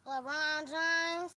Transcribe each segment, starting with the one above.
LeBron James.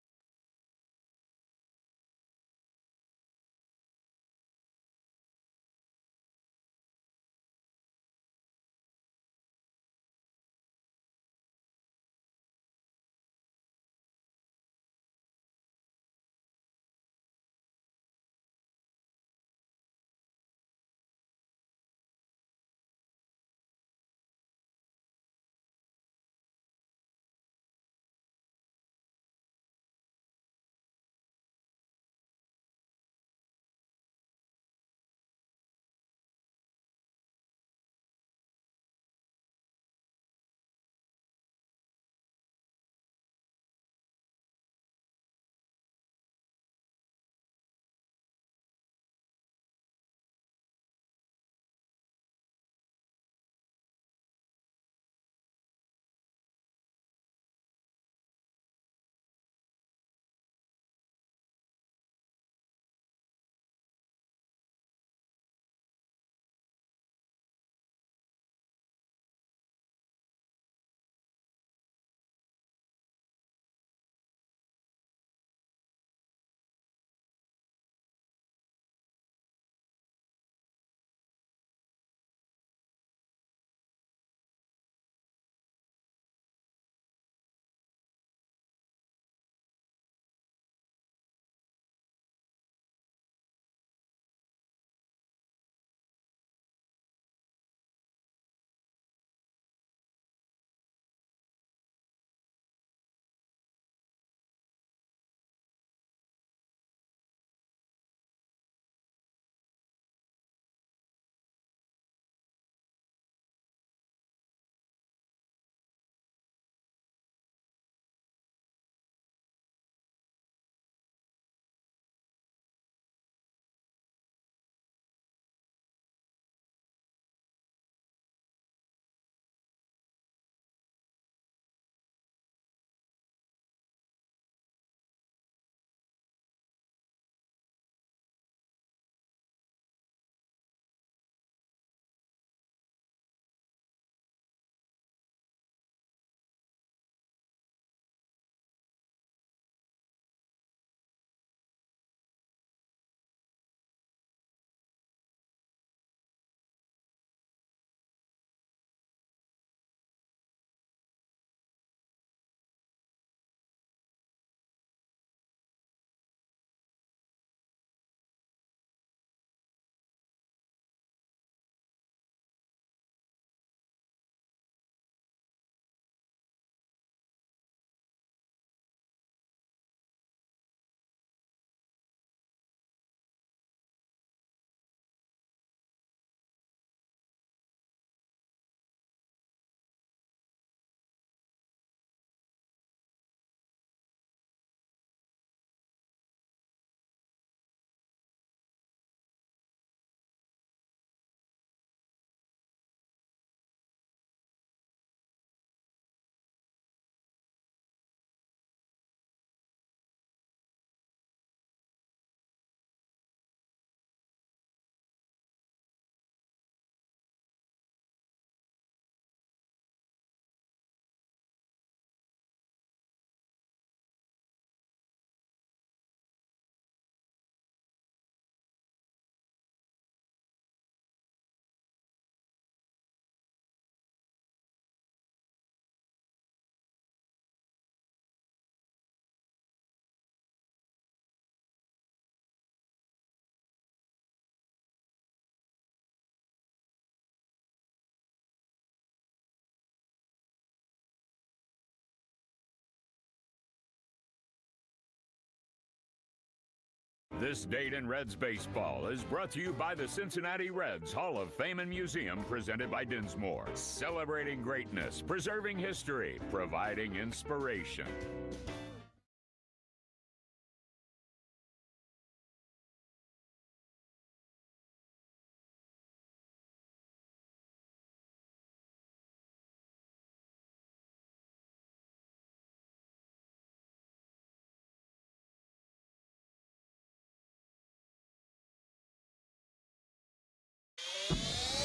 This date in Reds baseball is brought to you by the Cincinnati Reds Hall of Fame and Museum, presented by Dinsmore. Celebrating greatness, preserving history, providing inspiration.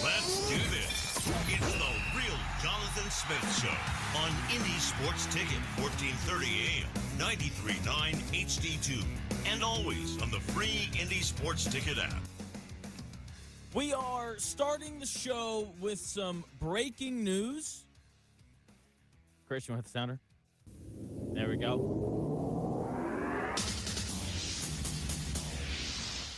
Let's do this. It's the real Jonathan Smith Show on Indy Sports Ticket, 1430 AM, 93.9 HD2, and always on the free Indy Sports Ticket app. We are starting the show with some breaking news. Chris, you want to hit the sounder? There we go.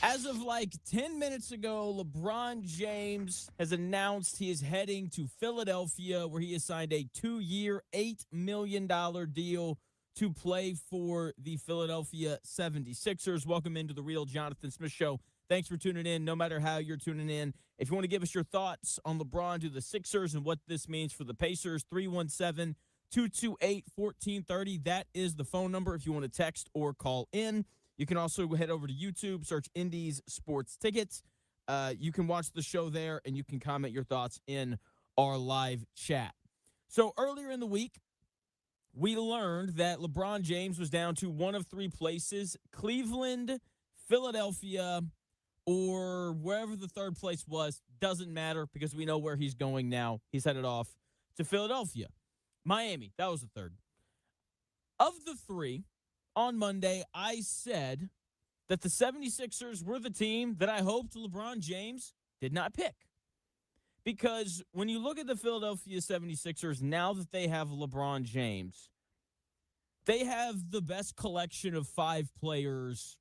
As of like 10 minutes ago, LeBron James has announced he is heading to Philadelphia, where he has signed a 2-year, $8 million deal to play for the Philadelphia 76ers. Welcome into the Real Jonathan Smith Show. Thanks for tuning in, no matter how you're tuning in. If you want to give us your thoughts on LeBron to the Sixers and what this means for the Pacers, 317-228-1430. That is the phone number if you want to text or call in. You can also head over to YouTube, search Indy's Sports Tickets. You can watch the show there, and you can comment your thoughts in our live chat. So earlier in the week, we learned that LeBron James was down to one of three places: Cleveland, Philadelphia, or wherever the third place was. Doesn't matter because we know where he's going now. He's headed off to Philadelphia. Miami, that was the third. Of the three, on Monday, I said that the 76ers were the team that I hoped LeBron James did not pick. Because when you look at the Philadelphia 76ers, now that they have LeBron James, they have the best collection of 5 players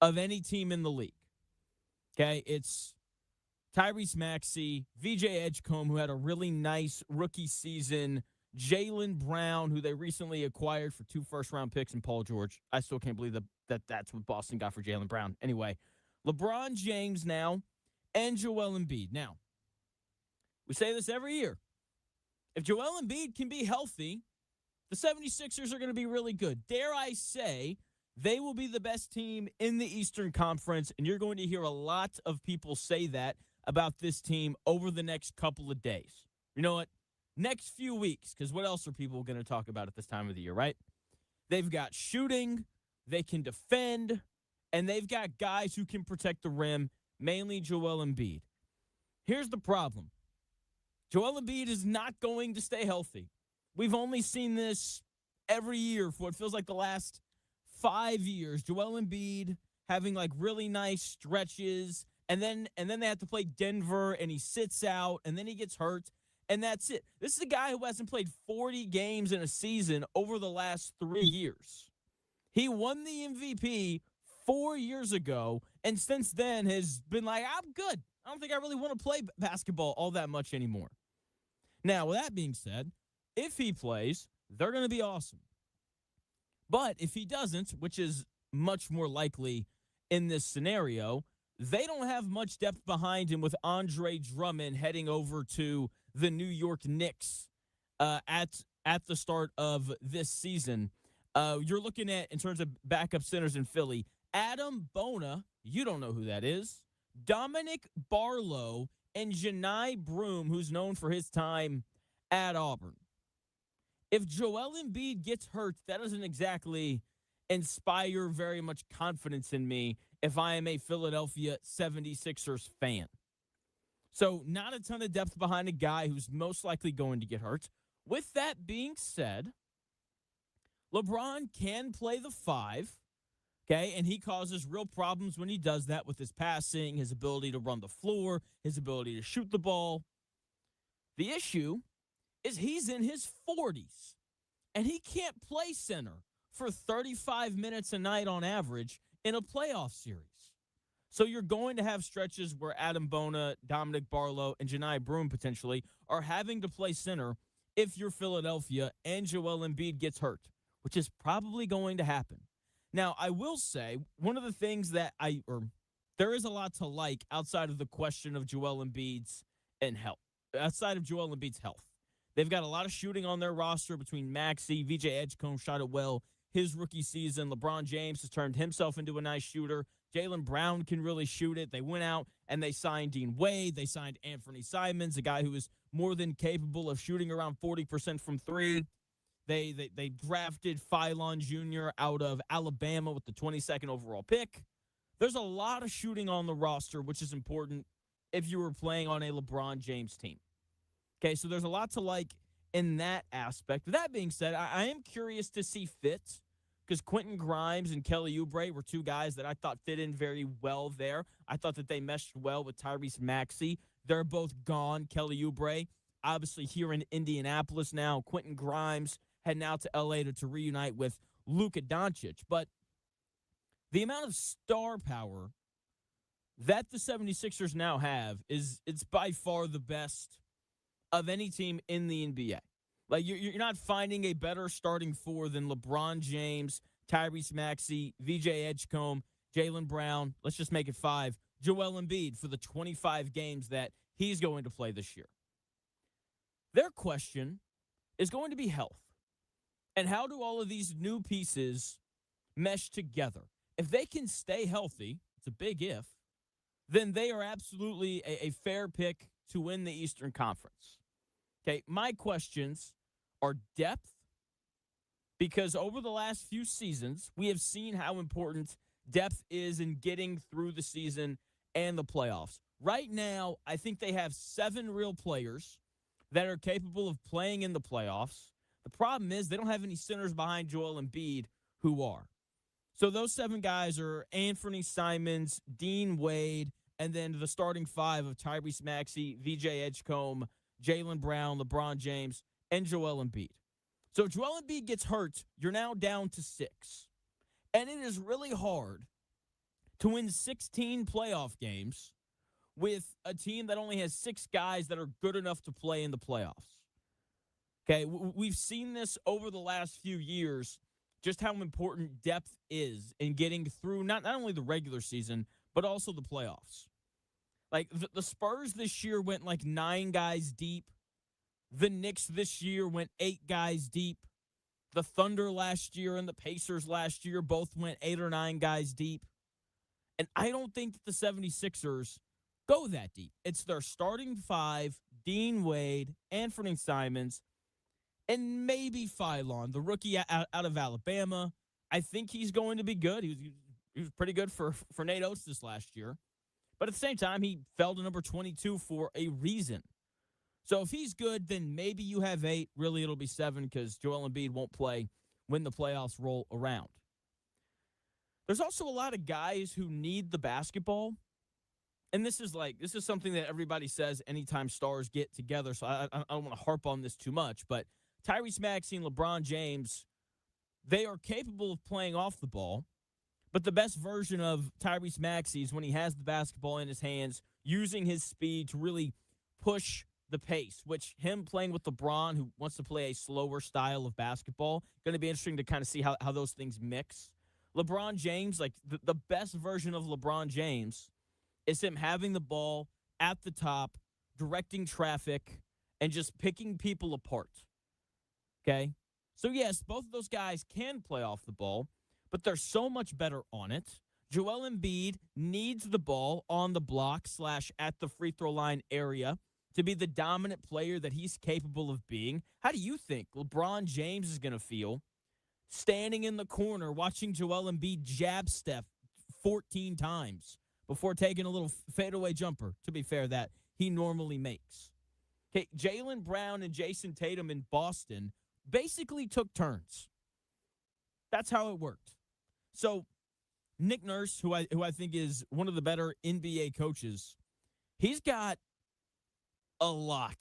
of any team in the league. Okay, it's Tyrese Maxey, VJ Edgecombe, who had a really nice rookie season, Jaylen Brown, who they recently acquired for 2 first-round picks, and Paul George. I still can't believe that's what Boston got for Jaylen Brown. Anyway, LeBron James now and Joel Embiid. Now, we say this every year. If Joel Embiid can be healthy, the 76ers are going to be really good. Dare I say, they will be the best team in the Eastern Conference, and you're going to hear a lot of people say that about this team over the next couple of days. You know what? Next few weeks, because what else are people going to talk about at this time of the year, right? They've got shooting, they can defend, and they've got guys who can protect the rim, mainly Joel Embiid. Here's the problem. Joel Embiid is not going to stay healthy. We've only seen this every year for what feels like the last 5 years. Joel Embiid having like really nice stretches, and then they have to play Denver, and he sits out, and then he gets hurt. And that's it. This is a guy who hasn't played 40 games in a season over the last 3 years. He won the MVP 4 years ago, and since then has been like, I'm good. I don't think I really want to play basketball all that much anymore. Now, with that being said, if he plays, they're going to be awesome. But if he doesn't, which is much more likely in this scenario, they don't have much depth behind him with Andre Drummond heading over to the New York Knicks at the start of this season. You're looking at, in terms of backup centers in Philly, Adam Bona, you don't know who that is, Dominic Barlow, and Janai Broom, who's known for his time at Auburn. If Joel Embiid gets hurt, that doesn't exactly inspire very much confidence in me if I am a Philadelphia 76ers fan. So not a ton of depth behind a guy who's most likely going to get hurt. With that being said, LeBron can play the 5, okay, and he causes real problems when he does that with his passing, his ability to run the floor, his ability to shoot the ball. The issue is he's in his 40s, and he can't play center for 35 minutes a night on average in a playoff series. So you're going to have stretches where Adam Bona, Dominic Barlow, and Janai Broom potentially are having to play center if you're Philadelphia and Joel Embiid gets hurt, which is probably going to happen. Now, I will say one of the things that there is a lot to like outside of the question of Joel Embiid's and health. Outside of Joel Embiid's health, they've got a lot of shooting on their roster between Maxey, VJ Edgecombe shot it well his rookie season. LeBron James has turned himself into a nice shooter. Jaylen Brown can really shoot it. They went out and they signed Dean Wade. They signed Anthony Simons, a guy who is more than capable of shooting around 40% from 3. They drafted Phylon Jr. out of Alabama with the 22nd overall pick. There's a lot of shooting on the roster, which is important if you were playing on a LeBron James team. Okay, so there's a lot to like in that aspect. With that being said, I am curious to see fit because Quentin Grimes and Kelly Oubre were two guys that I thought fit in very well there. I thought that they meshed well with Tyrese Maxey. They're both gone. Kelly Oubre, obviously here in Indianapolis now. Quentin Grimes heading out to L.A. to reunite with Luka Doncic. But the amount of star power that the 76ers now have it's by far the best of any team in the NBA. Like, you're not finding a better starting four than LeBron James, Tyrese Maxey, VJ Edgecombe, Jaylen Brown. Let's just make it 5. Joel Embiid for the 25 games that he's going to play this year. Their question is going to be health. And how do all of these new pieces mesh together? If they can stay healthy, it's a big if, then they are absolutely a fair pick to win the Eastern Conference. Okay, my questions are depth, because over the last few seasons, we have seen how important depth is in getting through the season and the playoffs. Right now, I think they have 7 real players that are capable of playing in the playoffs. The problem is they don't have any centers behind Joel Embiid who are. So those 7 guys are Anthony Simons, Dean Wade, and then the starting 5 of Tyrese Maxey, VJ Edgecombe, Jaylen Brown, LeBron James, and Joel Embiid. So if Joel Embiid gets hurt, you're now down to 6. And it is really hard to win 16 playoff games with a team that only has 6 guys that are good enough to play in the playoffs. Okay, we've seen this over the last few years, just how important depth is in getting through not only the regular season, but also the playoffs. Like, the Spurs this year went like 9 guys deep. The Knicks this year went 8 guys deep. The Thunder last year and the Pacers last year both went 8 or 9 guys deep. And I don't think that the 76ers go that deep. It's their starting 5, Dean Wade, Anthony Simons, and maybe Phylon, the rookie out of Alabama. I think he's going to be good. He was pretty good for Nate Oates this last year. But at the same time, he fell to number 22 for a reason. So if he's good, then maybe you have 8. Really, it'll be 7 because Joel Embiid won't play when the playoffs roll around. There's also a lot of guys who need the basketball. And this is something that everybody says anytime stars get together. So I don't want to harp on this too much. But Tyrese Maxey and LeBron James, they are capable of playing off the ball. But the best version of Tyrese Maxey is when he has the basketball in his hands, using his speed to really push the pace, which him playing with LeBron, who wants to play a slower style of basketball, going to be interesting to kind of see how those things mix. LeBron James, like the best version of LeBron James is him having the ball at the top, directing traffic, and just picking people apart. Okay? So, yes, both of those guys can play off the ball, but they're so much better on it. Joel Embiid needs the ball on the block / at the free throw line area to be the dominant player that he's capable of being. How do you think LeBron James is going to feel standing in the corner watching Joel Embiid jab step 14 times before taking a little fadeaway jumper, to be fair, that he normally makes? Okay, Jaylen Brown and Jason Tatum in Boston basically took turns. That's how it worked. So Nick Nurse, who I think is one of the better NBA coaches, he's got a lot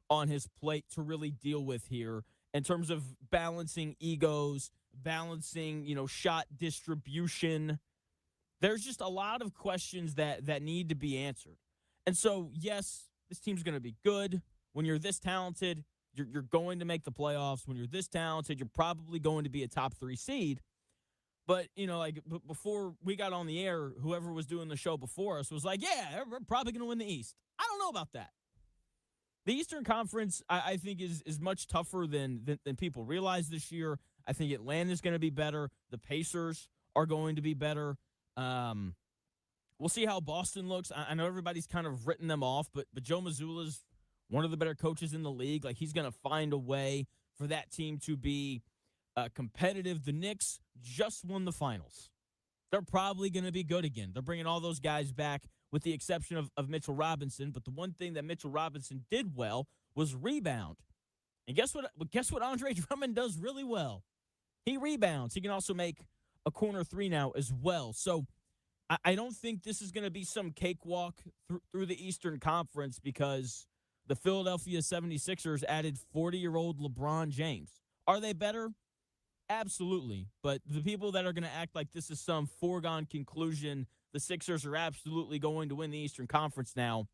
on his plate to really deal with here in terms of balancing egos, balancing, shot distribution. There's just a lot of questions that need to be answered. And so, yes, this team's going to be good. When you're this talented, you're going to make the playoffs. When you're this talented, you're probably going to be a top 3 seed. But, before we got on the air, whoever was doing the show before us was like, yeah, we're probably going to win the East. I don't know about that. The Eastern Conference, I think, is much tougher than people realize this year. I think Atlanta's going to be better. The Pacers are going to be better. We'll see how Boston looks. I know everybody's kind of written them off, but Joe Mazzulla's one of the better coaches in the league. Like, he's going to find a way for that team to be competitive. The Knicks just won the finals. They're probably going to be good again. They're bringing all those guys back with the exception of Mitchell Robinson. But the one thing that Mitchell Robinson did well was rebound. And guess what? Guess what Andre Drummond does really well? He rebounds. He can also make a corner three now as well. So I don't think this is going to be some cakewalk through the Eastern Conference because the Philadelphia 76ers added 40-year-old LeBron James. Are they better? Absolutely. But the people that are going to act like this is some foregone conclusion, the Sixers are absolutely going to win the Eastern Conference now,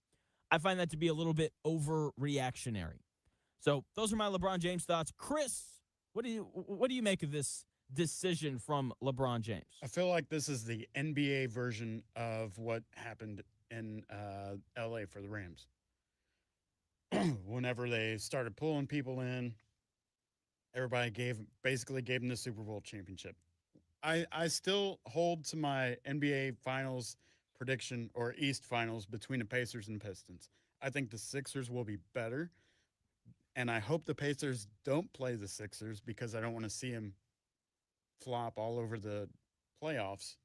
I find that to be a little bit overreactionary. So those are my LeBron James thoughts. Chris, what do you make of this decision from LeBron James? I feel like this is the NBA version of what happened in LA for the Rams. Whenever they started pulling people in, everybody basically gave them the Super Bowl championship. I still hold to my NBA Finals prediction or East Finals between the Pacers and Pistons. I think the Sixers will be better, and I hope the Pacers don't play the Sixers because I don't want to see them flop all over the playoffs.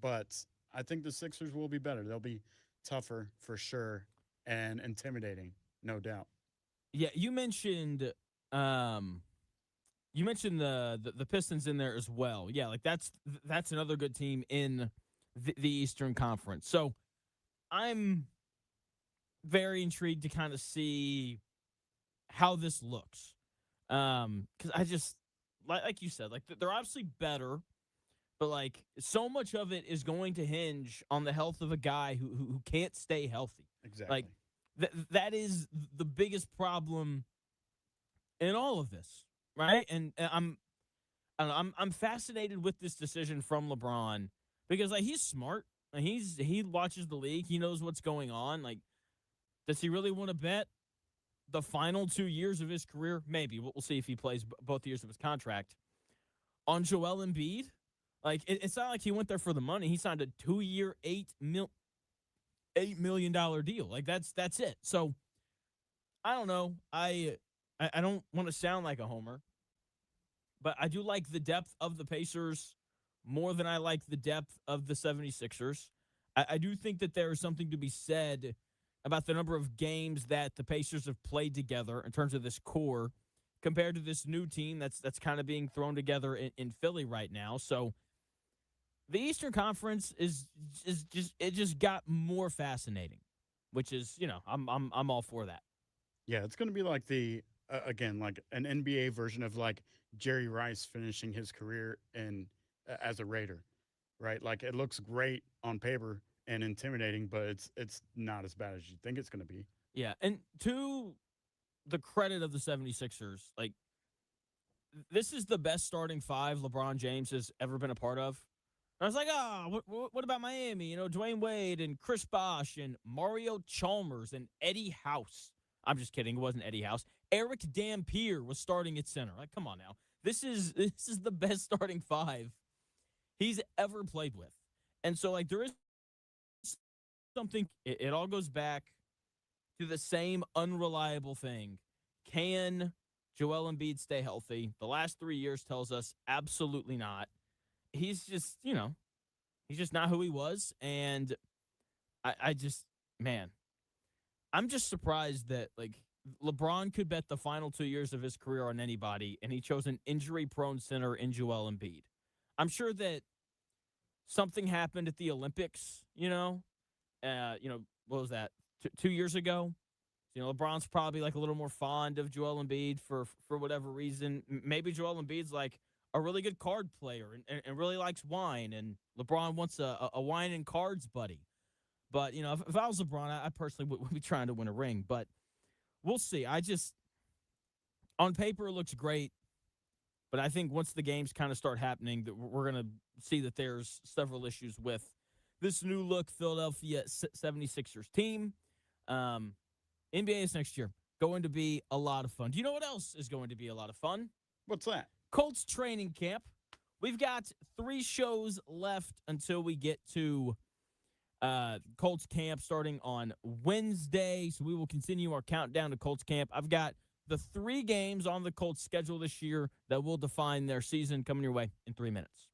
But I think the Sixers will be better. They'll be tougher for sure and intimidating, no doubt. Yeah, um you mentioned the Pistons in there as well. Yeah, like that's another good team in the Eastern Conference. So I'm very intrigued to kind of see how this looks. Because I just like you said, like they're obviously better, but like so much of it is going to hinge on the health of a guy who can't stay healthy. Like Exactly. that is the biggest problem in all of this, right? And I don't know, I'm fascinated with this decision from LeBron because like he's smart. Like, he watches the league. He knows what's going on. Like, does he really want to bet the final 2 years of his career? Maybe we'll see if he plays both years of his contract on Joel Embiid. Like, it's not like he went there for the money. He signed a 2-year, $8 million deal. Like that's it. So I don't know. I don't want to sound like a homer, but I do like the depth of the Pacers more than I like the depth of the 76ers. I do think that there is something to be said about the number of games that the Pacers have played together in terms of this core compared to this new team that's kind of being thrown together in Philly right now. So the Eastern Conference is just got more fascinating, which is, I'm all for that. Yeah, it's going to be like again, like an NBA version of like Jerry Rice finishing his career in as a Raider, right? Like it looks great on paper and intimidating, but it's not as bad as you think it's going to be. Yeah, and to the credit of the 76ers, like this is the best starting five LeBron James has ever been a part of. And I was like, what about Miami? Dwayne Wade and Chris Bosh and Mario Chalmers and Eddie House. I'm just kidding. It wasn't Eddie House. Eric Dampier was starting at center. Like, come on now. This is the best starting five he's ever played with. And so, like, there is something, it all goes back to the same unreliable thing. Can Joel Embiid stay healthy? The last 3 years tells us absolutely not. He's just, he's just not who he was. And I just, man, I'm just surprised that, like, LeBron could bet the final 2 years of his career on anybody, and he chose an injury-prone center in Joel Embiid. I'm sure that something happened at the Olympics, what was that, 2 years ago? LeBron's probably like a little more fond of Joel Embiid for whatever reason. Maybe Joel Embiid's like a really good card player and really likes wine, and LeBron wants a wine and cards buddy. But, if I was LeBron, I personally would be trying to win a ring. But we'll see. On paper, it looks great. But I think once the games kind of start happening, that we're going to see that there's several issues with this new look Philadelphia 76ers team. NBA is next year. Going to be a lot of fun. Do you know what else is going to be a lot of fun? What's that? Colts training camp. We've got 3 shows left until we get to Colts camp starting on Wednesday. So we will continue our countdown to Colts camp. I've got the 3 games on the Colts schedule this year that will define their season coming your way in 3 minutes.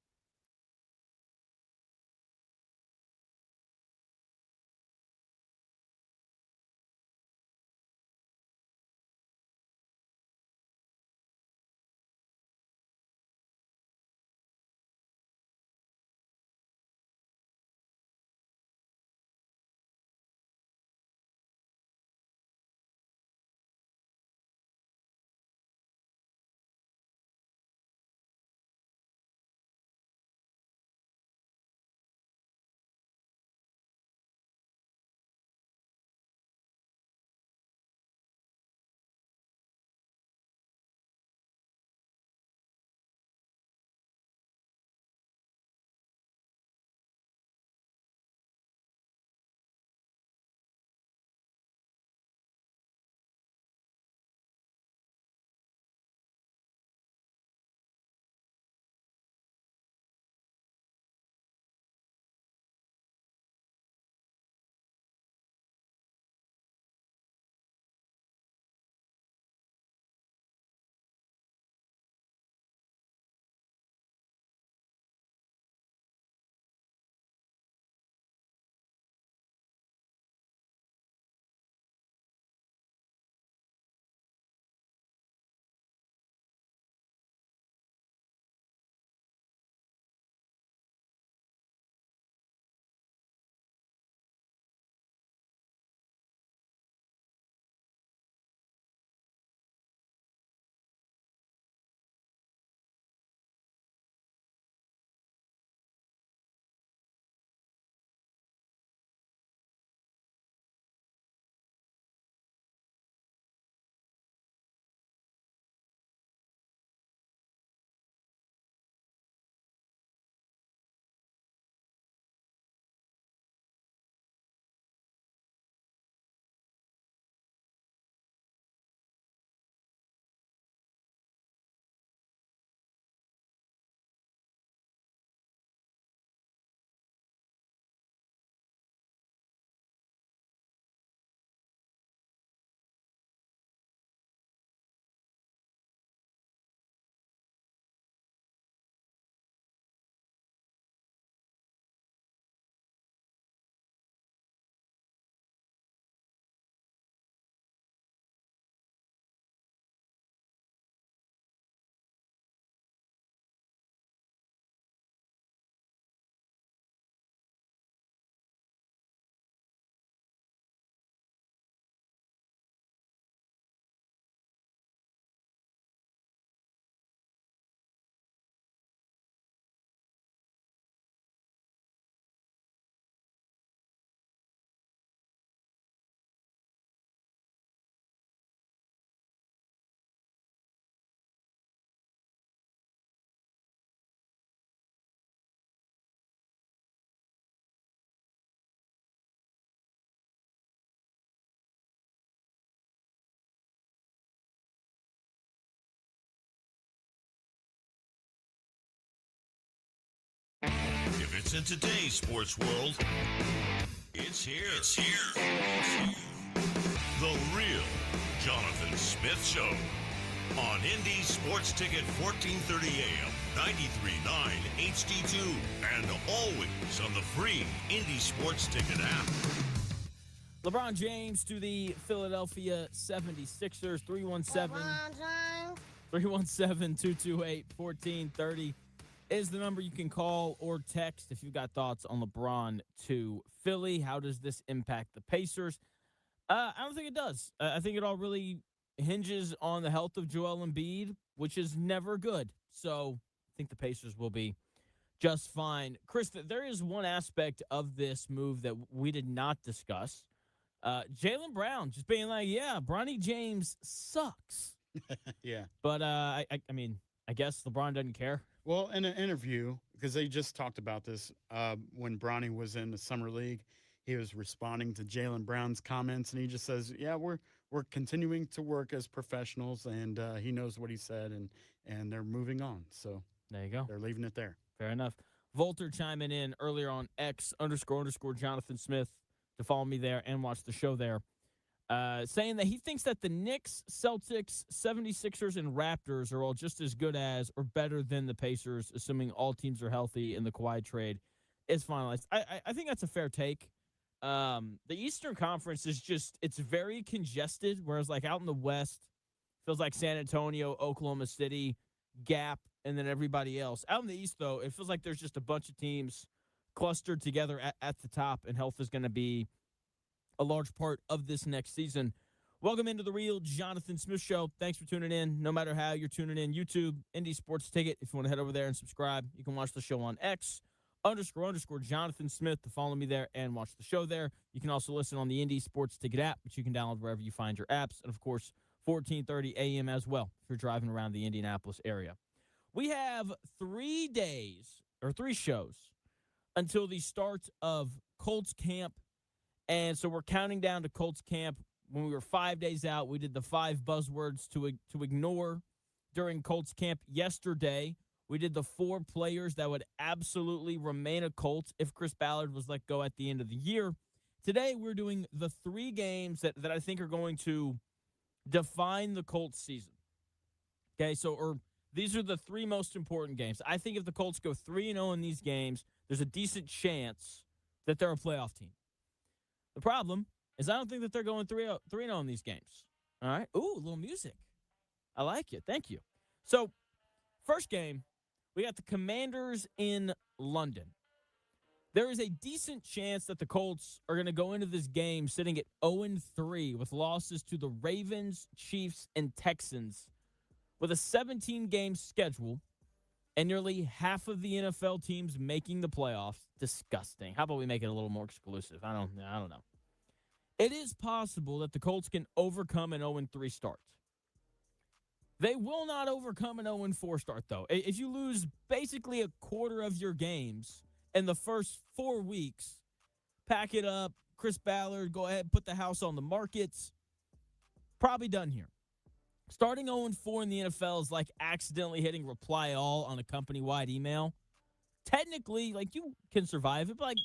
highlights in today's sports world. It's here. The real Jonathan Smith Show on Indy Sports Ticket 1430 AM, 93.9 HD2, and always on the free Indy Sports Ticket app. LeBron James to the Philadelphia 76ers, 317-228-1430 is the number you can call or text if you've got thoughts on LeBron to Philly. How does this impact the Pacers? I don't think it does. I think it all really hinges on the health of Joel Embiid, which is never good. So I think the Pacers will be just fine. Chris, there is one aspect of this move that we did not discuss. Jaylen Brown just being like, yeah, Bronny James sucks. Yeah. But, I mean, I guess LeBron doesn't care. Well, in an interview, because they just talked about this when Bronny was in the summer league, he was responding to Jaylen Brown's comments, and he just says, "Yeah, we're continuing to work as professionals," and he knows what he said, and they're moving on. So there you go. They're leaving it there. Fair enough. Volter chiming in earlier on X__ Jonathan Smith to follow me there and watch the show there. Saying that he thinks that the Knicks, Celtics, 76ers, and Raptors are all just as good as or better than the Pacers, assuming all teams are healthy and the Kawhi trade is finalized. I think that's a fair take. The Eastern Conference is just, it's very congested, whereas like out in the West, feels like San Antonio, Oklahoma City, Gap, and then everybody else. Out in the East, though, it feels like there's just a bunch of teams clustered together at the top, and health is going to be a large part of this next season. Welcome into the real Jonathan Smith Show. Thanks for tuning in. No matter how you're tuning in, YouTube, Indy Sports Ticket. If you want to head over there and subscribe, you can watch the show on X__ Jonathan Smith to follow me there and watch the show there. You can also listen on the Indy Sports Ticket app, which you can download wherever you find your apps. And, of course, 1430 AM as well if you're driving around the Indianapolis area. We have 3 shows until the start of Colts camp. And so we're counting down to Colts camp. When we were 5 days out, we did the 5 buzzwords to ignore during Colts camp yesterday. We did the 4 players that would absolutely remain a Colt if Chris Ballard was let go at the end of the year. Today, we're doing the 3 games that I think are going to define the Colts season. Okay, these are the 3 most important games. I think if the Colts go 3-0 in these games, there's a decent chance that they're a playoff team. The problem is I don't think that they're going 3-0 in these games. All right? Ooh, a little music. I like it. Thank you. So, first game, we got the Commanders in London. There is a decent chance that the Colts are going to go into this game sitting at 0-3 with losses to the Ravens, Chiefs, and Texans with a 17-game schedule and nearly half of the NFL teams making the playoffs. Disgusting. How about we make it a little more exclusive? I don't know. It is possible that the Colts can overcome an 0-3 start. They will not overcome an 0-4 start, though. If you lose basically a quarter of your games in the first 4 weeks, pack it up. Chris Ballard, go ahead, put the house on the markets. Probably done here. Starting 0-4 in the NFL is like accidentally hitting reply all on a company-wide email. Technically, like, you can survive it, but, like,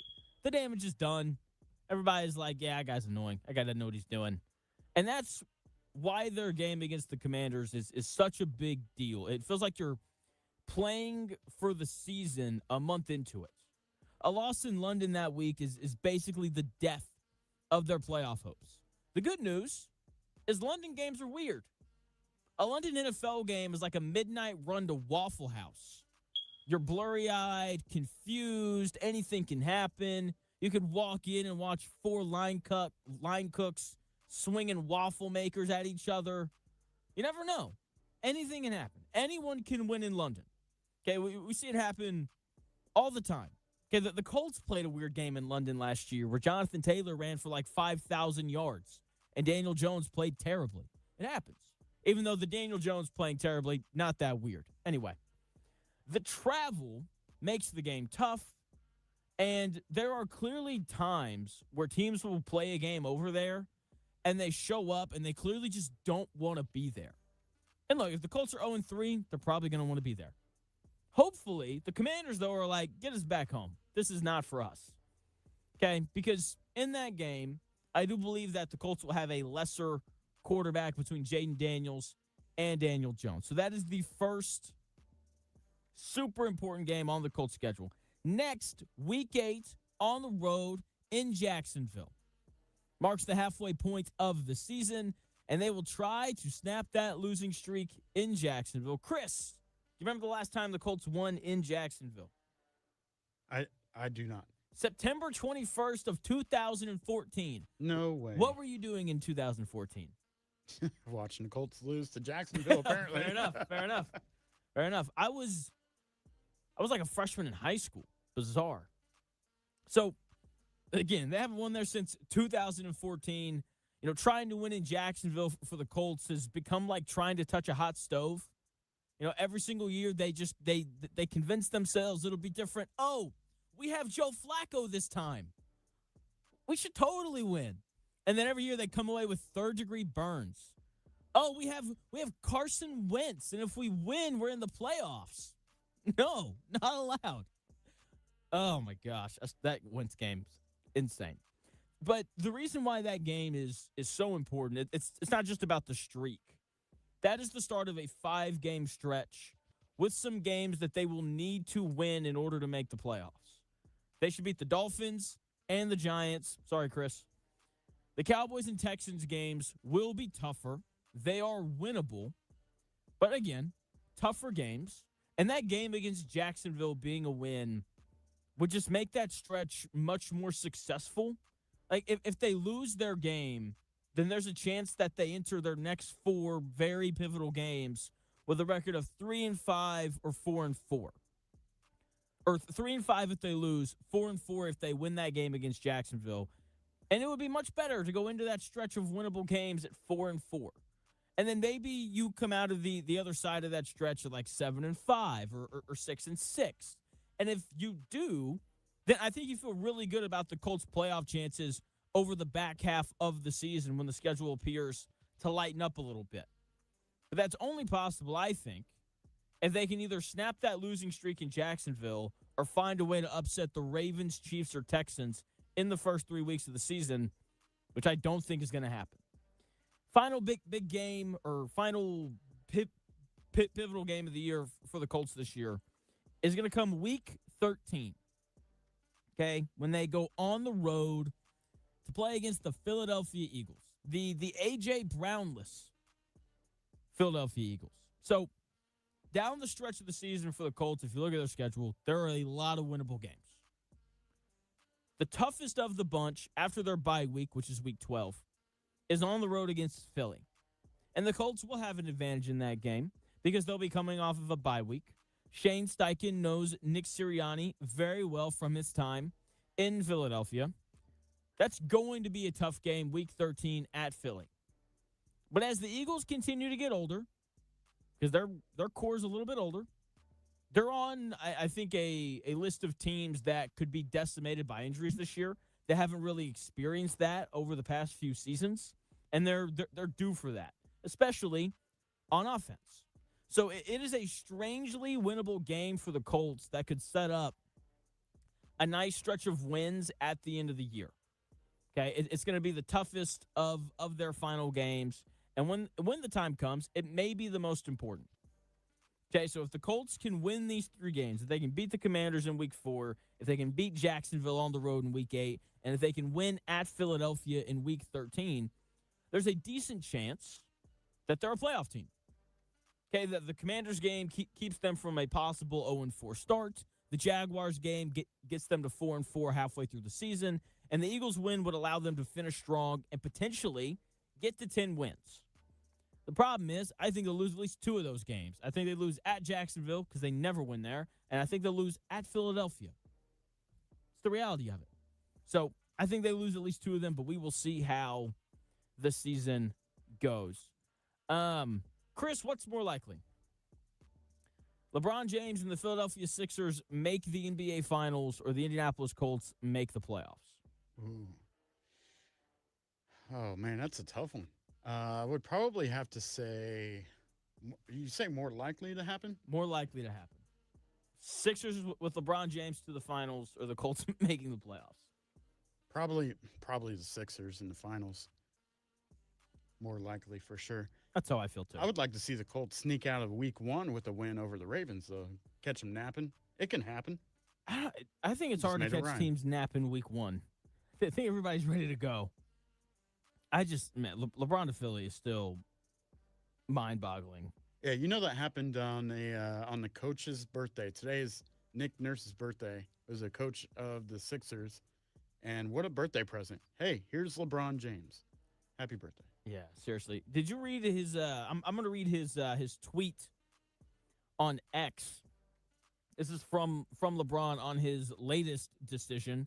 the damage is done. Everybody's like, yeah, that guy's annoying. That guy doesn't know what he's doing. And that's why their game against the Commanders is such a big deal. It feels like you're playing for the season a month into it. A loss in London that week is basically the death of their playoff hopes. The good news is London games are weird. A London NFL game is like a midnight run to Waffle House. You're blurry-eyed, confused, anything can happen. You could walk in and watch 4 line cooks swinging waffle makers at each other. You never know. Anything can happen. Anyone can win in London. Okay, we see it happen all the time. Okay, the Colts played a weird game in London last year where Jonathan Taylor ran for like 5,000 yards and Daniel Jones played terribly. It happens. Even though the Daniel Jones playing terribly, not that weird. Anyway, the travel makes the game tough, and there are clearly times where teams will play a game over there, and they show up, and they clearly just don't want to be there. And look, if the Colts are 0-3, they're probably going to want to be there. Thankfully, the Commanders, though, are like, get us back home. This is not for us. Okay? Because in that game, I do believe that the Colts will have a lesser quarterback between Jaden Daniels and Daniel Jones. So that is the first super important game on the Colts schedule. Next, Week 8 on the road in Jacksonville. Marks the halfway point of the season, and they will try to snap that losing streak in Jacksonville. Chris, do you remember the last time the Colts won in Jacksonville? I do not. September 21st of 2014. No way. What were you doing in 2014? Watching the Colts lose to Jacksonville, apparently. Fair enough. I was like a freshman in high school. Bizarre. So, again, they haven't won there since 2014. You know, trying to win in Jacksonville for the Colts has become like trying to touch a hot stove. You know, every single year they convince themselves it'll be different. Oh, we have Joe Flacco this time. We should totally win. And then every year they come away with third-degree burns. Oh, we have Carson Wentz, and if we win, we're in the playoffs. No, not allowed. Oh my gosh, that Wentz game's insane. But the reason why that game is so important, it's not just about the streak. That is the start of a 5-game stretch with some games that they will need to win in order to make the playoffs. They should beat the Dolphins and the Giants. Sorry, Chris. The Cowboys and Texans games will be tougher. They are winnable. But again, tougher games. And that game against Jacksonville being a win would just make that stretch much more successful. Like, if they lose their game, then there's a chance that they enter their next 4 very pivotal games with a record of 3-5 or 4-4. Or 3-5 if they lose, 4-4 if they win that game against Jacksonville. And it would be much better to go into that stretch of winnable games at 4-4. And then maybe you come out of the other side of that stretch at like 7-5 or 6-6. And if you do, then I think you feel really good about the Colts' playoff chances over the back half of the season when the schedule appears to lighten up a little bit. But that's only possible, I think, if they can either snap that losing streak in Jacksonville or find a way to upset the Ravens, Chiefs, or Texans in the first 3 weeks of the season, which I don't think is going to happen. Final big game or final pivotal game of the year for the Colts this year is going to come week 13. Okay, when they go on the road to play against the Philadelphia Eagles, the A.J. Brownless Philadelphia Eagles. So down the stretch of the season for the Colts, if you look at their schedule, there are a lot of winnable games. The toughest of the bunch after their bye week, which is week 12, is on the road against Philly. And the Colts will have an advantage in that game because they'll be coming off of a bye week. Shane Steichen knows Nick Sirianni very well from his time in Philadelphia. That's going to be a tough game, week 13 at Philly. But as the Eagles continue to get older, because their core is a little bit older, they're on, I think, a list of teams that could be decimated by injuries this year. They haven't really experienced that over the past few seasons, and they're due for that, especially on offense. So it is a strangely winnable game for the Colts that could set up a nice stretch of wins at the end of the year. Okay, it's going to be the toughest of their final games, and when the time comes, it may be the most important. Okay, so if the Colts can win these 3 games, if they can beat the Commanders in week 4, if they can beat Jacksonville on the road in week 8, and if they can win at Philadelphia in week 13, there's a decent chance that they're a playoff team. Okay, the Commanders game keeps them from a possible 0-4 start. The Jaguars game gets them to 4-4 halfway through the season. And the Eagles win would allow them to finish strong and potentially get to 10 wins. The problem is, I think they'll lose at least 2 of those games. I think they lose at Jacksonville because they never win there. And I think they'll lose at Philadelphia. It's the reality of it. So I think they lose at least 2 of them, but we will see how the season goes. Chris, what's more likely? LeBron James and the Philadelphia Sixers make the NBA Finals, or the Indianapolis Colts make the playoffs? Ooh. Oh, man, that's a tough one. I would probably have to say, you say more likely to happen? More likely to happen. Sixers with LeBron James to the finals, or the Colts making the playoffs? Probably the Sixers in the finals. More likely for sure. That's how I feel too. I would like to see the Colts sneak out of week 1 with a win over the Ravens, though. Catch them napping. It can happen. I think it's Just hard to made it catch rhyme. teams napping week 1. I think everybody's ready to go. LeBron to Philly is still mind-boggling. Yeah, you know that happened on the coach's birthday. Today is Nick Nurse's birthday. It was a coach of the Sixers. And what a birthday present. Hey, here's LeBron James. Happy birthday. Yeah, seriously. Did you read his I'm going to read his tweet on X. This is from LeBron on his latest decision.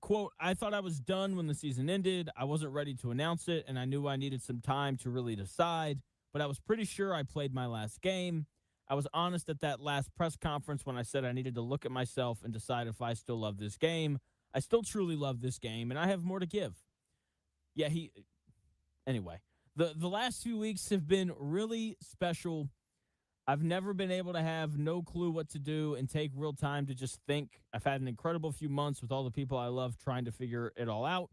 Quote, I thought I was done when the season ended. I wasn't ready to announce it, and I knew I needed some time to really decide, but I was pretty sure I played my last game. I was honest at that last press conference when I said I needed to look at myself and decide if I still love this game. I still truly love this game, and I have more to give. Yeah, anyway, the last few weeks have been really special. I've never been able to have no clue what to do and take real time to just think. I've had an incredible few months with all the people I love trying to figure it all out.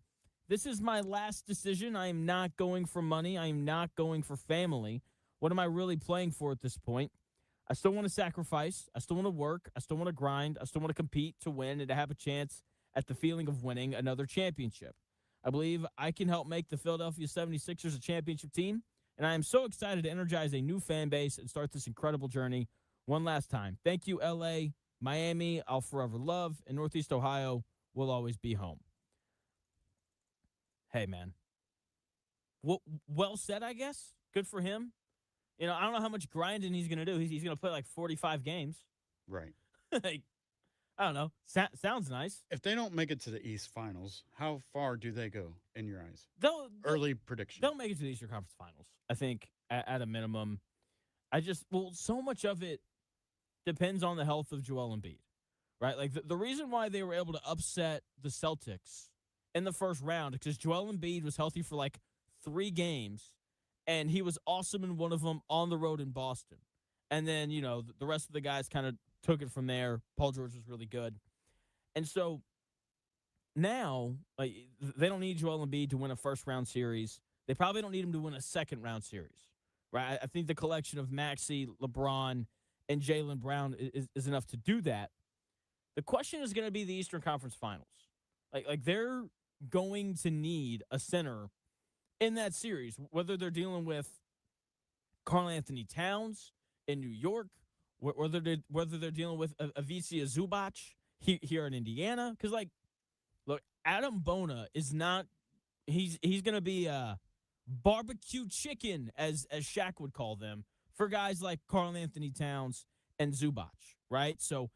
This is my last decision. I am not going for money. I am not going for family. What am I really playing for at this point? I still want to sacrifice. I still want to work. I still want to grind. I still want to compete to win and to have a chance at the feeling of winning another championship. I believe I can help make the Philadelphia 76ers a championship team. And I am so excited to energize a new fan base and start this incredible journey one last time. Thank you, LA, Miami, I'll forever love, and Northeast Ohio will always be home. Hey, man. Well said, I guess. Good for him. You know, I don't know how much grinding he's going to do. He's going to play like 45 games. Right. Like, I don't know. Sounds nice. If they don't make it to the East Finals, how far do they go in your eyes? Early prediction. They'll make it to the Eastern Conference Finals, I think, at a minimum. So much of it depends on the health of Joel Embiid, right? Like, the reason why they were able to upset the Celtics in the first round, because Joel Embiid was healthy for like 3 games, and he was awesome in one of them on the road in Boston. And then, you know, the rest of the guys kind of took it from there. Paul George was really good. And so now, like, they don't need Joel Embiid to win a first-round series. They probably don't need him to win a second-round series, right? I think the collection of Maxey, LeBron, and Jaylen Brown is enough to do that. The question is going to be the Eastern Conference Finals. Like they're going to need a center in that series, whether they're dealing with Karl Anthony Towns in New York, whether they're dealing with Ivica Zubac here in Indiana. Because, like, look, Adam Bona is not – he's going to be barbecue chicken, as Shaq would call them, for guys like Karl Anthony Towns and Zubac, right? So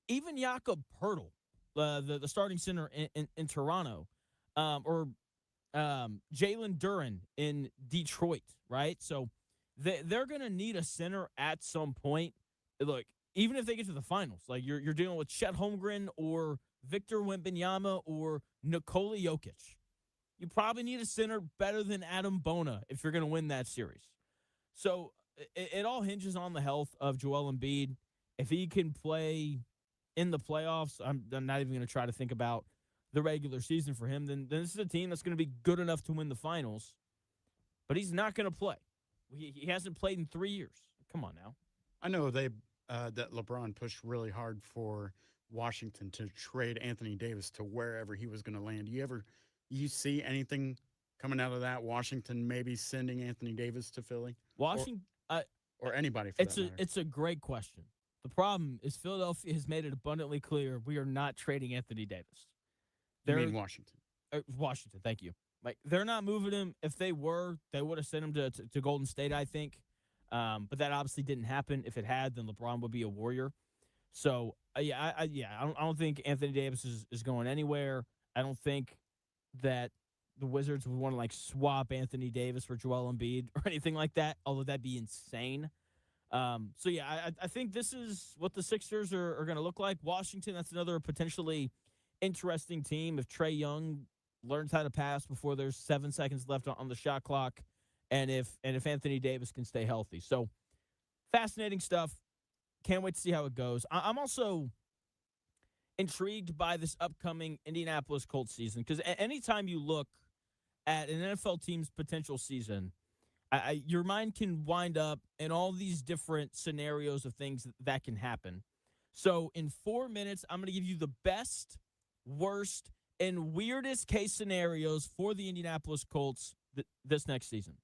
even Jakob Poeltl, the starting center in Toronto, or Jalen Duren in Detroit, right? So they're going to need a center at some point. Look, even if they get to the finals, like you're dealing with Chet Holmgren or Victor Wembanyama or Nikola Jokic. You probably need a center better than Adam Bona if you're going to win that series. So it all hinges on the health of Joel Embiid. If he can play in the playoffs, I'm not even going to try to think about the regular season for him, then this is a team that's going to be good enough to win the finals. But he's not going to play. He hasn't played in 3 years. Come on now. I know that LeBron pushed really hard for Washington to trade Anthony Davis to wherever he was going to land. You see anything coming out of that? Washington maybe sending Anthony Davis to Philly? Washington or anybody for that matter. It's a great question. The problem is Philadelphia has made it abundantly clear we are not trading Anthony Davis. You mean Washington? Washington, thank you. Like, they're not moving him. If they were, they would have sent him to Golden State, I think. But that obviously didn't happen. If it had, then LeBron would be a Warrior. So, I don't think Anthony Davis is going anywhere. I don't think that the Wizards would want to, like, swap Anthony Davis for Joel Embiid or anything like that, although that'd be insane. I think this is what the Sixers are going to look like. Washington, that's another potentially interesting team. If Trae Young learns how to pass before there's 7 seconds left on the shot clock, and if Anthony Davis can stay healthy. So, fascinating stuff. can't wait to see how it goes. I'm also intrigued by this upcoming Indianapolis Colts season because anytime you look at an NFL team's potential season, your mind can wind up in all these different scenarios of things that can happen. So in 4 minutes, I'm going to give you the best, worst, and weirdest case scenarios for the Indianapolis Colts this next season.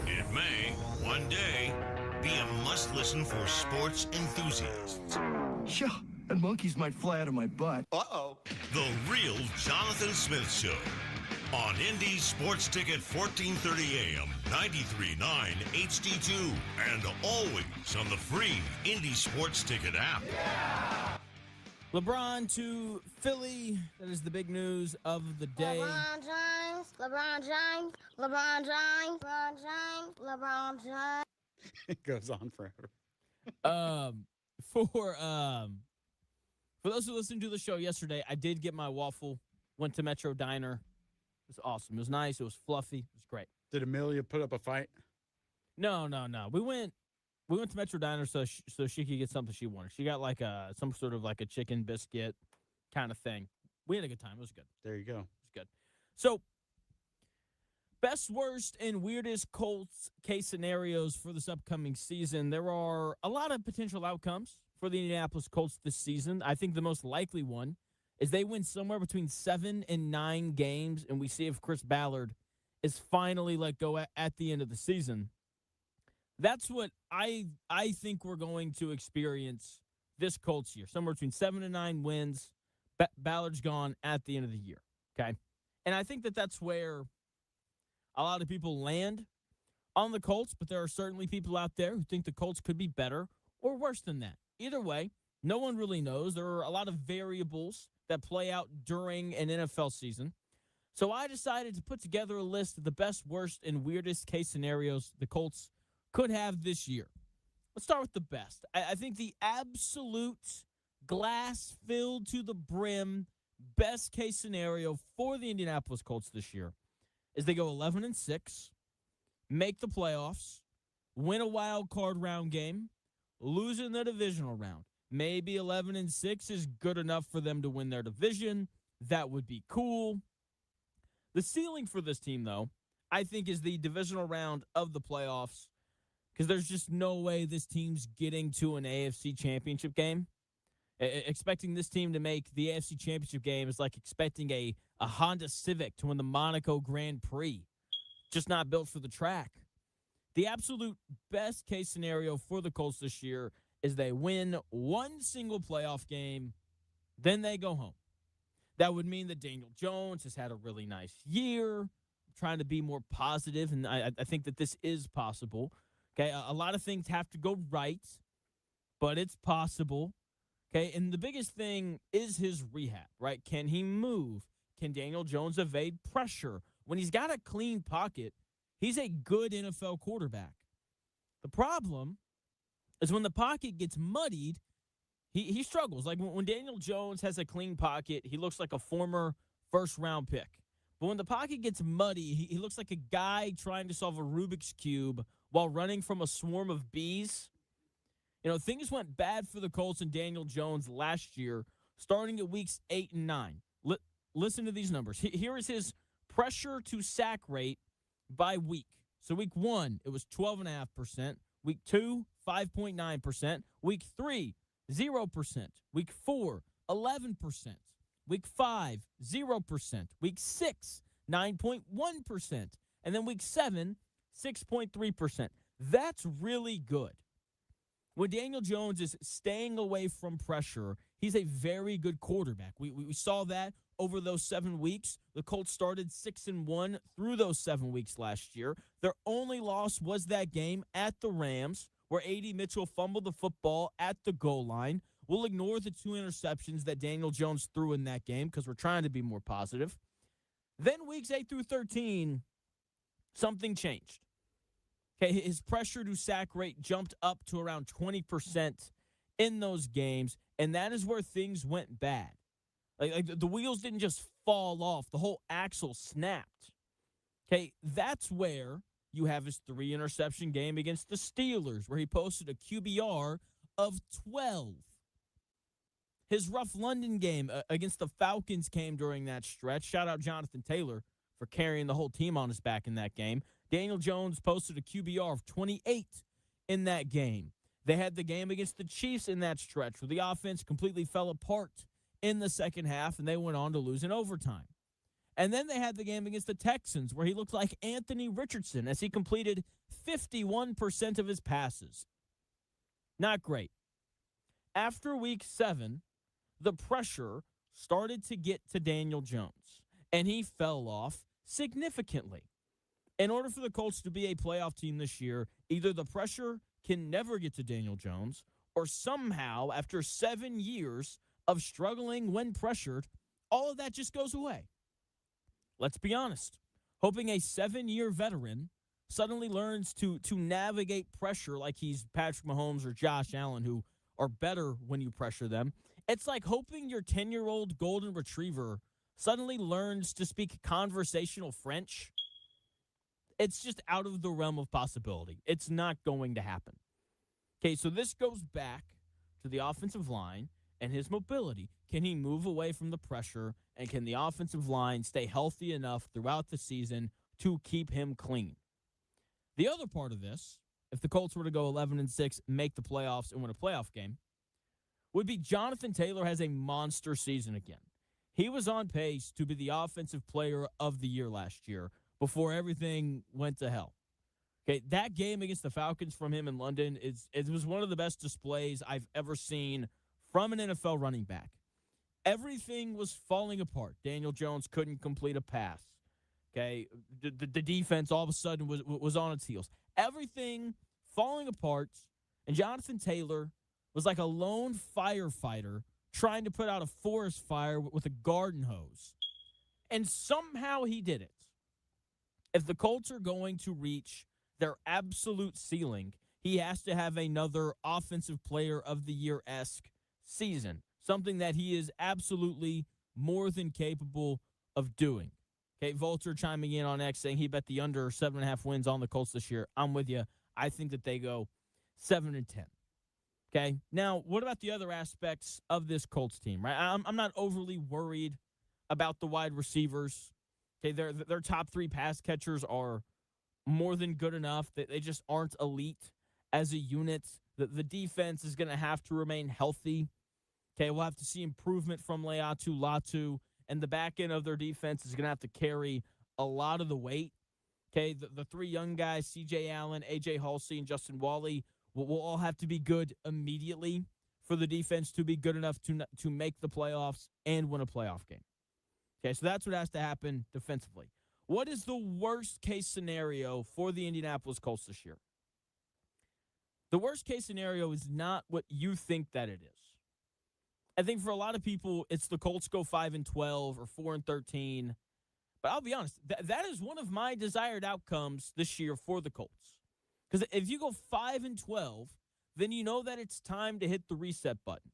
It may, one day, be a must-listen for sports enthusiasts. Yeah, and monkeys might fly out of my butt. Uh-oh. The Real Jonathan Smith Show. On Indy Sports Ticket 1430 AM, 93.9 HD2, and always on the free Indy Sports Ticket app. LeBron to Philly. That is the big news of the day. LeBron James, LeBron James, LeBron James, LeBron James, LeBron James. It goes on forever. For those who listened to the show yesterday, I did get my waffle. Went to Metro Diner. It was awesome. It was nice. It was fluffy. It was great. Did Amelia put up a fight? No. We went to Metro Diner so she could get something she wanted. She got like some sort of like a chicken biscuit kind of thing. We had a good time. It was good. There you go. It was good. So Best, worst, and weirdest Colts case scenarios for this upcoming season. There are a lot of potential outcomes for the Indianapolis Colts this season. I think the most likely one is they win somewhere between 7 and 9 games, and we see if Chris Ballard is finally let go at the end of the season. That's what I think we're going to experience this Colts year, somewhere between 7 and 9 wins. Ballard's gone at the end of the year, okay? And I think that that's where a lot of people land on the Colts, but there are certainly people out there who think the Colts could be better or worse than that. Either way, no one really knows. There are a lot of variables that play out during an NFL season. So I decided to put together a list of the best, worst, and weirdest case scenarios the Colts could have this year. Let's start with the best. I think the absolute glass filled to the brim best case scenario for the Indianapolis Colts this year is they go 11-6, make the playoffs, win a wild card round game, lose in the divisional round. Maybe 11-6 is good enough for them to win their division. That would be cool. The ceiling for this team, though, I think is the divisional round of the playoffs, because there's just no way this team's getting to an AFC championship game. Expecting this team to make the AFC championship game is like expecting a Honda Civic to win the Monaco Grand Prix. Just not built for the track. The absolute best case scenario for the Colts this year is they win one single playoff game, then they go home. That would mean that Daniel Jones has had a really nice year. I'm trying to be more positive, and I think that this is possible. Okay, a lot of things have to go right, but it's possible. Okay, and the biggest thing is his rehab, right? Can he move? Can Daniel Jones evade pressure? When he's got a clean pocket, he's a good NFL quarterback. The problem is when the pocket gets muddied, he struggles. Like when Daniel Jones has a clean pocket, he looks like a former first-round pick. But when the pocket gets muddy, he looks like a guy trying to solve a Rubik's Cube while running from a swarm of bees. You know, things went bad for the Colts and Daniel Jones last year, starting at weeks 8 and 9. Listen to these numbers. Here is his pressure to sack rate by week. So week 1, it was 12.5%. Week 2, 5.9%. Week 3, 0%. Week 4, 11%. Week 5, 0%. Week 6, 9.1%. And then week 7, 6.3%. That's really good. When Daniel Jones is staying away from pressure, he's a very good quarterback. We saw that over those 7 weeks. The Colts started 6-1 through those 7 weeks last year. Their only loss was that game at the Rams, where A.D. Mitchell fumbled the football at the goal line. We'll ignore the 2 interceptions that Daniel Jones threw in that game because we're trying to be more positive. Then weeks 8 through 13, something changed. Okay, his pressure to sack rate jumped up to around 20% in those games, and that is where things went bad. Like the wheels didn't just fall off. The whole axle snapped. Okay, that's where you have his 3-interception game against the Steelers, where he posted a QBR of 12. His rough London game against the Falcons came during that stretch. Shout out Jonathan Taylor for carrying the whole team on his back in that game. Daniel Jones posted a QBR of 28 in that game. They had the game against the Chiefs in that stretch where the offense completely fell apart in the second half, and they went on to lose in overtime. And then they had the game against the Texans where he looked like Anthony Richardson as he completed 51% of his passes. Not great. After week 7, the pressure started to get to Daniel Jones, and he fell off significantly. In order for the Colts to be a playoff team this year, either the pressure can never get to Daniel Jones, or somehow, after 7 years of struggling when pressured, all of that just goes away. Let's be honest. Hoping a 7-year veteran suddenly learns to navigate pressure like he's Patrick Mahomes or Josh Allen, who are better when you pressure them. It's like hoping your 10-year-old golden retriever suddenly learns to speak conversational French. It's just out of the realm of possibility. It's not going to happen. Okay, so this goes back to the offensive line and his mobility. Can he move away from the pressure, and can the offensive line stay healthy enough throughout the season to keep him clean. The other part of this, if the Colts were to go 11-6, make the playoffs, and win a playoff game, would be Jonathan Taylor has a monster season again. He was on pace to be the offensive player of the year last year before everything went to hell. Okay, that game against the Falcons from him in London, it was one of the best displays I've ever seen from an NFL running back. Everything was falling apart. Daniel Jones couldn't complete a pass. Okay, the defense all of a sudden was on its heels. Everything falling apart, and Jonathan Taylor was like a lone firefighter trying to put out a forest fire with a garden hose. And somehow he did it. If the Colts are going to reach their absolute ceiling, he has to have another offensive player of the year-esque season, something that he is absolutely more than capable of doing. Okay, Volter chiming in on X saying he bet the under 7.5 wins on the Colts this year. I'm with you. I think that they go 7-10. Okay, now what about the other aspects of this Colts team, right? I'm not overly worried about the wide receivers. Okay, their top 3 pass catchers are more than good enough. They just aren't elite as a unit. The defense is going to have to remain healthy. Okay, we'll have to see improvement from Leatu Latu, and the back end of their defense is going to have to carry a lot of the weight. Okay, the 3 young guys, C.J. Allen, A.J. Halsey, and Justin Wally, will all have to be good immediately for the defense to be good enough to make the playoffs and win a playoff game. Okay, so that's what has to happen defensively. What is the worst-case scenario for the Indianapolis Colts this year? The worst-case scenario is not what you think that it is. I think for a lot of people, it's the Colts go 5-12 or 4-13. But I'll be honest, that is one of my desired outcomes this year for the Colts. Because if you go 5-12, then you know that it's time to hit the reset button.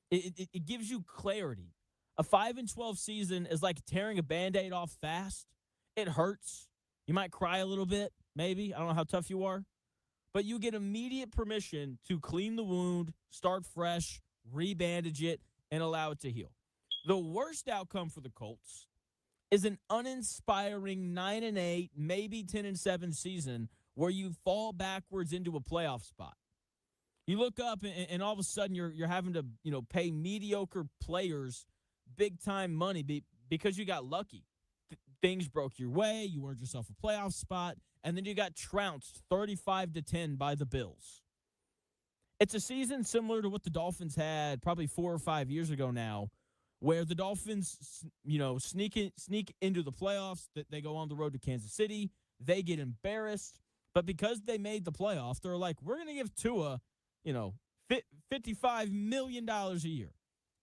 It gives you clarity. A 5-12 season is like tearing a Band-Aid off fast. It hurts. You might cry a little bit, maybe. I don't know how tough you are. But you get immediate permission to clean the wound, start fresh, rebandage it, and allow it to heal. The worst outcome for the Colts is an uninspiring 9-8, maybe 10-7 season where you fall backwards into a playoff spot. You look up and all of a sudden you're having to, pay mediocre players big time money because you got lucky. Things broke your way, you earned yourself a playoff spot, and then you got trounced 35-10 by the Bills. It's a season similar to what the Dolphins had probably 4 or 5 years ago now, where the Dolphins, sneak into the playoffs. They go on the road to Kansas City. They get embarrassed. But because they made the playoff, they're like, we're going to give Tua, $55 million a year.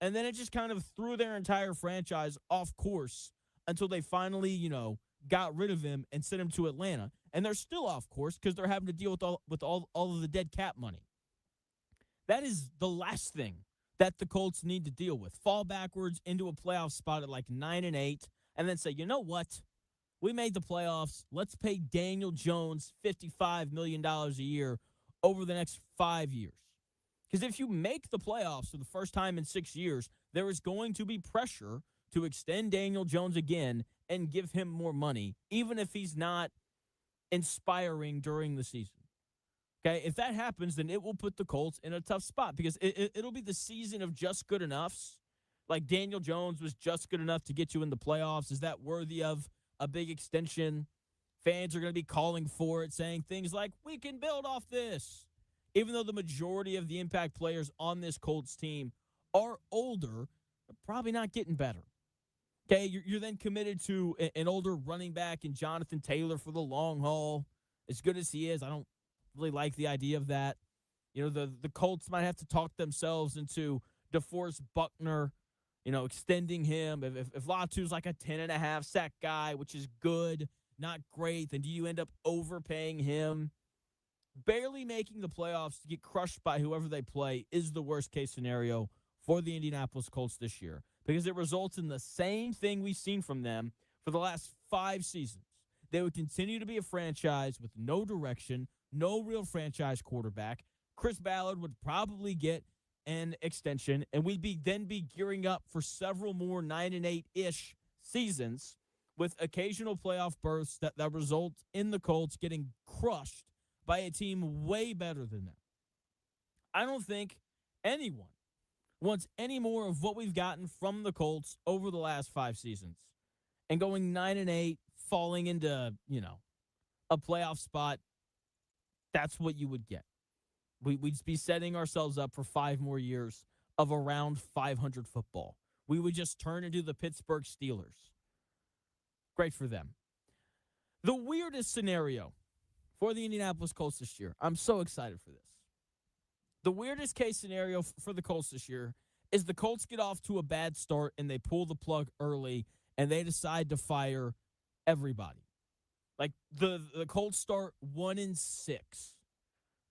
And then it just kind of threw their entire franchise off course until they finally, got rid of him and sent him to Atlanta. And they're still off course because they're having to deal with all of the dead cap money. That is the last thing that the Colts need to deal with. Fall backwards into a playoff spot at like 9-8, and then say, you know what? We made the playoffs. Let's pay Daniel Jones $55 million a year over the next 5 years. Because if you make the playoffs for the first time in 6 years, there is going to be pressure to extend Daniel Jones again and give him more money, even if he's not inspiring during the season. Okay, if that happens, then it will put the Colts in a tough spot because it'll be the season of just good enoughs. Like Daniel Jones was just good enough to get you in the playoffs. Is that worthy of a big extension? Fans are going to be calling for it, saying things like, we can build off this. Even though the majority of the impact players on this Colts team are older, they're probably not getting better. Okay, you're then committed to an older running back in Jonathan Taylor for the long haul. As good as he is, I don't really like the idea of that. The Colts might have to talk themselves into DeForest Buckner, extending him. If Latu's like a 10.5 sack guy, which is good, not great, then do you end up overpaying him? Barely making the playoffs to get crushed by whoever they play is the worst case scenario for the Indianapolis Colts this year because it results in the same thing we've seen from them for the last 5 seasons. They would continue to be a franchise with no direction, no real franchise quarterback. Chris Ballard would probably get an extension, and we'd then be gearing up for several more 9-8-ish seasons with occasional playoff bursts that result in the Colts getting crushed by a team way better than them. I don't think anyone wants any more of what we've gotten from the Colts over the last 5 seasons. And going 9-8, falling into, a playoff spot, that's what you would get. We'd be setting ourselves up for 5 more years of around 500 football. We would just turn into the Pittsburgh Steelers. Great for them. The weirdest scenario for the Indianapolis Colts this year, I'm so excited for this. The weirdest case scenario for the Colts this year is the Colts get off to a bad start and they pull the plug early and they decide to fire everybody. Like the Colts start 1-6.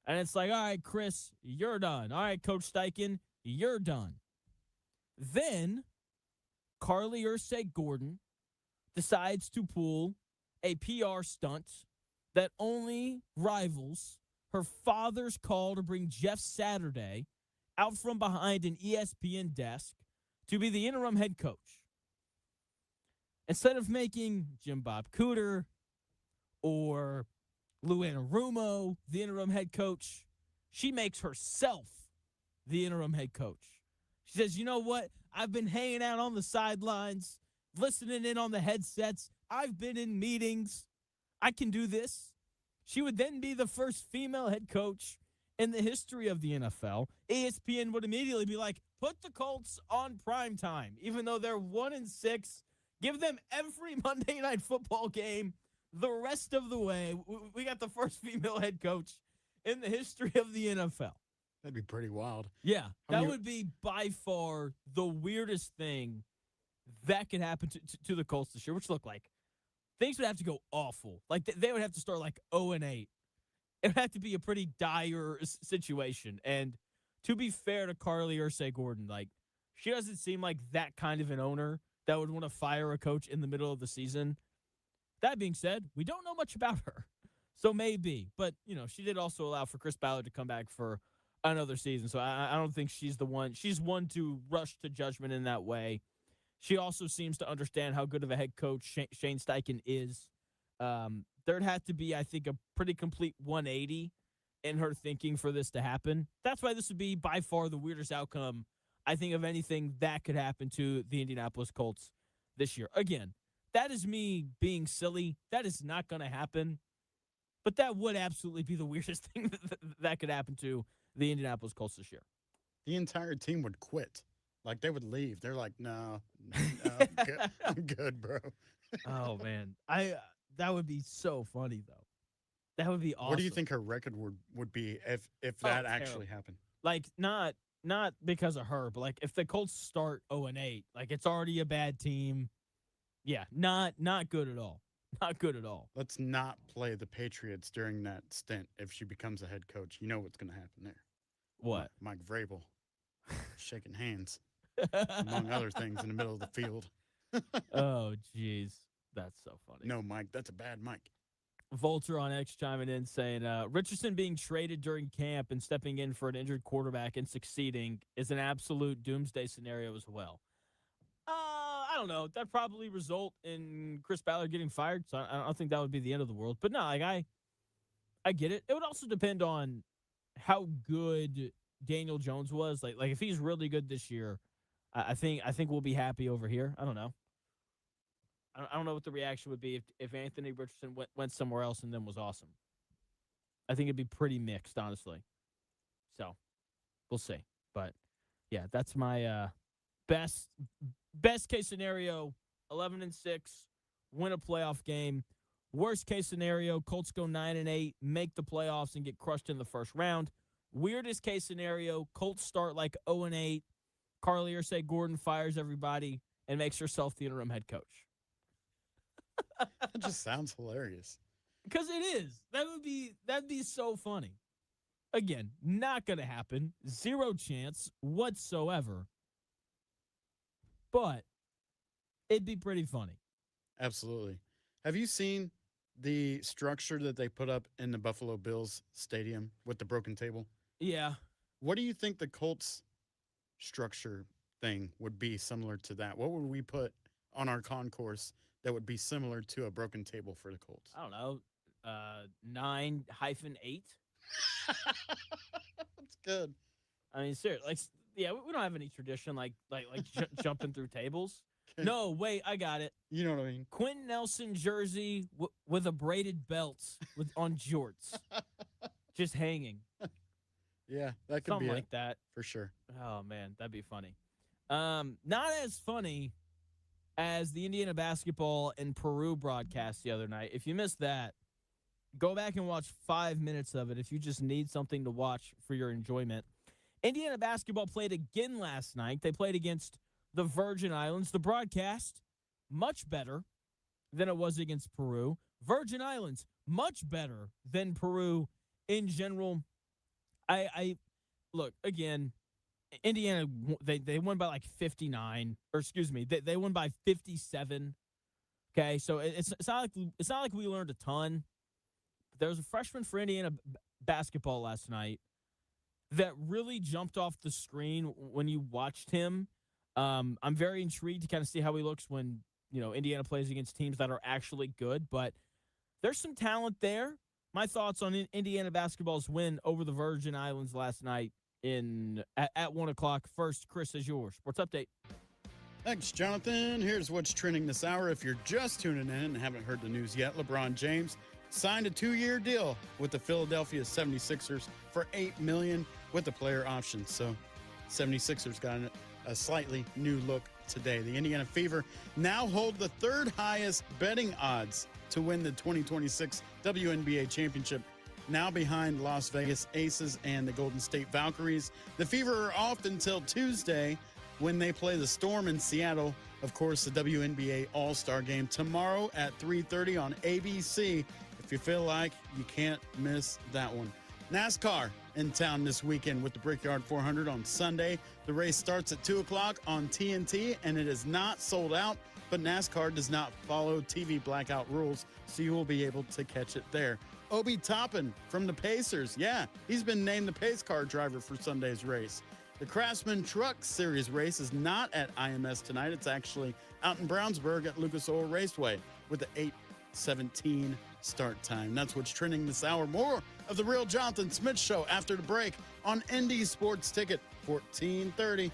And it's like, all right, Chris, you're done. All right, Coach Steichen, you're done. Then Carly Ursay-Gordon decides to pull a PR stunt that only rivals her father's call to bring Jeff Saturday out from behind an ESPN desk to be the interim head coach. Instead of making Jim Bob Cooter or Lou Anarumo the interim head coach, she makes herself the interim head coach. She says, you know what? I've been hanging out on the sidelines, listening in on the headsets. I've been in meetings. I can do this. She would then be the first female head coach in the history of the NFL. ESPN would immediately be like, put the Colts on prime time, even though they're 1-6. Give them every Monday Night Football game the rest of the way. We got the first female head coach in the history of the NFL. That'd be pretty wild. Yeah, that would be by far the weirdest thing that could happen to the Colts this year, which look like things would have to go awful. Like they would have to start like 0-8. It would have to be a pretty dire situation. And to be fair to Carly Ursay-Gordon, like she doesn't seem like that kind of an owner that would want to fire a coach in the middle of the season. That being said, we don't know much about her. So maybe. But, she did also allow for Chris Ballard to come back for another season. So I don't think she's the one. She's one to rush to judgment in that way. She also seems to understand how good of a head coach Shane Steichen is. There'd have to be, I think, a pretty complete 180 in her thinking for this to happen. That's why this would be by far the weirdest outcome, I think, of anything that could happen to the Indianapolis Colts this year. Again, that is me being silly. That is not going to happen. But that would absolutely be the weirdest thing that could happen to the Indianapolis Colts this year. The entire team would quit. Like, they would leave. They're like, no, I'm good, bro. Oh, man. That would be so funny, though. That would be awesome. What do you think her record would be if that actually happened? Like, not because of her, but, like, if the Colts start 0-8, like, it's already a bad team. Yeah, not good at all. Not good at all. Let's not play the Patriots during that stint if she becomes a head coach. You know what's going to happen there. What? Mike Vrabel shaking hands, among other things, in the middle of the field. Oh, jeez. That's so funny. No, Mike, that's a bad Mike. Volter on X chiming in saying, Richardson being traded during camp and stepping in for an injured quarterback and succeeding is an absolute doomsday scenario as well. I don't know. That'd probably result in Chris Ballard getting fired, so I don't think that would be the end of the world. But no, like I get it. It would also depend on how good Daniel Jones was. Like if he's really good this year, I think we'll be happy over here. I don't know. I don't know what the reaction would be if Anthony Richardson went somewhere else and then was awesome. I think it'd be pretty mixed, honestly. So we'll see. But yeah, that's my best case scenario, 11-6, win a playoff game. Worst case scenario, Colts go 9-8, make the playoffs and get crushed in the first round. Weirdest case scenario, Colts start like 0-8. Carly Ursay-Gordon fires everybody and makes herself the interim head coach. That just sounds hilarious. Because it is. That'd be so funny. Again, not going to happen. Zero chance whatsoever. But it'd be pretty funny. Absolutely. Have you seen the structure that they put up in the Buffalo Bills stadium with the broken table? Yeah. What do you think the Colts structure thing would be similar to that? What would we put on our concourse that would be similar to a broken table for the Colts? I don't know, 9-8. That's good. I mean, seriously, like, yeah, we don't have any tradition like jumping through tables. Okay. No, wait, I got it. You know what I mean? Quentin Nelson jersey with a braided belt with on jorts, just hanging, Yeah, that could something be like it that. for sure. Oh man, that'd be funny. Not as funny as the Indiana basketball and Peru broadcast the other night. If you missed that, go back and watch 5 minutes of it if you just need something to watch for your enjoyment. Indiana basketball played again last night. They played against the Virgin Islands. The broadcast, much better than it was against Peru. Virgin Islands, much better than Peru in general. I look, again, Indiana, they won by like 59, or excuse me, they won by 57. Okay, so it's not like we learned a ton. There was a freshman for Indiana basketball last night that really jumped off the screen when you watched him. I'm very intrigued to kind of see how he looks when, Indiana plays against teams that are actually good, but there's some talent there. My thoughts on Indiana basketball's win over the Virgin Islands last night at 1 o'clock. First, Chris, is yours. Sports update. Thanks, Jonathan. Here's what's trending this hour. If you're just tuning in and haven't heard the news yet, LeBron James signed a 2-year deal with the Philadelphia 76ers for $8 million with a player option. So 76ers got a slightly new look today. The Indiana Fever now hold the third highest betting odds to win the 2026 WNBA championship, now behind Las Vegas Aces and the Golden State Valkyries. The Fever are off until Tuesday when they play the Storm in Seattle. Of course, the WNBA All-Star Game tomorrow at 3:30 on ABC. If you feel like you can't miss that one. NASCAR in town this weekend with the Brickyard 400 on Sunday. The race starts at 2 o'clock on TNT, and it is not sold out, but NASCAR does not follow TV blackout rules, so you will be able to catch it there. Obi Toppin from the Pacers. Yeah, he's been named the pace car driver for Sunday's race. The Craftsman Truck Series race is not at IMS tonight. It's actually out in Brownsburg at Lucas Oil Raceway with the 8:17 start time. That's what's trending this hour. More of the Real Jonathan Smith Show after the break on ND Sports Ticket 1430.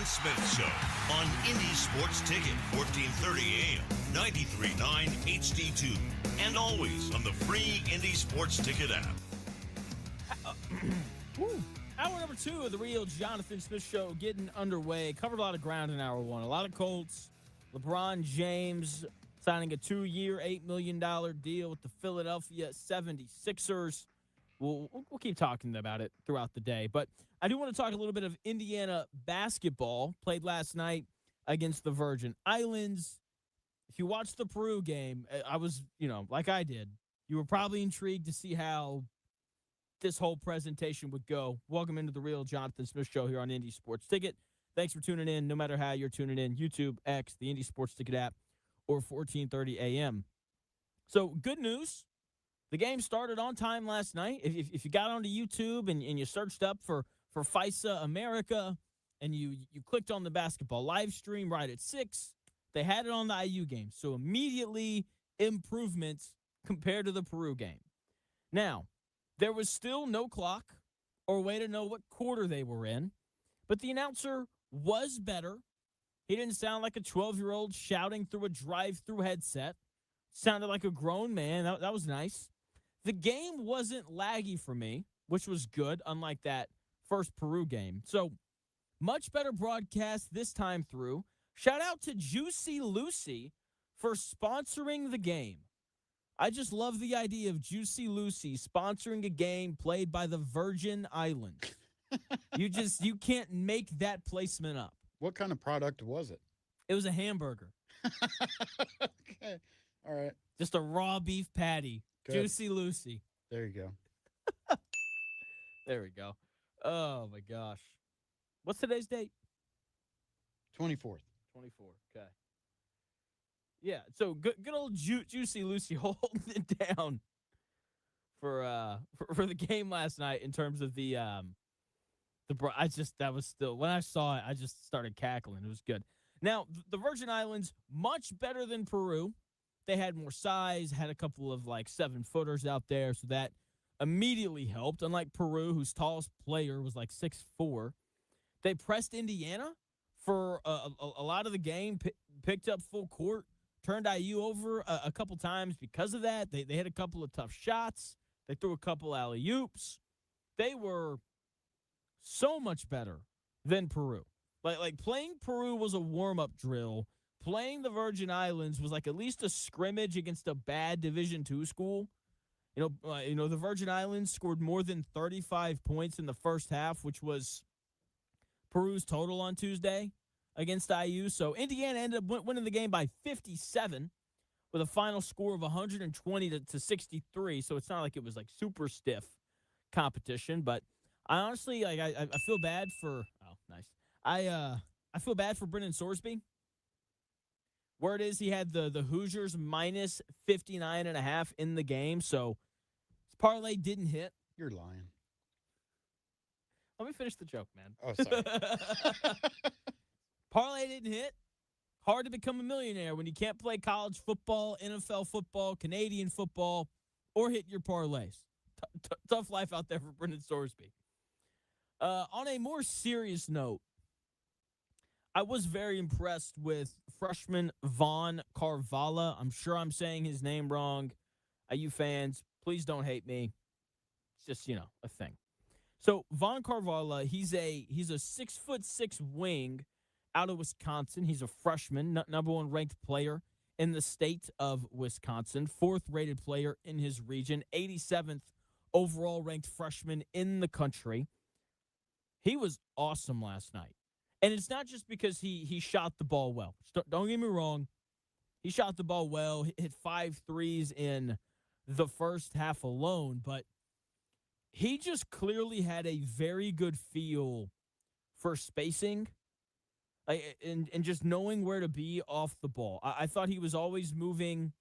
Smith Show on Indy Sports Ticket, 1430 AM, 93.9 HD2, and always on the free Indy Sports Ticket app. Hour number 2 of the real Jonathan Smith Show getting underway. Covered a lot of ground in hour 1. A lot of Colts. LeBron James signing a 2-year, $8 million deal with the Philadelphia 76ers. We'll keep talking about it throughout the day. But I do want to talk a little bit of Indiana basketball. Played last night against the Virgin Islands. If you watched the Peru game, I was, like I did, you were probably intrigued to see how this whole presentation would go. Welcome into the real Jonathan Smith Show here on Indy Sports Ticket. Thanks for tuning in, no matter how you're tuning in, YouTube, X, the Indy Sports Ticket app, or 1430 AM. So, good news. The game started on time last night. If you got onto YouTube and you searched up for FISA America and you clicked on the basketball live stream right at 6, they had it on the IU game. So, immediately improvements compared to the Peru game. Now, there was still no clock or way to know what quarter they were in, but the announcer was better. He didn't sound like a 12-year-old shouting through a drive-through headset. Sounded like a grown man. That was nice. The game wasn't laggy for me, which was good, unlike that first Peru game. So, much better broadcast this time through. Shout out to Juicy Lucy for sponsoring the game. I just love the idea of Juicy Lucy sponsoring a game played by the Virgin Islands. You can't make that placement up. What kind of product was it? It was a hamburger. Okay. All right. Just a raw beef patty. Good. Juicy Lucy. There you go. There we go. Oh, my gosh. What's today's date? 24th. 24. Okay. Yeah, so good old Juicy Lucy holding it down for the game last night in terms of that was still, when I saw it, I just started cackling. It was good. Now, the Virgin Islands, much better than Peru. They had more size, had a couple of 7-footers out there, so that immediately helped. Unlike Peru, whose tallest player was 6'4", they pressed Indiana for a lot of the game, picked up full court. Turned IU over a couple times because of that. They hit a couple of tough shots. They threw a couple alley-oops. They were so much better than Peru. Like playing Peru was a warm-up drill. Playing the Virgin Islands was at least a scrimmage against a bad Division II school. The Virgin Islands scored more than 35 points in the first half, which was Peru's total on Tuesday against IU. So Indiana ended up winning the game by 57 with a final score of 120 to 63. So it's not like it was super stiff competition, but I honestly I feel bad for nice. I feel bad for Brendan Sorsby. Word is he had the Hoosiers minus 59.5 in the game, so his parlay didn't hit. You're lying. Let me finish the joke, man. Oh, sorry. Parlay didn't hit. Hard to become a millionaire when you can't play college football, NFL football, Canadian football, or hit your parlays. Tough life out there for Brendan Sorsby. On a more serious note, I was very impressed with freshman Vaughn Carvalho. I'm sure I'm saying his name wrong. You fans, please don't hate me. It's just, a thing. So Vaughn Carvalho, he's a 6'6" wing out of Wisconsin. He's a freshman, number 1 ranked player in the state of Wisconsin, 4th rated player in his region, 87th overall ranked freshman in the country. He was awesome last night. And it's not just because he shot the ball well. Don't get me wrong. He shot the ball well, hit 5 threes in the first half alone, but he just clearly had a very good feel for spacing and just knowing where to be off the ball. I thought he was always moving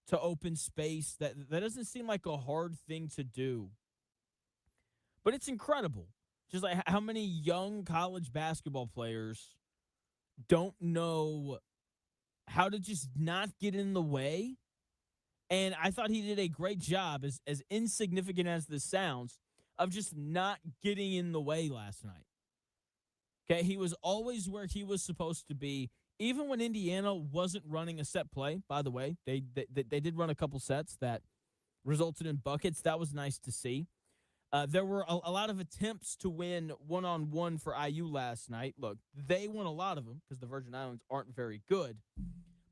to open space. That doesn't seem like a hard thing to do. But it's incredible. Just how many young college basketball players don't know how to just not get in the way. And I thought he did a great job, as insignificant as this sounds, of just not getting in the way last night. Okay, he was always where he was supposed to be. Even when Indiana wasn't running a set play, by the way, they did run a couple sets that resulted in buckets. That was nice to see. There were a lot of attempts to win one-on-one for IU last night. Look, they won a lot of them because the Virgin Islands aren't very good.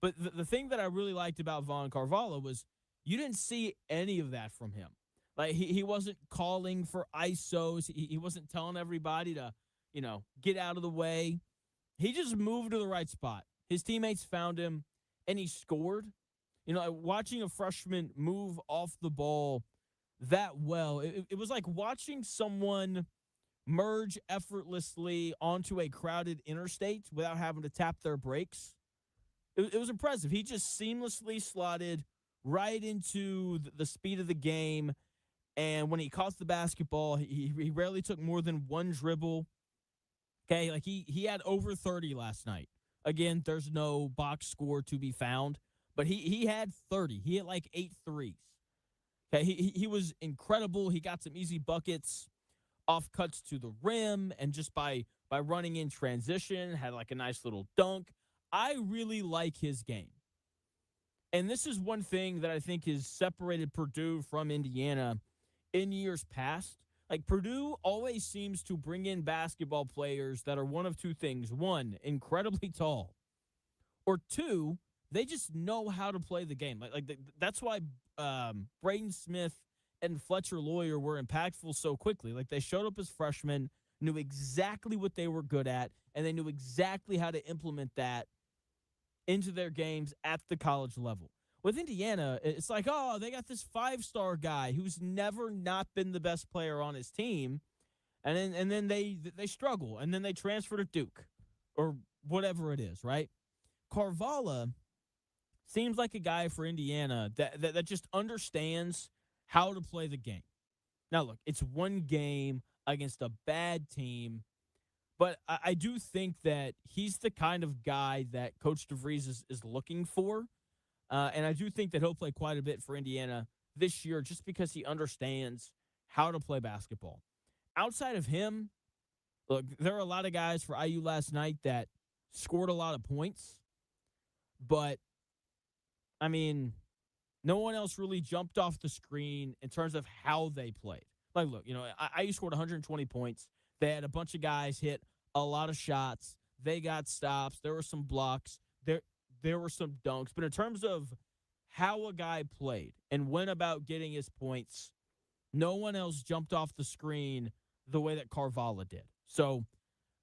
But the thing that I really liked about Von Carvalho was you didn't see any of that from him. Like, he wasn't calling for ISOs. He wasn't telling everybody to, get out of the way. He just moved to the right spot. His teammates found him, and he scored. Watching a freshman move off the ball that well, it was like watching someone merge effortlessly onto a crowded interstate without having to tap their brakes. It was impressive. He just seamlessly slotted right into the speed of the game, and when he caught the basketball, he rarely took more than one dribble. Okay, like he had over 30 last night. Again, there's no box score to be found, but he had 30. He hit like 8 threes. Okay, he was incredible. He got some easy buckets off cuts to the rim, and just by running in transition, had like a nice little dunk. I really like his game. And this is one thing that I think has separated Purdue from Indiana in years past. Like, Purdue always seems to bring in basketball players that are one of two things. One, incredibly tall. Or two, they just know how to play the game. That's why Braden Smith and Fletcher Lawyer were impactful so quickly. Like, they showed up as freshmen, knew exactly what they were good at, and they knew exactly how to implement that into their games at the college level. With Indiana, it's like, oh, they got this 5-star guy who's never not been the best player on his team, and then they struggle, and then they transfer to Duke or whatever it is, right? Carvalho seems like a guy for Indiana that just understands how to play the game. Now, look, it's one game against a bad team, but I do think that he's the kind of guy that Coach DeVries is looking for. And I do think that he'll play quite a bit for Indiana this year just because he understands how to play basketball. Outside of him, look, there are a lot of guys for IU last night that scored a lot of points. But, I mean, no one else really jumped off the screen in terms of how they played. Like, look, IU scored 120 points. They had a bunch of guys hit a lot of shots. They got stops. There were some blocks. There were some dunks. But in terms of how a guy played and went about getting his points, no one else jumped off the screen the way that Carvalho did. So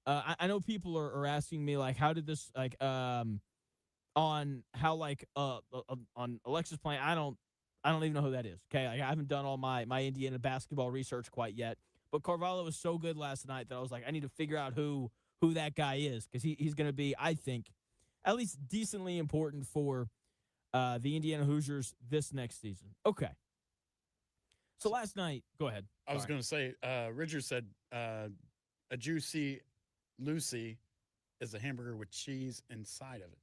I know people are asking me, like, how did this, like, on how, like, on Alexis playing, I don't even know who that is. Okay, like, I haven't done all my Indiana basketball research quite yet. But Carvalho was so good last night that I was like, I need to figure out who that guy is, because he's going to be, I think, at least decently important for the Indiana Hoosiers this next season. Okay. So last night, go ahead. I was going to say, Richard said a juicy Lucy is a hamburger with cheese inside of it.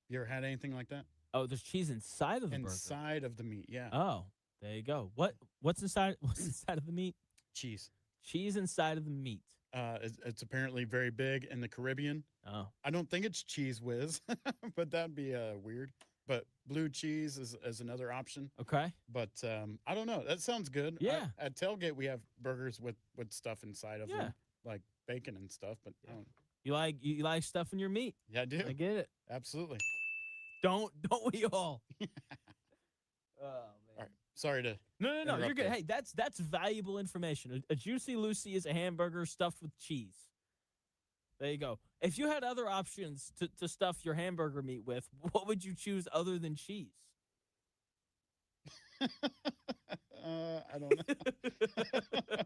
You ever had anything like that? Oh, there's cheese inside of the burger. Inside of the meat, yeah. Oh, there you go. What's inside of the meat? Cheese. Cheese inside of the meat. It's apparently very big in the Caribbean. Oh. I don't think it's Cheese Whiz, but that'd be weird. But blue cheese is another option. Okay. But I don't know. That sounds good. Yeah. At Tailgate, we have burgers with stuff inside of them, like bacon and stuff. But I don't. You like stuff in your meat? Yeah, I do. I get it. Absolutely. Don't we all? Oh, man. All right. Sorry to. No. You're good. Hey, that's valuable information. A Juicy Lucy is a hamburger stuffed with cheese. There you go. If you had other options to stuff your hamburger meat with, what would you choose other than cheese? I don't know.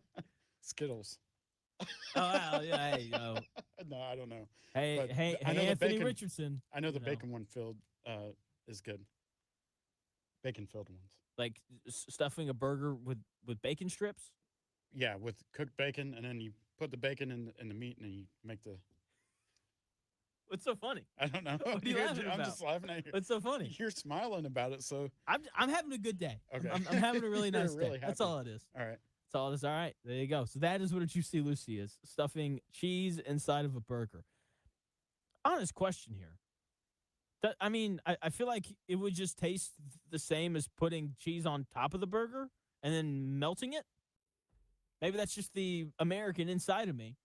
Skittles. Oh, wow. Yeah, hey, No, I don't know. Hey, I know Anthony bacon, Richardson. I know the bacon one filled is good. Bacon filled ones. Like stuffing a burger with bacon strips? Yeah, with cooked bacon, and then you put the bacon in the meat, and then you make the. What's so funny? I don't know. What are you laughing I'm about? just laughing at you. What's so funny? You're smiling about it, so. I'm having a good day. Okay. I'm having a really nice really day. That's happy. all it is. All right. That's all it is. All right, there you go. So that is what a Juicy Lucy is: stuffing cheese inside of a burger. Honest question here. I feel like it would just taste the same as putting cheese on top of the burger and then melting it. Maybe that's just the American inside of me.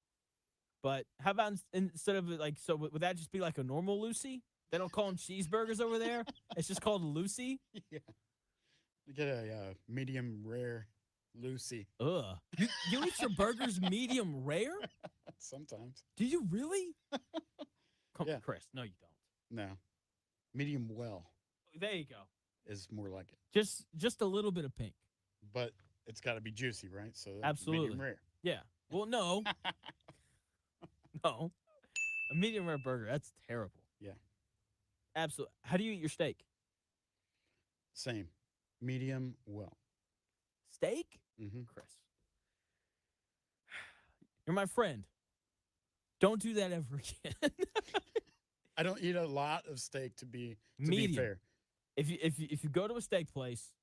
But how about instead of like, so would that just be like a normal Lucy? They don't call them cheeseburgers over there. It's just called a Lucy. Yeah. You get a medium rare Lucy. Ugh. You eat your burgers medium rare? Sometimes. Do you really? Come, Yeah. Chris, no, you don't. No. Medium well There you go. is more like it. Just a little bit of pink. But it's got to be juicy, right? So that's Absolutely. medium rare. Yeah. Well, no. No. A medium rare burger, that's terrible. Yeah. Absolutely. How do you eat your steak? Same. Medium well. Steak? Mm-hmm. Chris. You're my friend. Don't do that ever again. I don't eat a lot of steak to be Medium. fair. If you go to a steak place,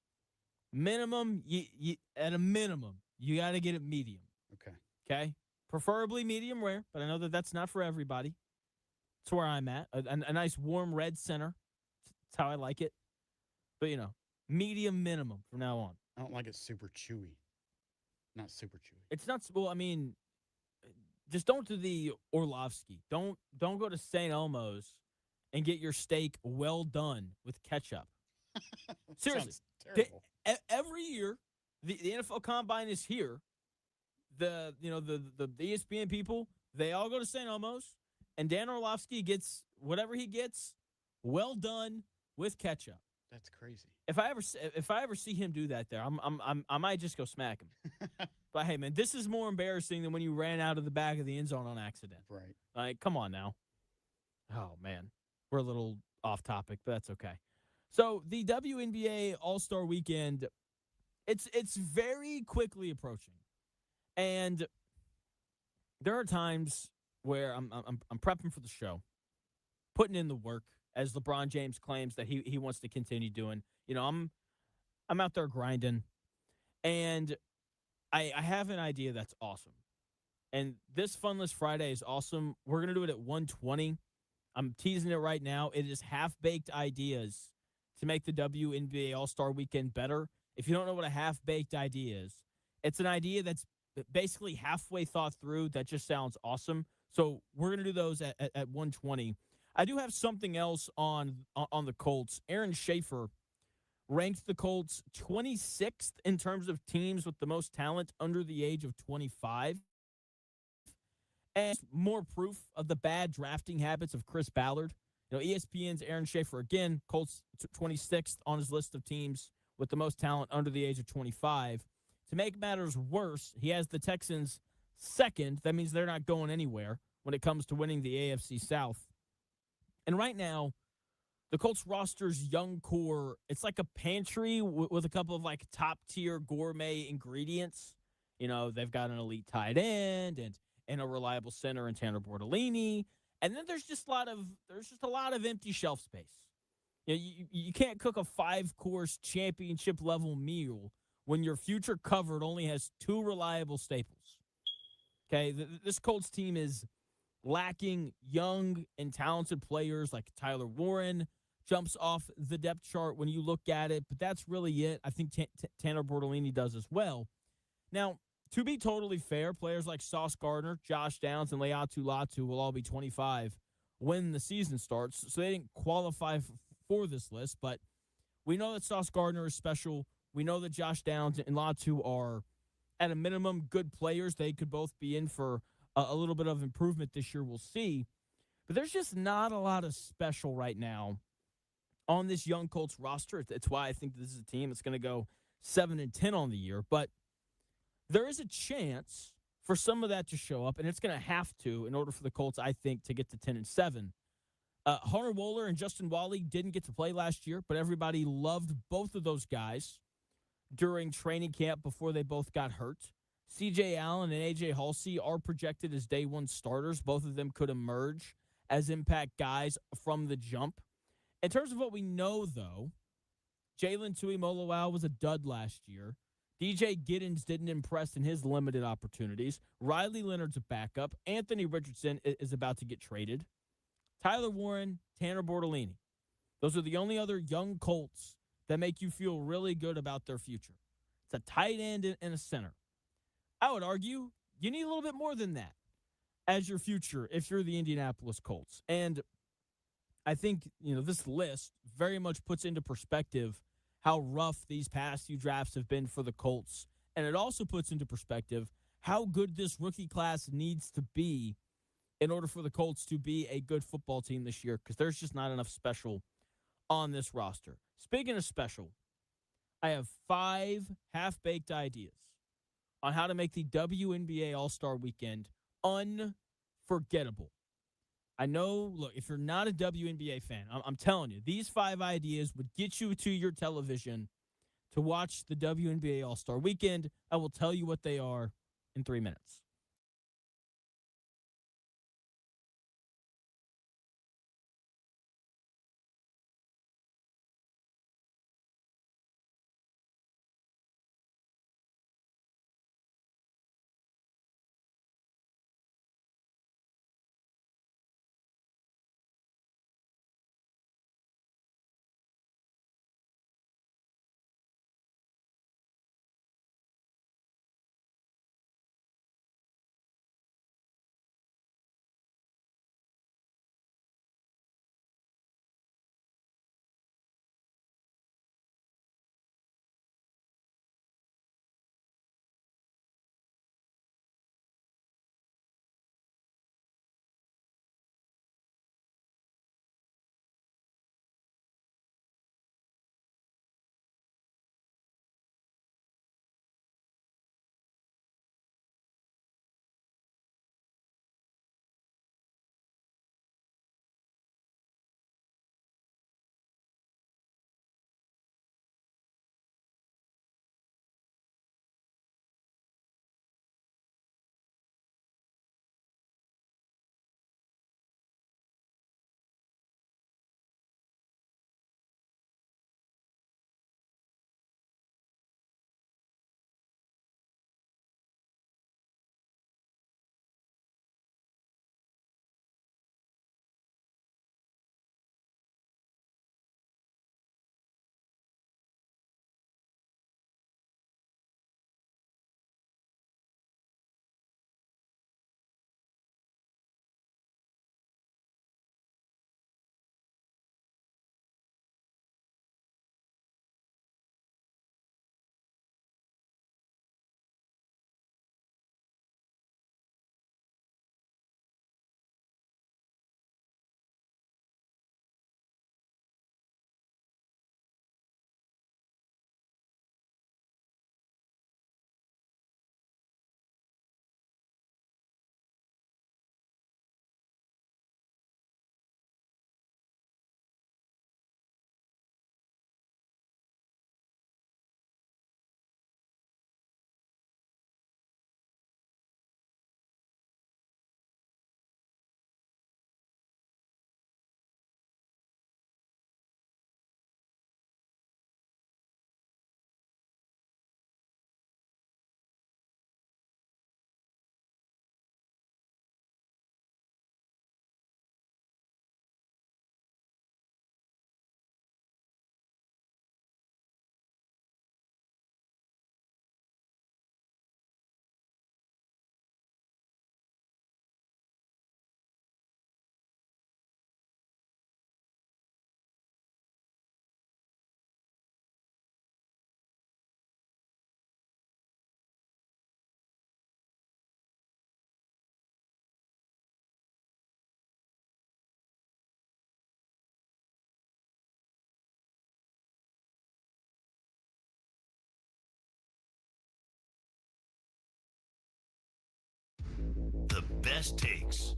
minimum you at a minimum you got to get it medium. Okay. Okay, preferably medium rare, but I know that that's not for everybody. That's where I'm at. A nice warm red center. That's how I like it. But medium minimum from now on. I don't like it super chewy. Not super chewy. It's not. Well, I mean, just don't do the Orlovsky. Don't go to St. Elmo's and get your steak well done with ketchup. Seriously, Sounds terrible. every year, the NFL Combine is here. The ESPN people, they all go to St. Elmo's, and Dan Orlovsky gets whatever he gets well done with ketchup. That's crazy. If I ever see him do that there, I might just go smack him. But hey, man, this is more embarrassing than when you ran out of the back of the end zone on accident. Right. Like, come on now. Oh man, we're a little off topic, but that's okay. So the WNBA All-Star Weekend, it's very quickly approaching, and there are times where I'm prepping for the show, putting in the work, as LeBron James claims that he wants to continue doing. I'm out there grinding, and I have an idea that's awesome. And this Funless Friday is awesome. We're going to do it at 1:20. I'm teasing it right now. It is half-baked ideas to make the WNBA All-Star Weekend better. If you don't know what a half-baked idea is, it's an idea that's basically halfway thought through that just sounds awesome. So we're going to do those at 1:20. I do have something else on the Colts. Aaron Schaefer ranked the Colts 26th in terms of teams with the most talent under the age of 25. And more proof of the bad drafting habits of Chris Ballard. ESPN's Aaron Schaefer, again, Colts 26th on his list of teams with the most talent under the age of 25. To make matters worse, he has the Texans second. That means they're not going anywhere when it comes to winning the AFC South. And right now, the Colts roster's young core, it's like a pantry with a couple of like top-tier gourmet ingredients. They've got an elite tight end and a reliable center in Tanner Bortolini. And then there's just a lot of empty shelf space. You can't cook a 5-course championship-level meal when your future cupboard only has 2 reliable staples. Okay, this Colts team is lacking young and talented players like Tyler Warren. Jumps off the depth chart when you look at it, but that's really it. I think Tanner Bortolini does as well. Now, to be totally fair, players like Sauce Gardner, Josh Downs, and Leatu Latu will all be 25 when the season starts, so they didn't qualify for this list, but we know that Sauce Gardner is special. We know that Josh Downs and Latu are, at a minimum, good players. They could both be in for a little bit of improvement this year. We'll see. But there's just not a lot of special right now on this young Colts roster. It's why I think this is a team that's going to go 7-10 on the year. But there is a chance for some of that to show up, and it's going to have to in order for the Colts, I think, to get to 10-7. Hunter Wohler and Justin Wally didn't get to play last year, but everybody loved both of those guys during training camp before they both got hurt. C.J. Allen and A.J. Halsey are projected as day one starters. Both of them could emerge as impact guys from the jump. In terms of what we know, though, Jalen Tuimoloau was a dud last year. DJ Giddens didn't impress in his limited opportunities. Riley Leonard's a backup. Anthony Richardson is about to get traded. Tyler Warren, Tanner Bortolini. Those are the only other young Colts that make you feel really good about their future. It's a tight end and a center. I would argue you need a little bit more than that as your future if you're the Indianapolis Colts. And I think, this list very much puts into perspective how rough these past few drafts have been for the Colts. And it also puts into perspective how good this rookie class needs to be in order for the Colts to be a good football team this year, because there's just not enough special on this roster. Speaking of special, I have 5 half-baked ideas on how to make the WNBA All-Star Weekend unforgettable. I know, look, if you're not a WNBA fan, I'm telling you, these 5 ideas would get you to your television to watch the WNBA All-Star Weekend. I will tell you what they are in 3 minutes. The best takes.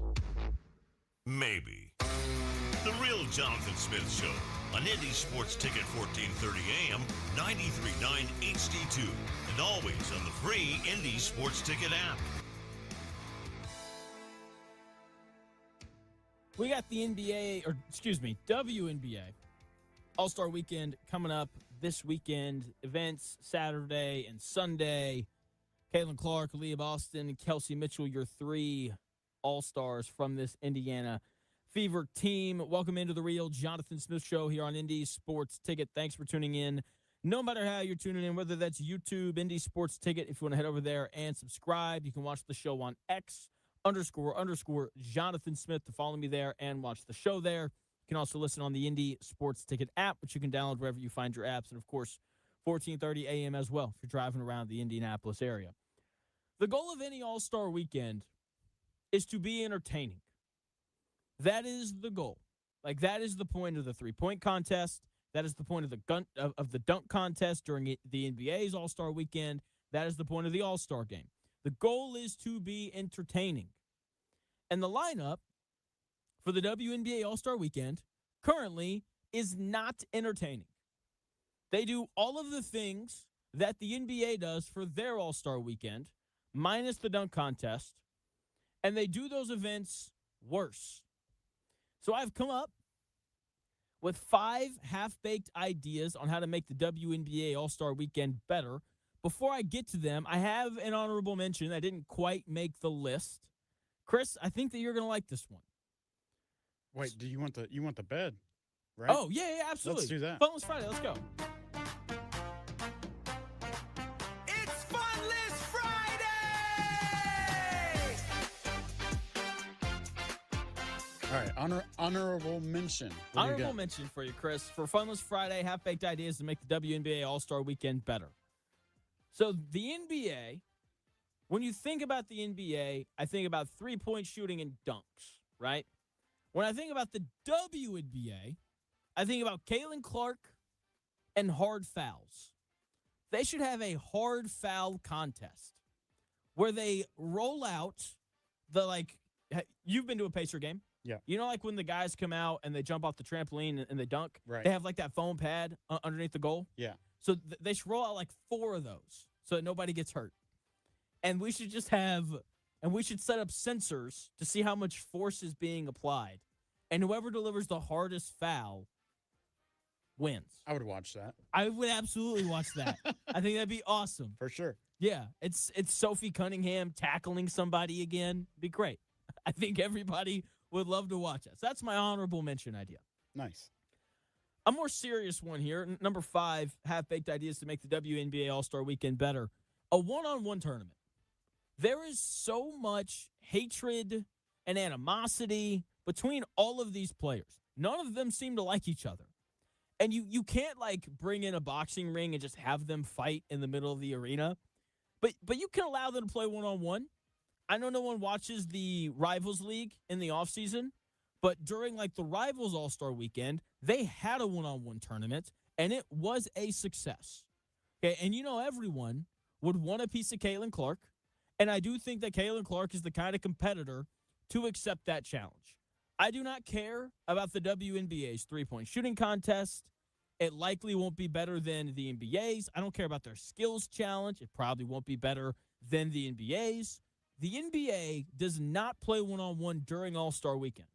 Maybe. The Real Jonathan Smith Show on Indy Sports Ticket 1430 AM, 93.9 HD2, and always on the free Indy Sports Ticket app. We got the WNBA All-Star Weekend coming up this weekend. Events Saturday and Sunday. Caitlin Clark, Leah Boston, and Kelsey Mitchell, your 3 All-Stars from this Indiana Fever team. Welcome into the real Jonathan Smith Show here on Indy Sports Ticket. Thanks for tuning in. No matter how you're tuning in, whether that's YouTube, Indy Sports Ticket, if you want to head over there and subscribe, you can watch the show on X__Jonathan Smith to follow me there and watch the show there. You can also listen on the Indy Sports Ticket app, which you can download wherever you find your apps. And, of course, 14:30 a.m. as well if you're driving around the Indianapolis area. The goal of any All-Star Weekend is to be entertaining. That is the goal. Like, that is the point of the three-point contest. That is the point of the dunk contest during the NBA's All-Star Weekend. That is the point of the All-Star Game. The goal is to be entertaining. And the lineup for the WNBA All-Star Weekend currently is not entertaining. They do all of the things that the NBA does for their All-Star Weekend, minus the dunk contest, and they do those events worse. So I've come up with 5 half-baked ideas on how to make the WNBA All-Star Weekend better. Before I get to them, I have an honorable mention that didn't quite make the list. Chris, I think that you're going to like this one. Wait, do you want the bed? Right? Oh, yeah, absolutely. Let's do that. Funless Friday, let's go. It's Funless Friday! All right, honorable mention. What do you Honorable got? mention for you, Chris, for Funless Friday, half-baked ideas to make the WNBA All-Star Weekend better. So the NBA, when you think about the NBA, I think about three-point shooting and dunks, right? When I think about the WNBA, I think about Caitlin Clark and hard fouls. They should have a hard foul contest where they roll out the, like, you've been to a Pacer game. Yeah. You know, like when the guys come out and they jump off the trampoline and they dunk? Right. They have like that foam pad underneath the goal. Yeah. So they should roll out like 4 of those so that nobody gets hurt. And we should just have, and we should set up sensors to see how much force is being applied. And whoever delivers the hardest foul wins. I would watch that. I would absolutely watch that. I think that'd be awesome. For sure. Yeah, it's Sophie Cunningham tackling somebody again. Be great. I think everybody would love to watch it. So that's my honorable mention idea. Nice. A more serious one here. Number 5, half-baked ideas to make the WNBA All-Star Weekend better. A one-on-one tournament. There is so much hatred and animosity between all of these players. None of them seem to like each other. And you can't, like, bring in a boxing ring and just have them fight in the middle of the arena. But you can allow them to play one-on-one. I know no one watches the Rivals League in the offseason, but during, like, the Rivals All-Star Weekend, they had a one-on-one tournament, and it was a success. Okay, and you know everyone would want a piece of Caitlin Clark, and I do think that Caitlin Clark is the kind of competitor to accept that challenge. I do not care about the WNBA's three-point shooting contest. It likely won't be better than the NBA's. I don't care about their skills challenge. It probably won't be better than the NBA's. The NBA does not play one-on-one during All-Star Weekend.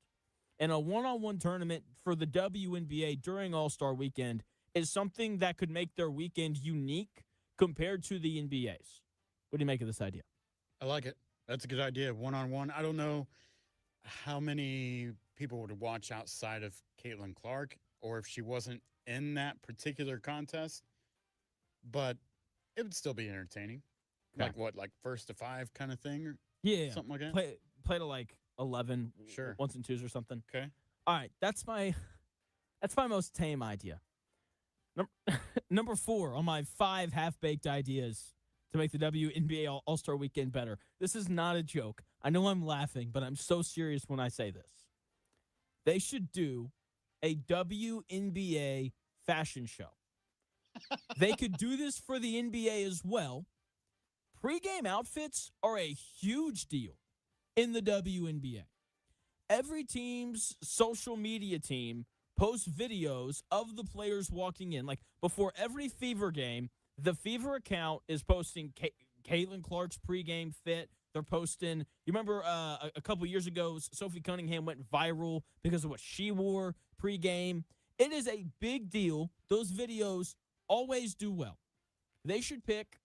And a one-on-one tournament for the WNBA during All-Star Weekend is something that could make their weekend unique compared to the NBA's. What do you make of this idea? I like it. That's a good idea. One-on-one. I don't know how many people would watch outside of Caitlin Clark or if she wasn't in that particular contest, but it would still be entertaining. Okay. Like what, like first to 5 kind of thing or Yeah. something like that? Play to like 11, Sure. 1s and 2s or something. Okay. All right, that's my most tame idea. Number 4 on my 5 half-baked ideas to make the WNBA All-Star Weekend better. This is not a joke. I know I'm laughing, but I'm so serious when I say this. They should do a WNBA fashion show. They could do this for the NBA as well. Pre-game outfits are a huge deal in the WNBA. Every team's social media team posts videos of the players walking in. Like, before every Fever game, the Fever account is posting Caitlin Clark's pregame fit. They're posting, you remember a couple years ago, Sophie Cunningham went viral because of what she wore pregame. It is a big deal. Those videos always do well. They should pick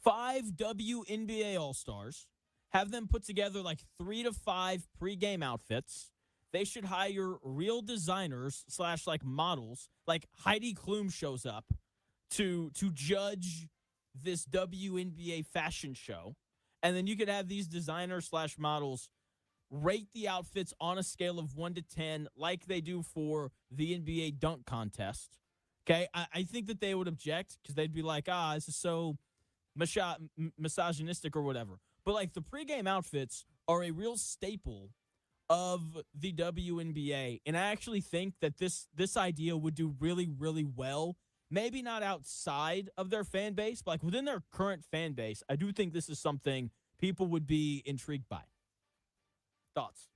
5 WNBA All-Stars, have them put together like 3 to 5 pregame outfits. They should hire real designers / like models. Like Heidi Klum shows up to judge this WNBA fashion show. And then you could have these designers / models rate the outfits on a scale of 1 to 10 like they do for the NBA dunk contest. Okay, I think that they would object because they'd be like, this is so misogynistic or whatever. But like the pregame outfits are a real staple of the WNBA, and I actually think that this idea would do really, really well. Maybe not outside of their fan base, but like within their current fan base, I do think this is something people would be intrigued by. Thoughts?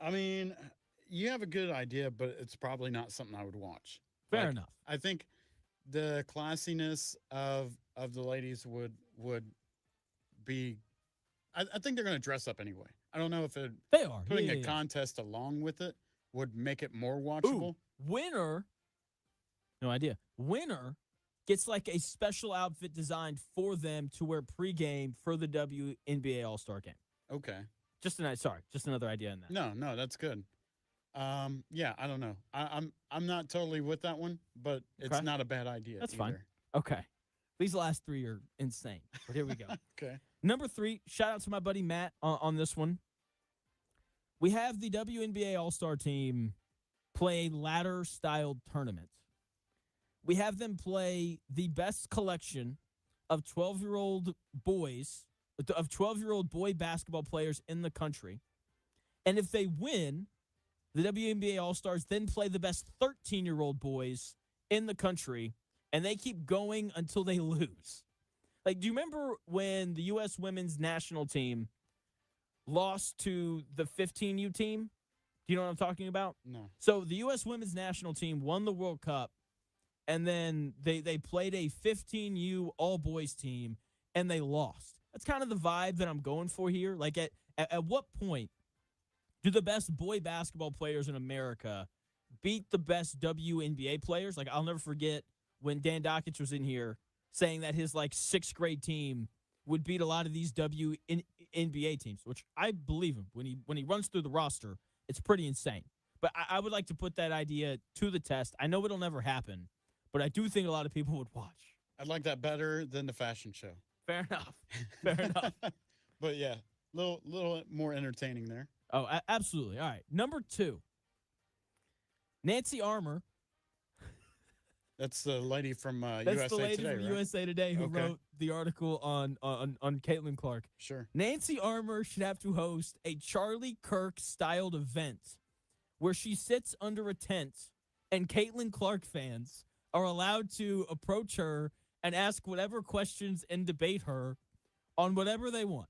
I mean, you have a good idea, but it's probably not something I would watch. Fair enough. I think the classiness of the ladies would be. I think they're going to dress up anyway. I don't know if They are. putting Yeah, a yeah. contest along with it would make it more watchable. Ooh, winner, no idea. Winner gets like a special outfit designed for them to wear pregame for the WNBA All-Star game. Okay. Just another idea in that. No, that's good. Yeah, I don't know. I'm not totally with that one, but it's Okay. not a bad idea. That's either. fine. Okay. These last 3 are insane, but here we go. Okay. Number 3, shout out to my buddy Matt on this one. We have the WNBA All-Star team play a ladder-styled tournament. We have them play the best collection of 12-year-old boys, of 12-year-old boy basketball players in the country. And if they win, the WNBA All-Stars then play the best 13-year-old boys in the country, and they keep going until they lose. Like, do you remember when the U.S. women's national team lost to the 15U team? Do you know what I'm talking about? No. So the U.S. women's national team won the World Cup, and then they played a 15U all-boys team, and they lost. That's kind of the vibe that I'm going for here. Like, at what point do the best boy basketball players in America beat the best WNBA players? Like, I'll never forget when Dan Dockich was in here saying that his, like, 6th grade team would beat a lot of these WNBA teams, which I believe him. When he runs through the roster, it's pretty insane. But I would like to put that idea to the test. I know it'll never happen, but I do think a lot of people would watch. I'd like that better than the fashion show. Fair enough. Fair enough. But yeah, little more entertaining there. Oh, absolutely. All right. Number 2, Nancy Armour. That's the lady from That's USA the lady Today, from right? USA Today who Okay. wrote the article on Caitlin Clark. Sure. Nancy Armour should have to host a Charlie Kirk-styled event where she sits under a tent and Caitlin Clark fans are allowed to approach her and ask whatever questions and debate her on whatever they want.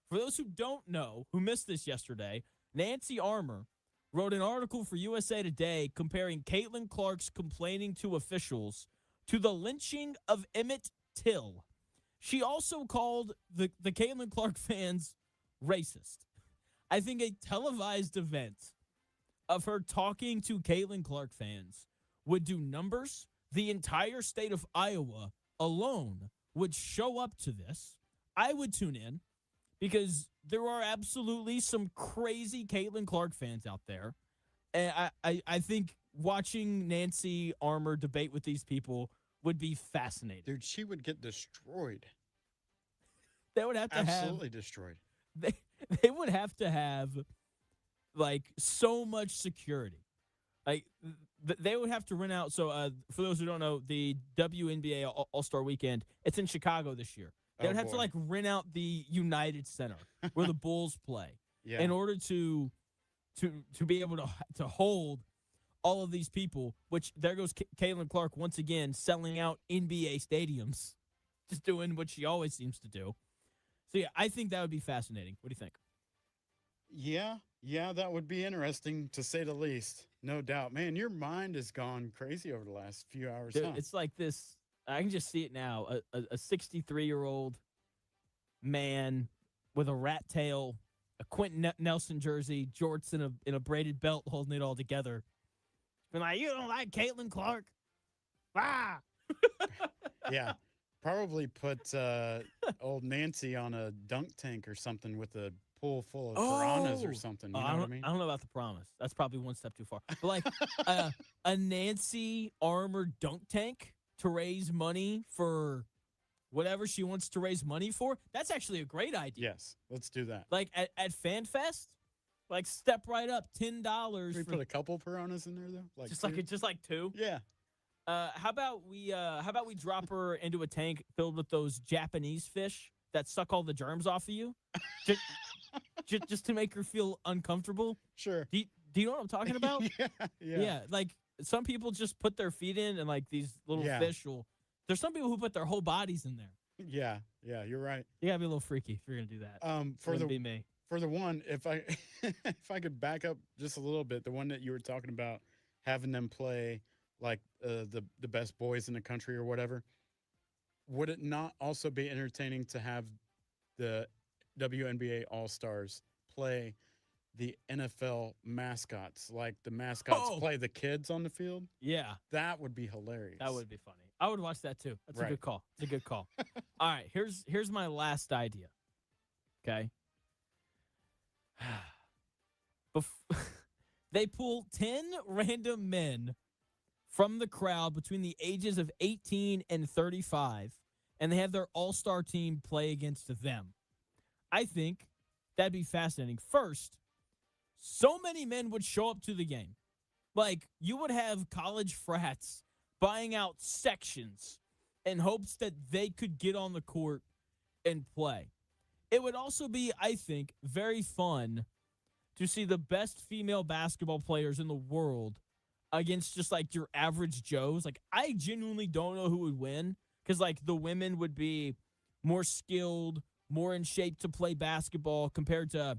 For those who don't know, who missed this yesterday, Nancy Armour wrote an article for USA Today comparing Caitlin Clark's complaining to officials to the lynching of Emmett Till. She also called the Caitlin Clark fans racist. I think a televised event of her talking to Caitlin Clark fans would do numbers. The entire state of Iowa alone would show up to this. I would tune in because there are absolutely some crazy Caitlin Clark fans out there. And I think watching Nancy Armour debate with these people would be fascinating. Dude, she would get destroyed. They would have to Absolutely destroyed. they would have to have like so much security. Like they would have to rent out. So for those who don't know, the WNBA All-Star Weekend, it's in Chicago this year. They would have to like rent out the United Center where the Bulls play Yeah. in order to be able to hold all of these people. Which there goes Caitlin Clark once again selling out NBA stadiums, just doing what she always seems to do. So yeah, I think that would be fascinating. What do you think? Yeah, that would be interesting to say the least. No doubt. Man, your mind has gone crazy over the last few hours. Dude, huh? it's like this. I can just see it now. A 63-year-old man with a rat tail, a Quentin Nelson jersey, jorts, and a braided belt holding it all together. Been like, you don't like Caitlin Clark? Ah. Yeah. Probably put old Nancy on a dunk tank or something with a pool full of piranhas or something. You know what I mean? I don't know about the promise. That's probably one step too far. But like a Nancy armored dunk tank to raise money for whatever she wants to raise money for. That's actually a great idea. Yes. Let's do that. Like at FanFest, like step right up, $10. Can we put a couple piranhas in there though? Like just like two. Yeah. How about we drop her into a tank filled with those Japanese fish that suck all the germs off of you, just to make her feel uncomfortable? Sure. Do you know what I'm talking about? Yeah. Yeah. Like some people just put their feet in and like these little fish will. There's some people who put their whole bodies in there. Yeah. Yeah. You're right. You gotta be a little freaky if you're gonna do that. Be me. For the one, if I if I could back up just a little bit, the one that you were talking about, having them play like the best boys in the country or whatever, would it not also be entertaining to have the WNBA All-Stars play the NFL mascots, like the mascots play the kids on the field? Yeah, that would be hilarious. that would be funny. I would watch that too. That's a Right. good call. It's a good call. All right, here's my last idea. Okay. They pull 10 random men from the crowd between the ages of 18 and 35, and they have their all-star team play against them. I think that'd be fascinating. First, so many men would show up to the game. Like, you would have college frats buying out sections in hopes that they could get on the court and play. It would also be, I think, very fun to see the best female basketball players in the world against just like your average Joes. Like, I genuinely don't know who would win because like the women would be more skilled, more in shape to play basketball compared to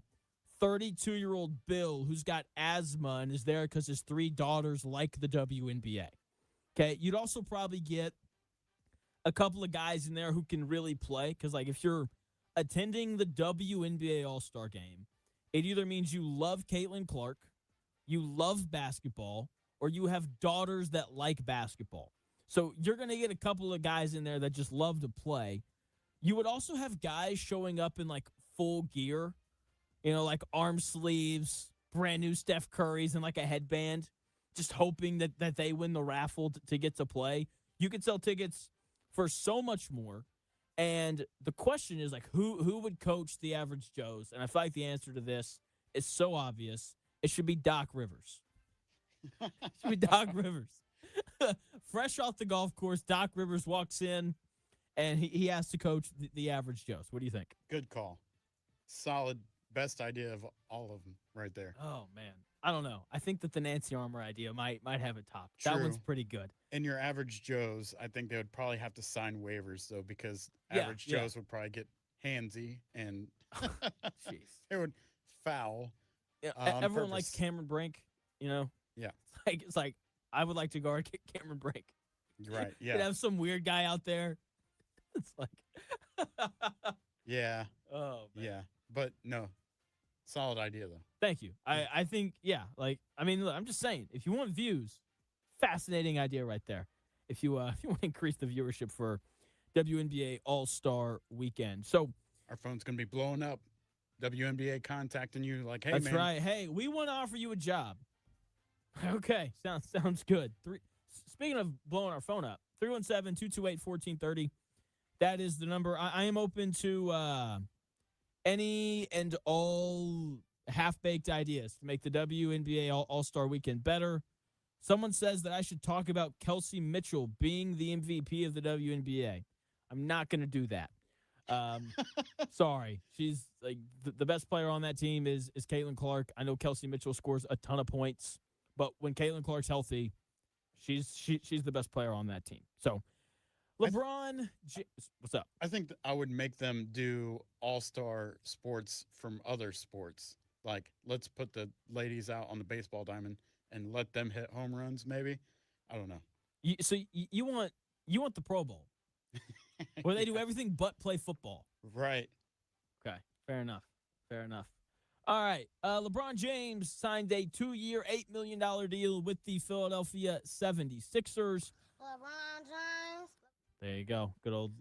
32-year-old Bill who's got asthma and is there because his 3 daughters like the WNBA. Okay, you'd also probably get a couple of guys in there who can really play because like if you're attending the WNBA All-Star game, it either means you love Caitlin Clark, you love basketball, or you have daughters that like basketball. So you're going to get a couple of guys in there that just love to play. You would also have guys showing up in like full gear, you know, like arm sleeves, brand new Steph Currys, and like a headband, just hoping that they win the raffle to get to play. You could sell tickets for so much more. And the question is, like, who would coach the average Joes? And I feel like the answer to this is so obvious. It should be Doc Rivers. It should be Doc Rivers. Fresh off the golf course, Doc Rivers walks in, and he has to coach the average Joes. What do you think? Good call. Solid. Best idea of all of them right there. Oh, man. I don't know. I think that the Nancy Armour idea might have it top. That one's True. pretty good. And your average Joes, I think they would probably have to sign waivers, though, because Yeah, average yeah. Joes would probably get handsy and Jeez. they would foul. Yeah, on everyone likes purpose. Cameron Brink, you know? Yeah. It's like I would like to guard Cameron Brink. You're right. You'd Yeah. have some weird guy out there. It's like, Yeah. oh, man. Yeah. But no, solid idea, though. Thank you. I think, yeah, like, I mean, look, I'm just saying, if you want views, fascinating idea right there. If you want to increase the viewership for WNBA All-Star Weekend. So Our phone's going to be blowing up. WNBA contacting you like, hey, that's man. right. Hey, we want to offer you a job. Okay, sounds good. Speaking of blowing our phone up, 317-228-1430. That is the number. I am open to any and all half-baked ideas to make the WNBA All-Star Weekend better. Someone says that I should talk about Kelsey Mitchell being the MVP of the WNBA. I'm not going to do that. Sorry. She's like the best player on that team is Caitlin Clark. I know Kelsey Mitchell scores a ton of points, but when Caitlin Clark's healthy, she's the best player on that team. So LeBron, what's up? I think I would make them do all-star sports from other sports. Like, let's put the ladies out on the baseball diamond and let them hit home runs, maybe. I don't know. You want the Pro Bowl where they do everything but play football. Right. Okay, fair enough. All right. LeBron James signed a 2-year, $8 million deal with the Philadelphia 76ers. LeBron James. There you go. Good old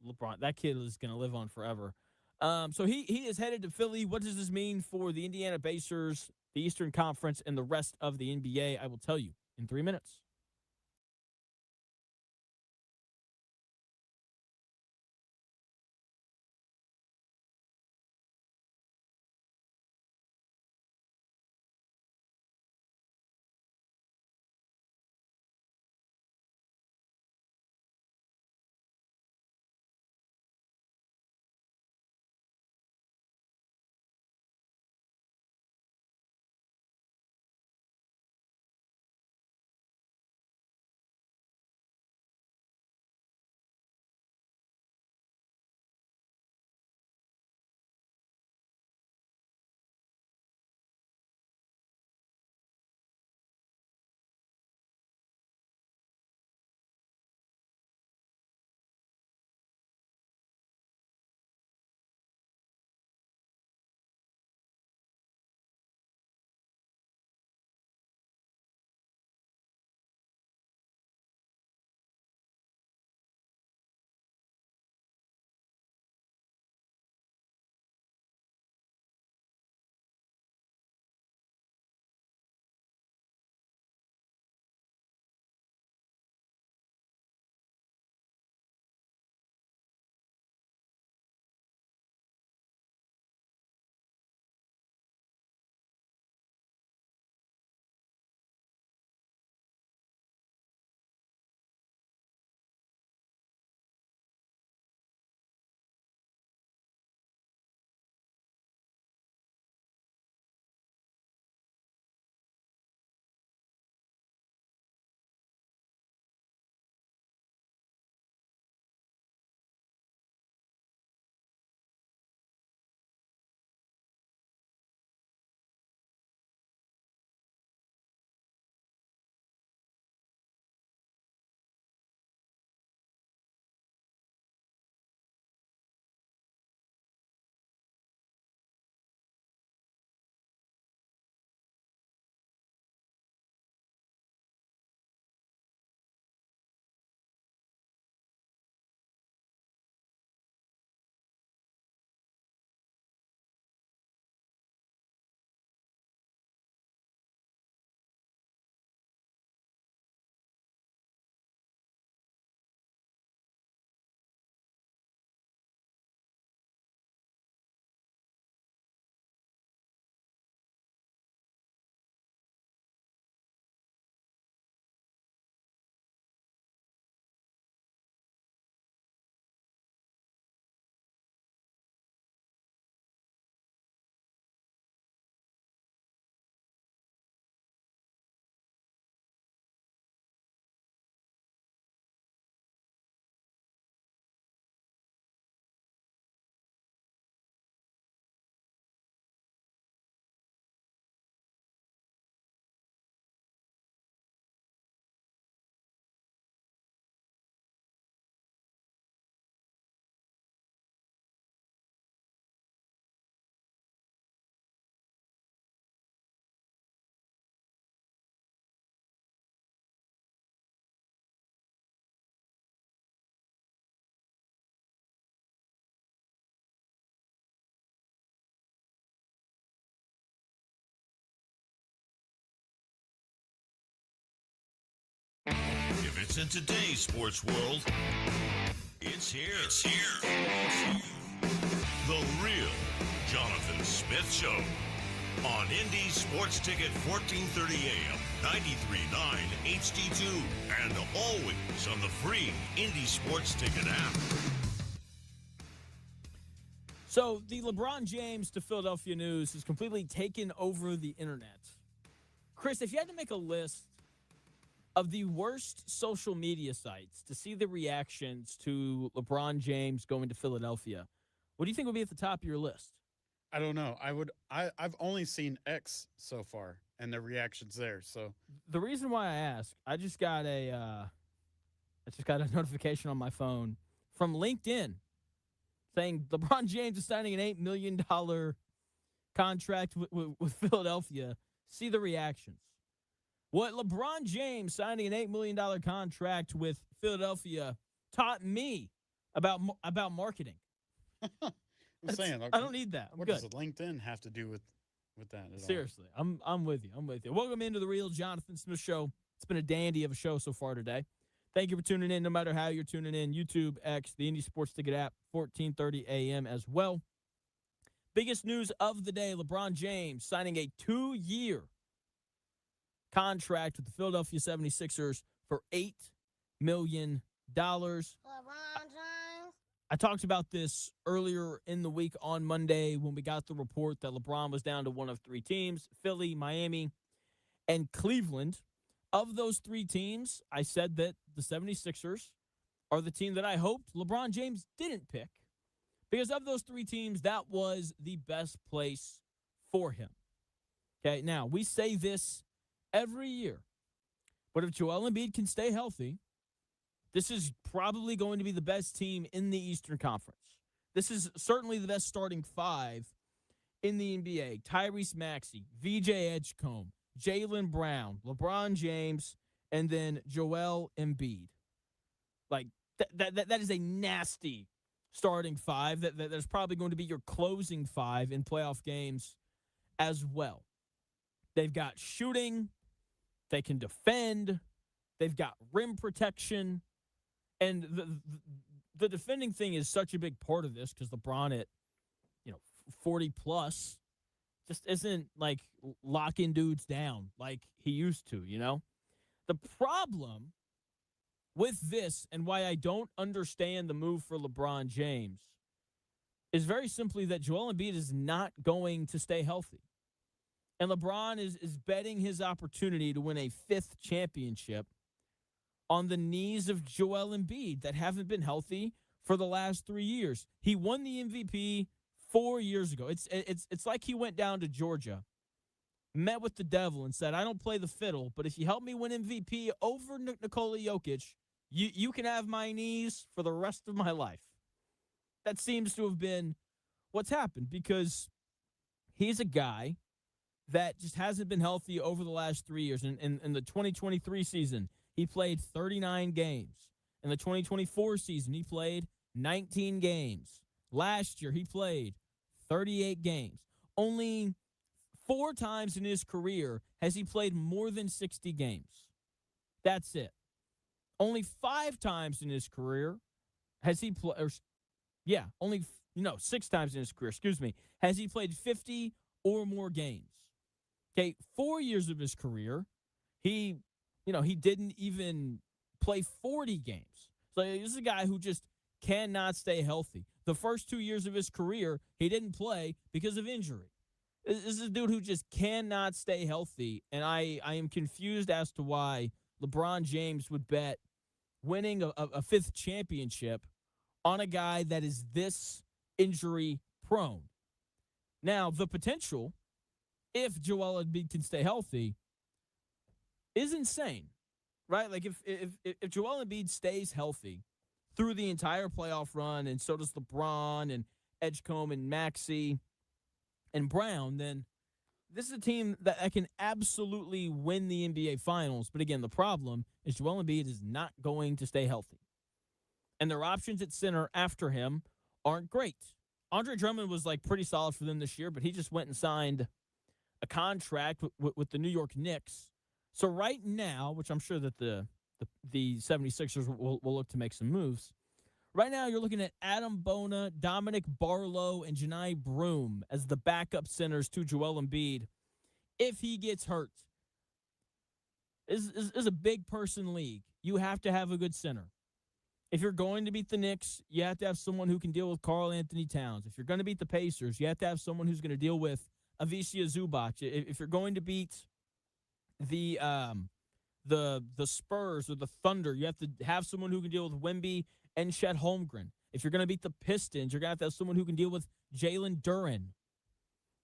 LeBron. That kid is going to live on forever. So he is headed to Philly. What does this mean for the Indiana Pacers, the Eastern Conference, and the rest of the NBA? I will tell you in 3 minutes. If it's in today's sports world, it's here. It's here. The real Jonathan Smith Show on Indy Sports Ticket 1430 AM, 93.9 HD2, and always on the free Indy Sports Ticket app. So the LeBron James to Philadelphia news has completely taken over the internet. Chris, if you had to make a list of the worst social media sites to see the reactions to LeBron James going to Philadelphia, what do you think would be at the top of your list? I don't know. I've only seen X so far and the reactions there. So The reason why I ask, I just got a notification on my phone from LinkedIn saying LeBron James is signing an $8 million contract with Philadelphia, see the reactions. What LeBron James signing an $8 million contract with Philadelphia taught me about marketing. I'm saying, I don't need that. I'm what good. does LinkedIn have to do with that at all? Seriously, I'm with you. I'm with you. Welcome into the Real Jonathan Smith Show. It's been a dandy of a show so far today. Thank you for tuning in, no matter how you're tuning in. YouTube, X, the Indy Sports Ticket app, 14:30 a.m. as well. Biggest news of the day, LeBron James signing a 2-year contract with the Philadelphia 76ers for $8 million. LeBron James. I talked about this earlier in the week on Monday when we got the report that LeBron was down to one of 3 teams, Philly, Miami, and Cleveland. Of those 3 teams, I said that the 76ers are the team that I hoped LeBron James didn't pick, because of those 3 teams, that was the best place for him. Okay, now, we say this every year, but if Joel Embiid can stay healthy, this is probably going to be the best team in the Eastern Conference. This is certainly the best starting 5 in the NBA. Tyrese Maxey, VJ Edgecombe, Jaylen Brown, LeBron James, and then Joel Embiid. Like, that is a nasty starting 5. That's probably going to be your closing 5 in playoff games as well. They've got shooting. They can defend. They've got rim protection. And the defending thing is such a big part of this because LeBron at 40 plus just isn't like locking dudes down like he used to, The problem with this and why I don't understand the move for LeBron James is very simply that Joel Embiid is not going to stay healthy. And LeBron is betting his opportunity to win a 5th championship on the knees of Joel Embiid that haven't been healthy for the last 3 years. He won the MVP 4 years ago. It's like he went down to Georgia, met with the devil, and said, I don't play the fiddle, but if you help me win MVP over Nikola Jokic, you can have my knees for the rest of my life. That seems to have been what's happened because he's a guy that just hasn't been healthy over the last 3 years. In the 2023 season, he played 39 games. In the 2024 season, he played 19 games. Last year, he played 38 games. Only 4 times in his career has he played more than 60 games. That's it. Only 5 times in his career has he played, 6 times in his career, has he played 50 or more games. Okay, 4 years of his career, he didn't even play 40 games. So this is a guy who just cannot stay healthy. The first 2 years of his career, he didn't play because of injury. This is a dude who just cannot stay healthy, and I am confused as to why LeBron James would bet winning a 5th championship on a guy that is this injury prone. Now, the potential, if Joel Embiid can stay healthy, is insane, right? Like if Joel Embiid stays healthy through the entire playoff run, and so does LeBron and Edgecombe and Maxey and Brown, then this is a team that can absolutely win the NBA Finals. But again, the problem is Joel Embiid is not going to stay healthy. And their options at center after him aren't great. Andre Drummond was pretty solid for them this year, but he just went and signed a contract with the New York Knicks. So right now, which I'm sure that the 76ers will look to make some moves, right now you're looking at Adam Bona, Dominic Barlow, and Janai Broom as the backup centers to Joel Embiid if he gets hurt. This is a big person league. You have to have a good center. If you're going to beat the Knicks, you have to have someone who can deal with Karl Anthony Towns. If you're going to beat the Pacers, you have to have someone who's going to deal with Avicii Zubac. If you're going to beat the Spurs or the Thunder, you have to have someone who can deal with Wemby and Chet Holmgren. If you're going to beat the Pistons, you're going to have someone who can deal with Jalen Duren.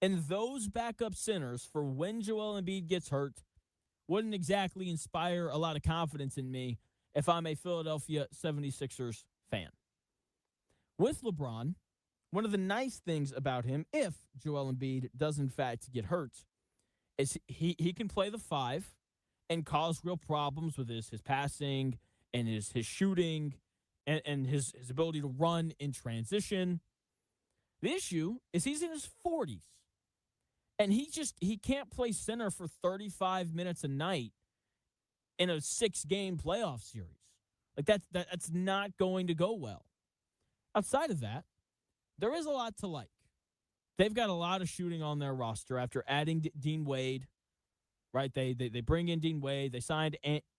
And those backup centers for when Joel Embiid gets hurt wouldn't exactly inspire a lot of confidence in me if I'm a Philadelphia 76ers fan. With LeBron one of the nice things about him, if Joel Embiid does in fact get hurt, is he can play the 5 and cause real problems with his passing and his shooting and his ability to run in transition. The issue is he's in his 40s. And he can't play center for 35 minutes a night in a 6-game playoff series. Like that's not going to go well. Outside of that, there is a lot to like. They've got a lot of shooting on their roster after adding Dean Wade, right? They bring in Dean Wade. They signed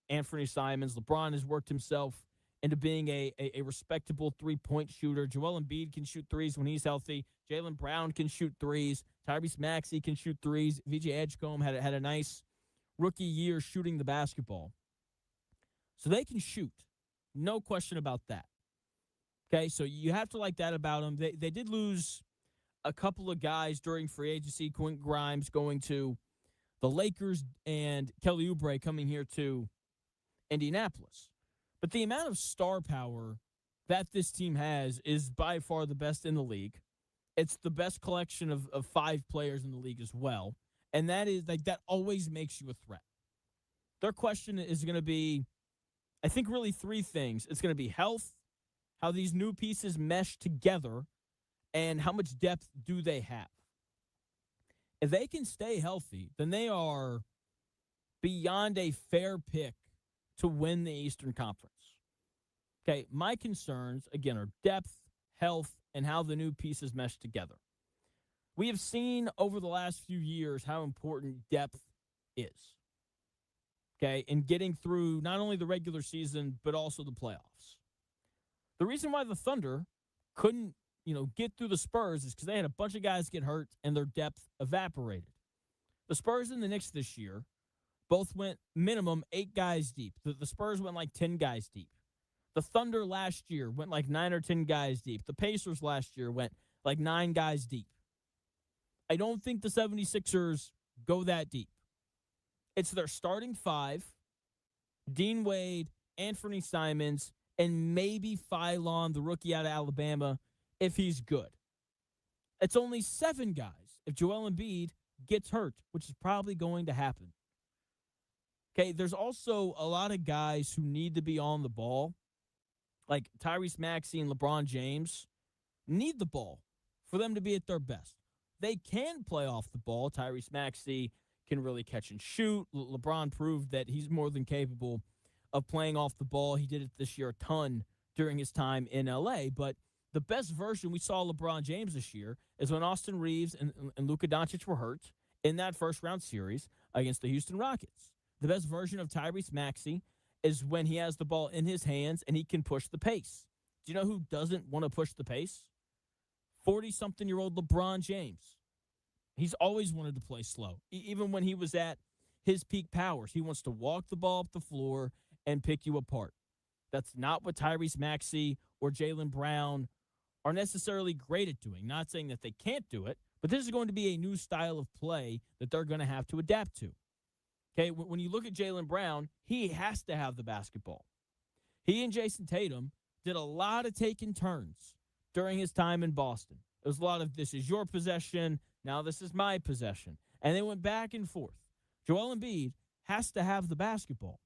Anthony Simons. LeBron has worked himself into being a respectable three-point shooter. Joel Embiid can shoot threes when he's healthy. Jaylen Brown can shoot threes. Tyrese Maxey can shoot threes. VJ Edgecombe had a nice rookie year shooting the basketball. So they can shoot. No question about that. Okay, so you have to like that about them. They did lose a couple of guys during free agency. Quentin Grimes going to the Lakers and Kelly Oubre coming here to Indianapolis. But the amount of star power that this team has is by far the best in the league. It's the best collection of 5 players in the league as well. And that always makes you a threat. Their question is going to be, I think, really 3 things. It's going to be health, how these new pieces mesh together, and how much depth do they have. If they can stay healthy, then they are beyond a fair pick to win the Eastern Conference. Okay, my concerns, again, are depth, health, and how the new pieces mesh together. We have seen over the last few years how important depth is. Okay, in getting through not only the regular season, but also the playoffs. The reason why the Thunder couldn't, get through the Spurs is because they had a bunch of guys get hurt and their depth evaporated. The Spurs and the Knicks this year both went minimum 8 guys deep. The Spurs went like 10 guys deep. The Thunder last year went like 9 or 10 guys deep. The Pacers last year went like 9 guys deep. I don't think the 76ers go that deep. It's their starting 5, Dean Wade, Anthony Simons, and maybe Phylon, the rookie out of Alabama, if he's good. It's only 7 guys if Joel Embiid gets hurt, which is probably going to happen. Okay, there's also a lot of guys who need to be on the ball, like Tyrese Maxey and LeBron James, need the ball for them to be at their best. They can play off the ball. Tyrese Maxey can really catch and shoot. LeBron proved that he's more than capable of playing off the ball. He did it this year a ton during his time in L.A., but the best version we saw LeBron James this year is when Austin Reeves and Luka Doncic were hurt in that first-round series against the Houston Rockets. The best version of Tyrese Maxey is when he has the ball in his hands and he can push the pace. Do you know who doesn't want to push the pace? 40-something-year-old LeBron James. He's always wanted to play slow. Even when he was at his peak powers, he wants to walk the ball up the floor and pick you apart. That's not what Tyrese Maxey or Jaylen Brown are necessarily great at doing. Not saying that they can't do it, but this is going to be a new style of play that they're going to have to adapt to. Okay, when you look at Jaylen Brown, he has to have the basketball. He and Jason Tatum did a lot of taking turns during his time in Boston. It was a lot of, this is your possession, now this is my possession. And they went back and forth. Joel Embiid has to have the basketball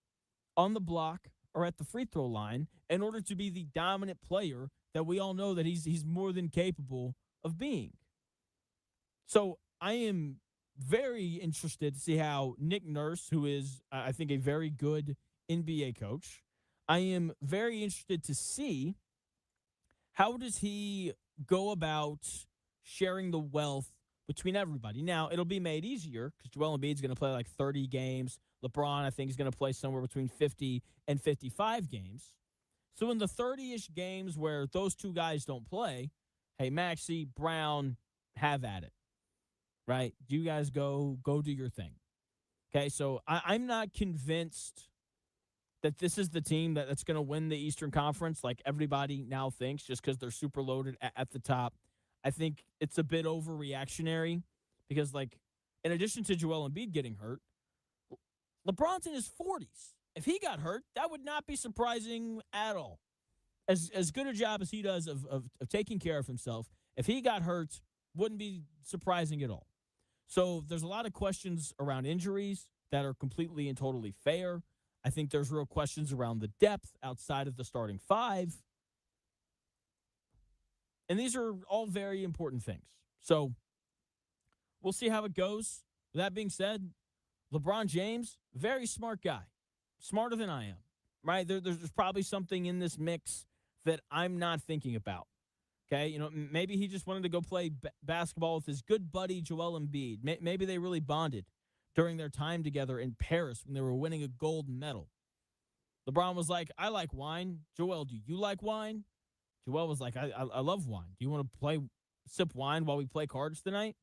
on the block or at the free throw line in order to be the dominant player that we all know that he's more than capable of being. So I am very interested to see how Nick Nurse, who is, I think, a very good NBA coach, I am very interested to see how does he go about sharing the wealth between everybody. Now, it'll be made easier because Joel Embiid is going to play like 30 games. LeBron, I think, is going to play somewhere between 50 and 55 games. So in the 30-ish games where those 2 guys don't play, hey, Maxey, Brown, have at it. Right? You guys go do your thing. Okay, so I'm not convinced that this is the team that's going to win the Eastern Conference like everybody now thinks just because they're super loaded at the top. I think it's a bit overreactionary because, like, in addition to Joel Embiid getting hurt, LeBron's in his 40s. If he got hurt, that would not be surprising at all. As good a job as he does of taking care of himself If he got hurt, wouldn't be surprising at all. So there's a lot of questions around injuries that are completely and totally fair. I think there's real questions around the depth outside of the starting five. And these are all very important things. So we'll see how it goes. With that being said, LeBron James, very smart guy, smarter than I am, right? There's probably something in this mix that I'm not thinking about. Okay, maybe he just wanted to go play basketball with his good buddy Joel Embiid. Maybe they really bonded during their time together in Paris when they were winning a gold medal. LeBron was like, I like wine. Joel, do you like wine? Joel was like, I love wine. Do you want to sip wine while we play cards tonight?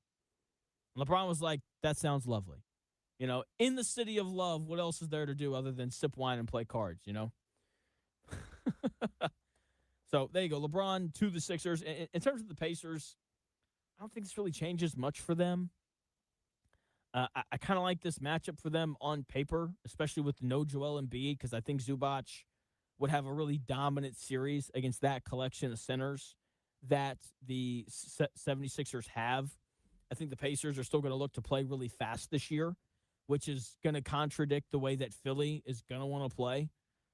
And LeBron was like, that sounds lovely. In the city of love, what else is there to do other than sip wine and play cards, So there you go. LeBron to the Sixers. In terms of the Pacers, I don't think this really changes much for them. I kind of like this matchup for them on paper, especially with no Joel Embiid, because I think Zubac would have a really dominant series against that collection of centers that the 76ers have. I think the Pacers are still going to look to play really fast this year, which is going to contradict the way that Philly is going to want to play.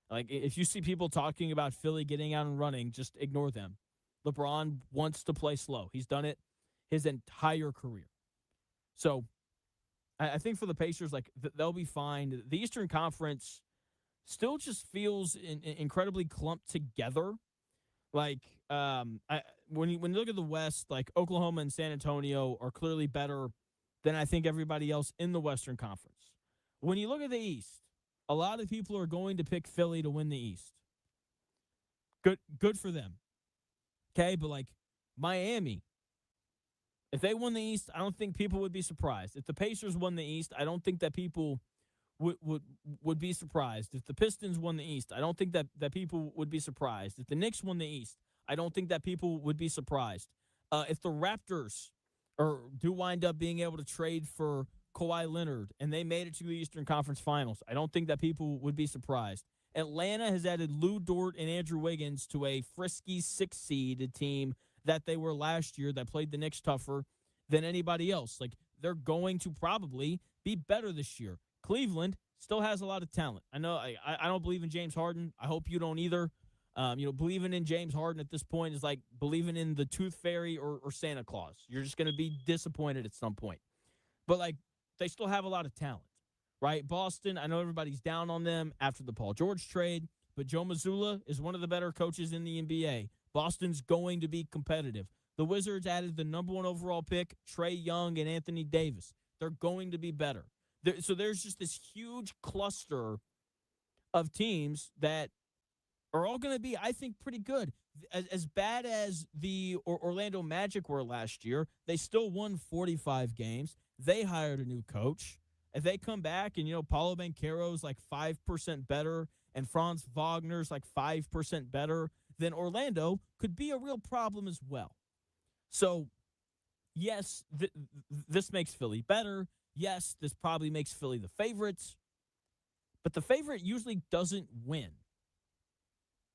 Like, if you see people talking about Philly getting out and running, just ignore them. LeBron wants to play slow. He's done it his entire career. So I think for the Pacers, they'll be fine. The Eastern Conference still just feels incredibly clumped together. When you look at the West, Oklahoma and San Antonio are clearly better than I think everybody else in the Western Conference. When you look at the East, a lot of people are going to pick Philly to win the East. Good for them. Okay, but Miami, if they won the East, I don't think people would be surprised. If the Pacers won the East, I don't think that people would be surprised. If the Pistons won the East, I don't think that people would be surprised. If the Knicks won the East, I don't think that people would be surprised. If the Raptors do wind up being able to trade for Kawhi Leonard and they made it to the Eastern Conference Finals, I don't think that people would be surprised. Atlanta has added Lou Dort and Andrew Wiggins to a frisky 6-seed team that they were last year that played the Knicks tougher than anybody else. They're going to probably be better this year. Cleveland still has a lot of talent. I know I don't believe in James Harden. I hope you don't either. Believing in James Harden at this point is like believing in the Tooth Fairy or Santa Claus. You're just going to be disappointed at some point. But, they still have a lot of talent, right? Boston, I know everybody's down on them after the Paul George trade, but Joe Mazzulla is one of the better coaches in the NBA. Boston's going to be competitive. The Wizards added the number 1 overall pick, Trae Young and Anthony Davis. They're going to be better. So there's just this huge cluster of teams that are all going to be, I think, pretty good. As bad as the Orlando Magic were last year, they still won 45 games. They hired a new coach. If they come back and, Paulo Banchero's 5% better and Franz Wagner's 5% better, then Orlando could be a real problem as well. So, yes, this makes Philly better. Yes, this probably makes Philly the favorites. But the favorite usually doesn't win.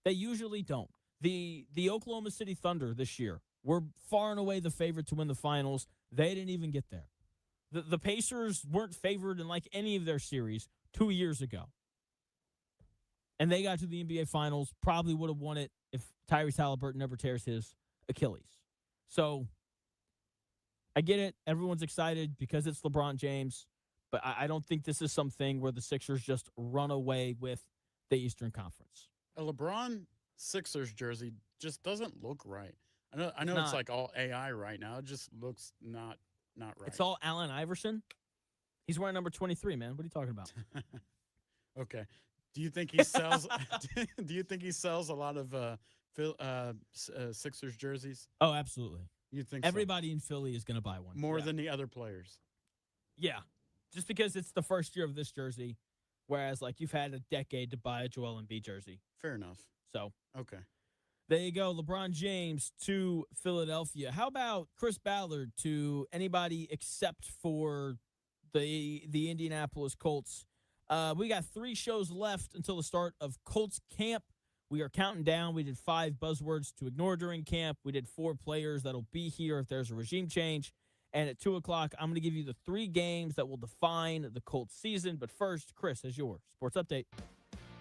They usually don't. The Oklahoma City Thunder this year were far and away the favorite to win the finals. They didn't even get there. The Pacers weren't favored in any of their series 2 years ago. And they got to the NBA Finals, probably would have won it if Tyrese Halliburton never tears his Achilles. So, I get it. Everyone's excited because it's LeBron James. But I don't think this is something where the Sixers just run away with the Eastern Conference. A LeBron Sixers jersey just doesn't look right. I know it's all AI right now. It just looks not right. It's all Allen Iverson. He's wearing number 23, man. What are you talking about? Okay. Do you think he sells? Do you think he sells a lot of Sixers jerseys? Oh, absolutely. You think everybody in Philly is going to buy one more than the other players? Yeah, just because it's the first year of this jersey, whereas you've had a decade to buy a Joel Embiid jersey. Fair enough. So okay. There you go. LeBron James to Philadelphia. How about Chris Ballard to anybody except for the Indianapolis Colts? We got 3 shows left until the start of Colts camp. We are counting down. We did 5 buzzwords to ignore during camp. We did 4 players that'll be here if there's a regime change. And at 2 o'clock, I'm going to give you the 3 games that will define the Colts season. But first, Chris, has your sports update.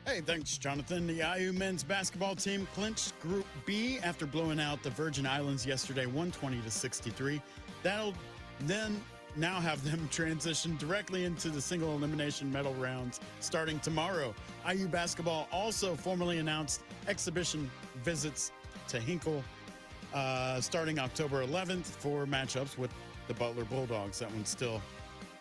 Hey, thanks, Jonathan. The IU men's basketball team clinched Group B after blowing out the Virgin Islands yesterday, 120-63. That'll then now have them transition directly into the single elimination medal rounds starting tomorrow. IU basketball also formally announced exhibition visits to Hinkle starting October 11th for matchups with the Butler Bulldogs. That one's still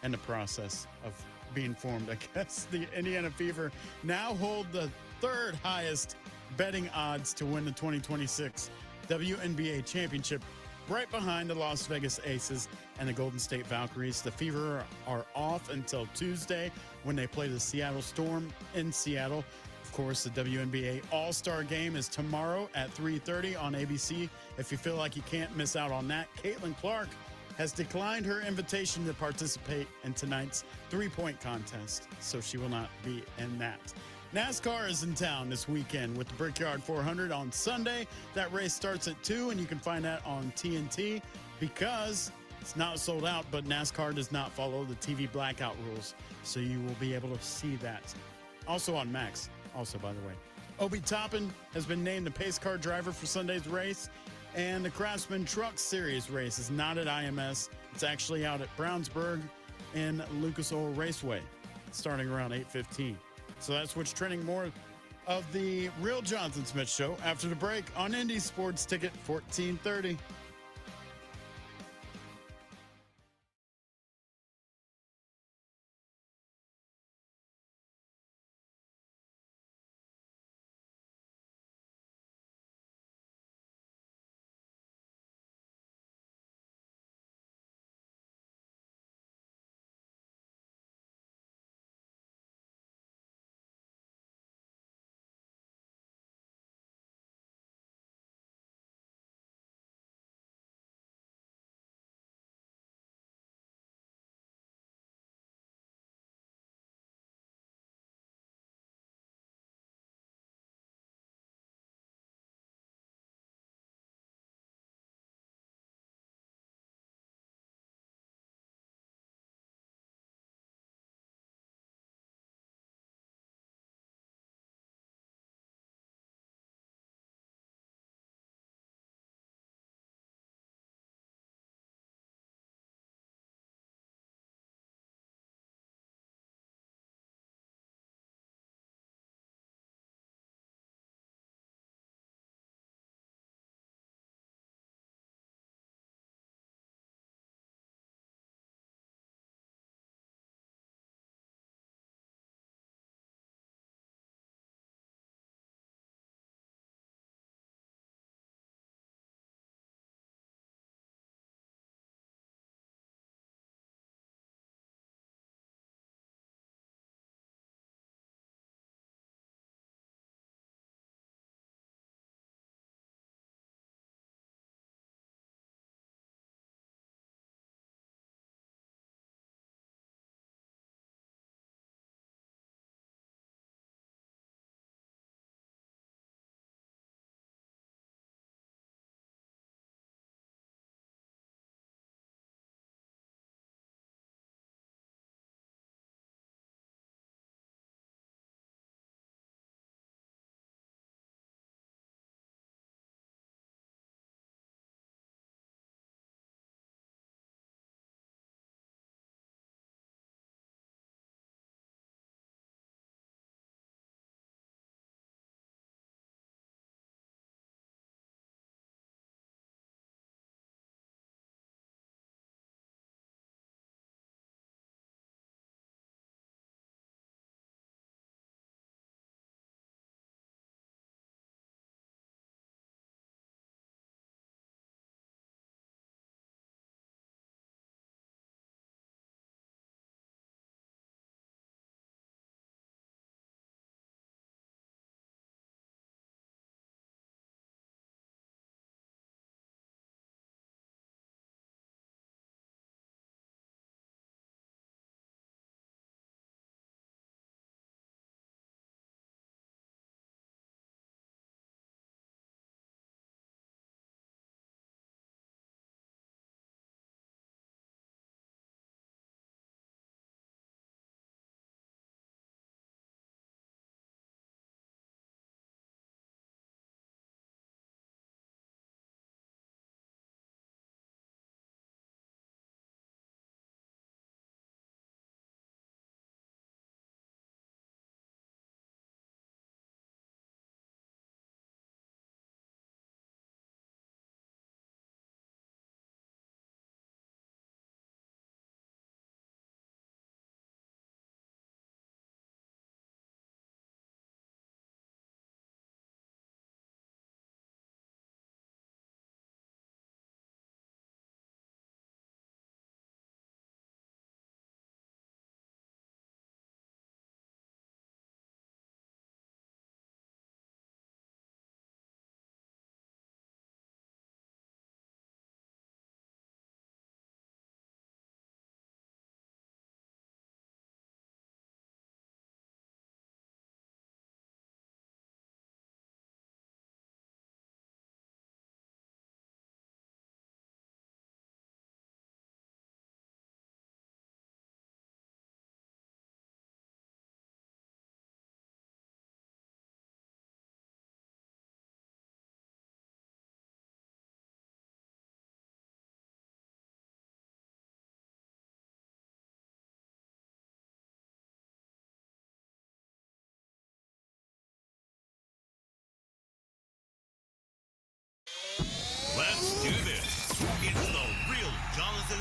in the process of being formed, I guess. The Indiana Fever now hold the 3rd highest betting odds to win the 2026 WNBA championship, right behind the Las Vegas Aces and the Golden State Valkyries. The Fever are off until Tuesday when they play the Seattle Storm in Seattle. Of course, the WNBA All-Star Game is tomorrow at 3:30 on ABC. If you feel like you can't miss out on that, Caitlin Clark has declined her invitation to participate in tonight's 3-point contest, so she will not be in that. NASCAR is in town this weekend with the Brickyard 400 on Sunday. That race starts at 2, and you can find that on TNT because it's not sold out, but NASCAR does not follow the TV blackout rules, so you will be able to see that. Also on Max, also, by the way. Obi Toppin has been named the pace car driver for Sunday's race. And the Craftsman Truck Series race is not at IMS. It's actually out at Brownsburg and Lucas Oil Raceway, starting around 8:15. So that's what's trending. More of the Real Jonathan Smith Show after the break on Indy Sports Ticket 1430.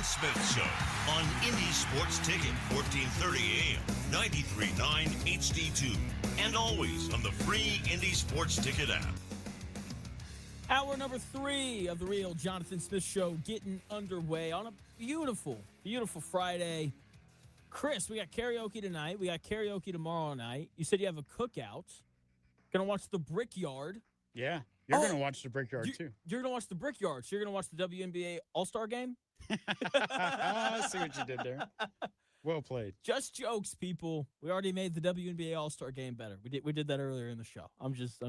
Smith Show on Indy Sports Ticket, 1430 AM, 93.9 HD2, and always on the free Indy Sports Ticket app. Hour number 3 of the real Jonathan Smith Show getting underway on a beautiful, beautiful Friday. Chris, we got karaoke tonight. We got karaoke tomorrow night. You said you have a cookout. Gonna watch the Brickyard. Yeah. You're going to watch the Brickyard, too. You're gonna watch the Brickyard. So you're gonna watch the WNBA All-Star Game? I see what you did there. Well played. Just jokes, people. We already made the WNBA All-Star Game better. We did that earlier in the show. I'm just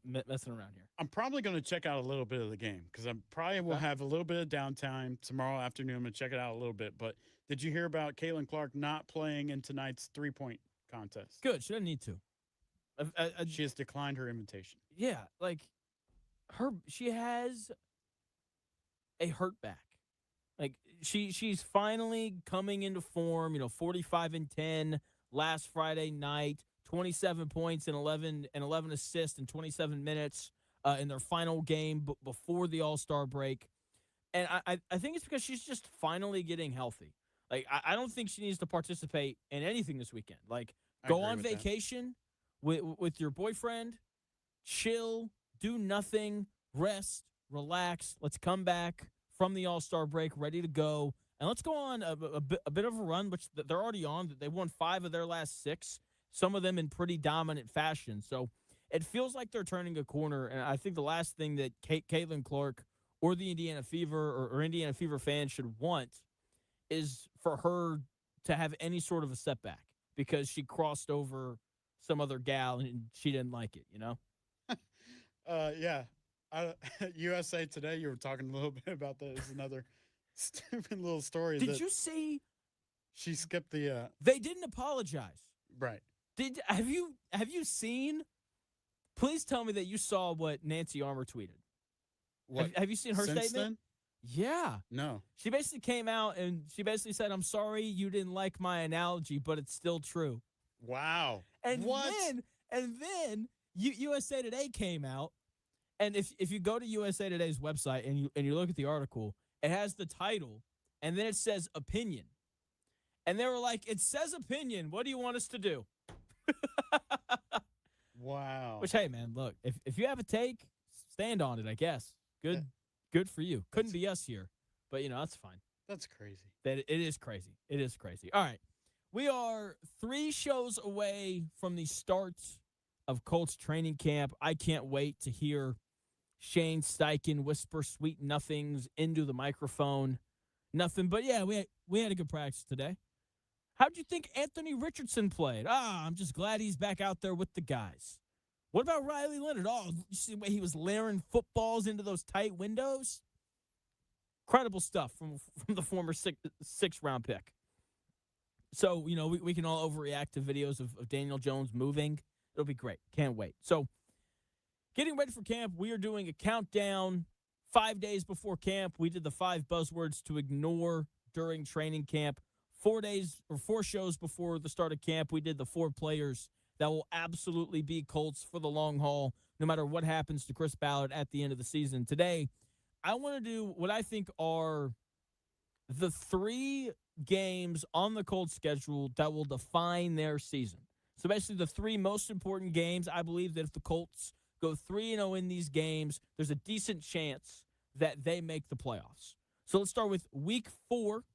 messing around here. I'm probably going to check out a little bit of the game because I probably will have a little bit of downtime tomorrow afternoon. I'm going to check it out a little bit. But did you hear about Caitlin Clark not playing in tonight's three-point contest? Good. She doesn't need to. She has declined her invitation. Yeah, like she has a hurt back. Like she's finally coming into form, 45 and 10 last Friday night, 27 points and 11 assists in 27 minutes in their final game before the All-Star break. And I think it's because she's just finally getting healthy. Like I don't think she needs to participate in anything this weekend. Like go on vacation with your boyfriend, chill, do nothing, rest, relax. Let's come back from the All-Star break ready to go. And let's go on a bit of a run, which they're already on. They won 5 of their last 6, some of them in pretty dominant fashion. So it feels like they're turning a corner. And I think the last thing that Caitlin Clark or the Indiana Fever or Indiana Fever fans should want is for her to have any sort of a setback because she crossed over some other gal and she didn't like it, Yeah. USA Today, you were talking a little bit about that. It's another stupid little story. Did you see she skipped the they didn't apologize? Right. Have you seen? Please tell me that you saw what Nancy Armour tweeted. What? Have you seen her Since statement? then? Yeah. No. She basically came out and she basically said, "I'm sorry you didn't like my analogy, but it's still true." Wow. And what? then USA Today came out, and if you go to USA Today's website and you look at the article, it has the title, and then it says opinion, and they were like, "It says opinion. What do you want us to do?" Wow. Which, hey, man, look, if you have a take, stand on it. I guess good for you. Couldn't be us here, but that's fine. That's crazy. It is crazy. It is crazy. All right. We are 3 shows away from the start of Colts training camp. I can't wait to hear Shane Steichen whisper sweet nothings into the microphone. Nothing, but yeah, we had a good practice today. How'd you think Anthony Richardson played? I'm just glad he's back out there with the guys. What about Riley Leonard? You see the way he was layering footballs into those tight windows? Incredible stuff from the former sixth round pick. So, we can all overreact to videos of Daniel Jones moving. It'll be great. Can't wait. So, getting ready for camp, we are doing a countdown 5 days before camp. We did the 5 buzzwords to ignore during training camp. 4 shows before the start of camp, we did the 4 players that will absolutely be Colts for the long haul, no matter what happens to Chris Ballard at the end of the season. Today, I want to do what I think are the 3 games on the Colts schedule that will define their season. So basically the 3 most important games. I believe that if the Colts go 3-0 in these games, there's a decent chance that they make the playoffs. So let's start with week 4.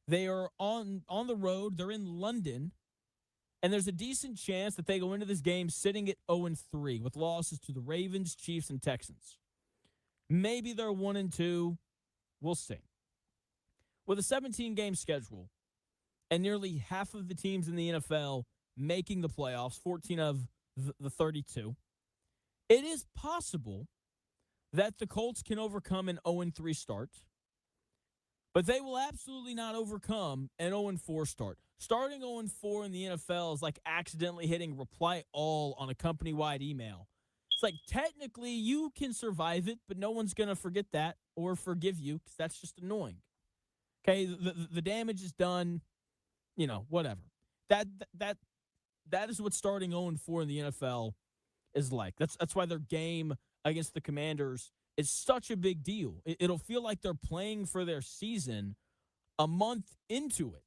They are on the road. They're in London. And there's a decent chance that they go into this game sitting at 0-3 with losses to the Ravens, Chiefs, and Texans. Maybe they're 1-2. We'll see. With a 17-game schedule and nearly half of the teams in the NFL making the playoffs, 14 of the 32, it is possible that the Colts can overcome an 0-3 start, but they will absolutely not overcome an 0-4 start. Starting 0-4 in the NFL is like accidentally hitting reply all on a company-wide email. It's like technically you can survive it, but no one's going to forget that or forgive you because that's just annoying. Okay, the damage is done, whatever. That is what starting 0-4 in the NFL is like. That's why their game against the Commanders is such a big deal. It'll feel like they're playing for their season a month into it.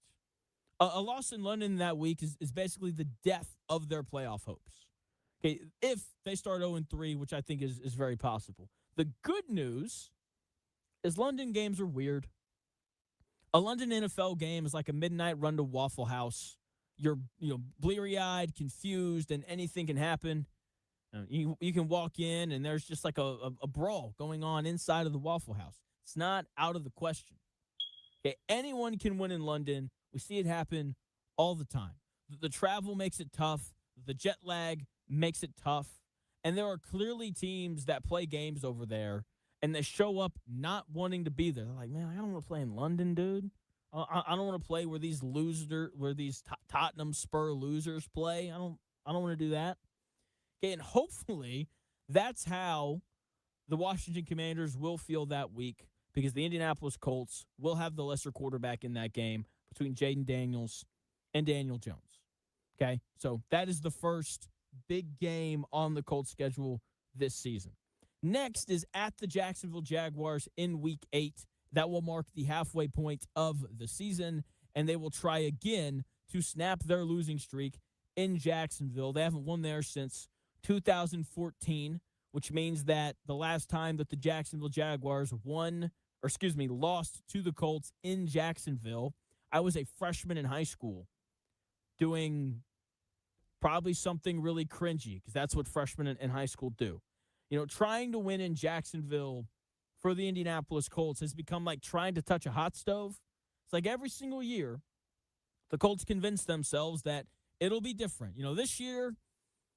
A loss in London that week is basically the death of their playoff hopes. Okay, if they start 0-3, which I think is very possible. The good news is London games are weird. A London NFL game is like a midnight run to Waffle House. You're bleary-eyed, confused, and anything can happen. You can walk in, and there's just like a brawl going on inside of the Waffle House. It's not out of the question. Okay, anyone can win in London. We see it happen all the time. The travel makes it tough. The jet lag makes it tough. And there are clearly teams that play games over there, and they show up not wanting to be there. They're like, man, I don't want to play in London, dude. I don't want to play where these Tottenham Spur losers play. I don't want to do that. Okay, and hopefully that's how the Washington Commanders will feel that week, because the Indianapolis Colts will have the lesser quarterback in that game between Jaden Daniels and Daniel Jones. Okay, so that is the first big game on the Colts schedule this season. Next is at the Jacksonville Jaguars in Week 8. That will mark the halfway point of the season, and they will try again to snap their losing streak in Jacksonville. They haven't won there since 2014, which means that the last time that the Jacksonville Jaguars lost to the Colts in Jacksonville, I was a freshman in high school doing probably something really cringy, because that's what freshmen in high school do. Trying to win in Jacksonville for the Indianapolis Colts has become like trying to touch a hot stove. It's like every single year, the Colts convince themselves that it'll be different. This year,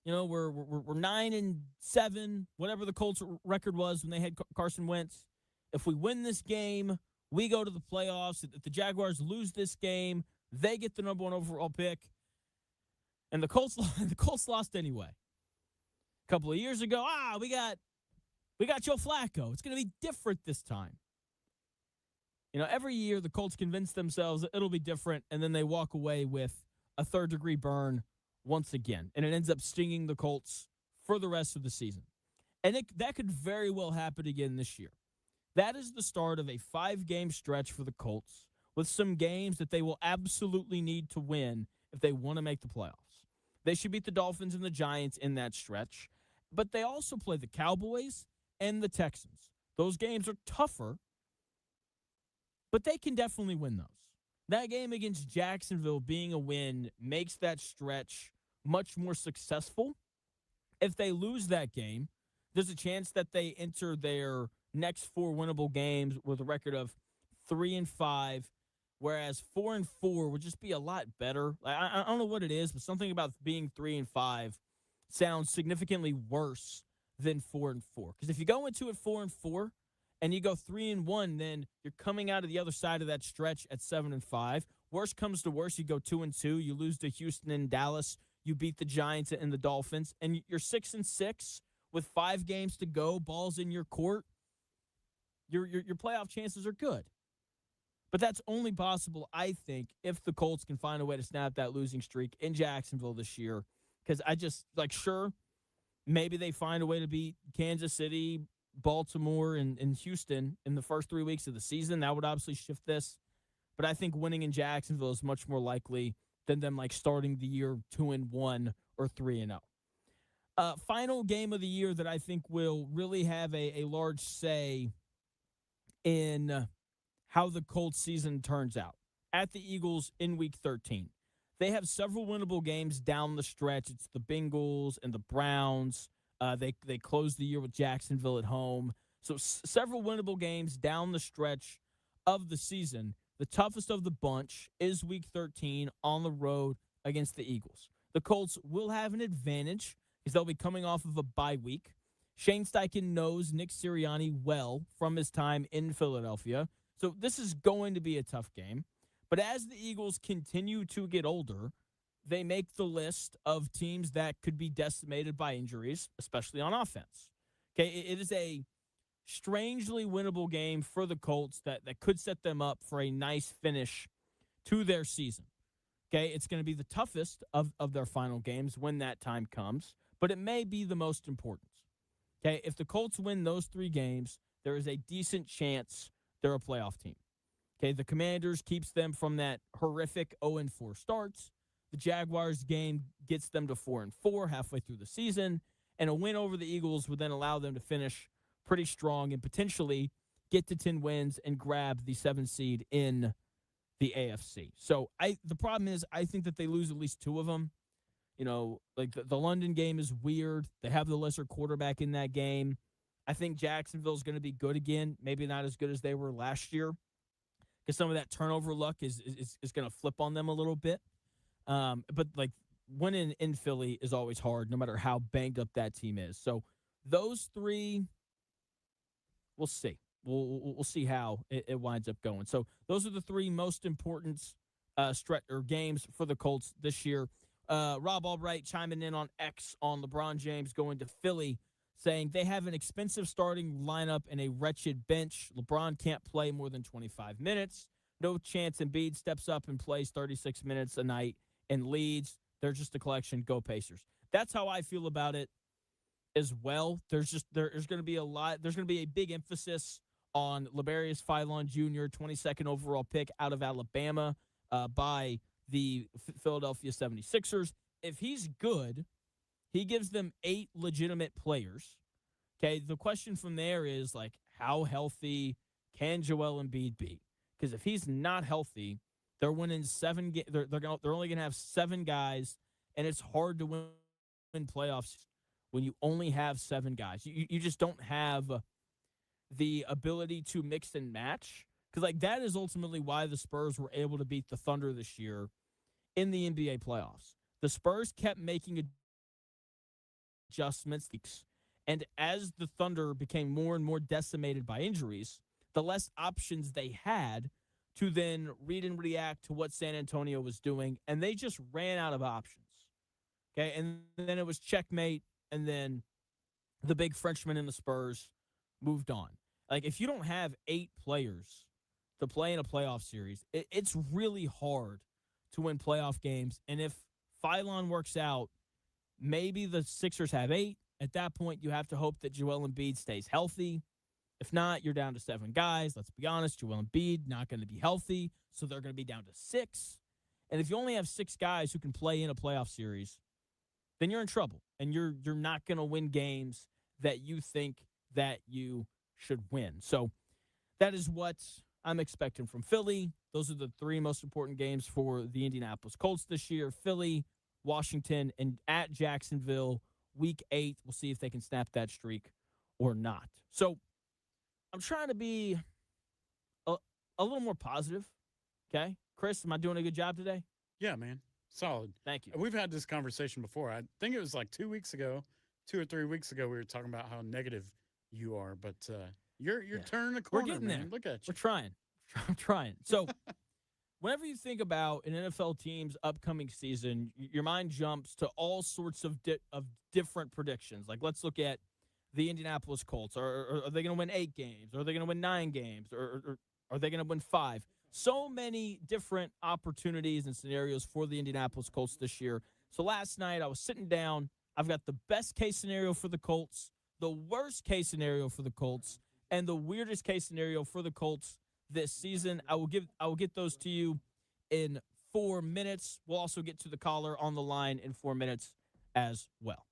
we're 9-7, whatever the Colts record was when they had Carson Wentz. If we win this game, we go to the playoffs. If the Jaguars lose this game, they get the number 1 overall pick. And the Colts lost anyway. A couple of years ago, we got Joe Flacco. It's going to be different this time. Every year the Colts convince themselves that it'll be different, and then they walk away with a third-degree burn once again. And it ends up stinging the Colts for the rest of the season. And that could very well happen again this year. That is the start of a 5-game stretch for the Colts, with some games that they will absolutely need to win if they want to make the playoffs. They should beat the Dolphins and the Giants in that stretch, but they also play the Cowboys and the Texans. Those games are tougher, but they can definitely win those. That game against Jacksonville being a win makes that stretch much more successful. If they lose that game, there's a chance that they enter their next 4 winnable games with a record of 3-5, whereas 4-4 would just be a lot better. I don't know what it is, but something about being 3-5 sounds significantly worse than 4-4. Because if you go into it 4-4 and you go 3-1, then you're coming out of the other side of that stretch at 7-5. Worst comes to worst, you go 2-2. You lose to Houston and Dallas. You beat the Giants and the Dolphins, and you're 6-6 with 5 games to go. Balls in your court. Your playoff chances are good. But that's only possible, I think, if the Colts can find a way to snap that losing streak in Jacksonville this year. Because I just, sure, maybe they find a way to beat Kansas City, Baltimore, and Houston in the first 3 weeks of the season. That would obviously shift this. But I think winning in Jacksonville is much more likely than them, starting the year 2-1 or 3-0. Final game of the year that I think will really have a large say in how the Colts season turns out. At the Eagles in Week 13. They have several winnable games down the stretch. It's the Bengals and the Browns. They close the year with Jacksonville at home. So several winnable games down the stretch of the season. The toughest of the bunch is Week 13 on the road against the Eagles. The Colts will have an advantage because they'll be coming off of a bye week. Shane Steichen knows Nick Sirianni well from his time in Philadelphia. So this is going to be a tough game. But as the Eagles continue to get older, they make the list of teams that could be decimated by injuries, especially on offense. Okay, it is a strangely winnable game for the Colts that could set them up for a nice finish to their season. Okay, it's going to be the toughest of their final games when that time comes, but it may be the most important. Okay, if the Colts win those 3 games, there is a decent chance they're a playoff team. Okay, the Commanders keeps them from that horrific 0-4 starts. The Jaguars game gets them to 4-4 halfway through the season, and a win over the Eagles would then allow them to finish pretty strong and potentially get to 10 wins and grab the 7 seed in the AFC. So the problem is I think that they lose at least 2 of them. You know, like the London game is weird. They have the lesser quarterback in that game. I think Jacksonville's going to be good again. Maybe not as good as they were last year because some of that turnover luck is going to flip on them a little bit. But like winning in Philly is always hard, no matter how banged up that team is. So those 3, we'll see. We'll see how it winds up going. So those are the 3 most important games for the Colts this year. Rob Albright chiming in on X on LeBron James going to Philly, saying they have an expensive starting lineup and a wretched bench. LeBron can't play more than 25 minutes. No chance Embiid steps up and plays 36 minutes a night and leads. They're just a collection. Go Pacers. That's how I feel about it as well. There's going to be a big emphasis on Liberius Philon Jr., 22nd overall pick out of Alabama by the Philadelphia 76ers. If he's good, he gives them 8 legitimate players. Okay, the question from there is, like, how healthy can Joel Embiid be? Because if he's not healthy, they're winning 7 games. They're only going to have 7 guys, and it's hard to win playoffs when you only have 7 guys. You just don't have the ability to mix and match, because like that is ultimately why the Spurs were able to beat the Thunder this year in the NBA playoffs. The Spurs kept making adjustments, and as the Thunder became more and more decimated by injuries, the less options they had to then read and react to what San Antonio was doing, and they just ran out of options. Okay, and then it was checkmate, and then the big Frenchman in the Spurs moved on. Like, if you don't have 8 players to play in a playoff series, it's really hard to win playoff games. And if Philon works out, maybe the Sixers have 8. At that point, you have to hope that Joel Embiid stays healthy. If not, you're down to 7 guys. Let's be honest, Joel Embiid not going to be healthy, so they're going to be down to 6. And if you only have 6 guys who can play in a playoff series, then you're in trouble, and you're not going to win games that you think that you should win. So that is what I'm expecting from Philly. Those are the 3 most important games for the Indianapolis Colts this year: Philly, Washington, and at Jacksonville, Week 8. We'll see if they can snap that streak or not. So I'm trying to be a little more positive. Okay, Chris, am I doing a good job today? Yeah, man. Solid. Thank you. We've had this conversation before. I think it was like 2 weeks ago, 2 or 3 weeks ago, we were talking about how negative you are, but you're turning the corner, We're getting man. there. Look at you. We're trying. I'm trying. So whenever you think about an NFL team's upcoming season, your mind jumps to all sorts of different predictions. Like, let's look at the Indianapolis Colts. Are they going to win 8 games? Are they going to win 9 games? Or are they going to win 5? So many different opportunities and scenarios for the Indianapolis Colts this year. So last night I was sitting down. I've got the best case scenario for the Colts, the worst case scenario for the Colts, and the weirdest case scenario for the Colts this season. I will get those to you in 4 minutes. We'll also get to the caller on the line in 4 minutes as well.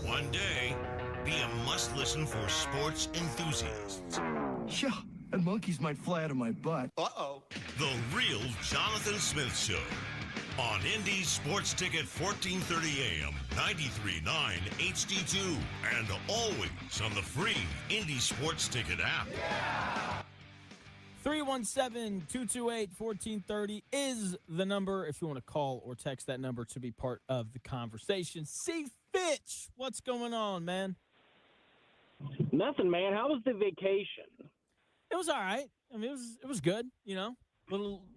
One day, be a must-listen for sports enthusiasts. Yeah, and monkeys might fly out of my butt. Uh-oh. The Real Jonathan Smith Show on Indy Sports Ticket 1430 AM, 93.9 HD2, and always on the free Indy Sports Ticket app. 317-228-1430 is the number if you want to call or text that number to be part of the conversation. C. Fitch, what's going on, man? Nothing, man. How was the vacation? It was all right. I mean, it was good, you know.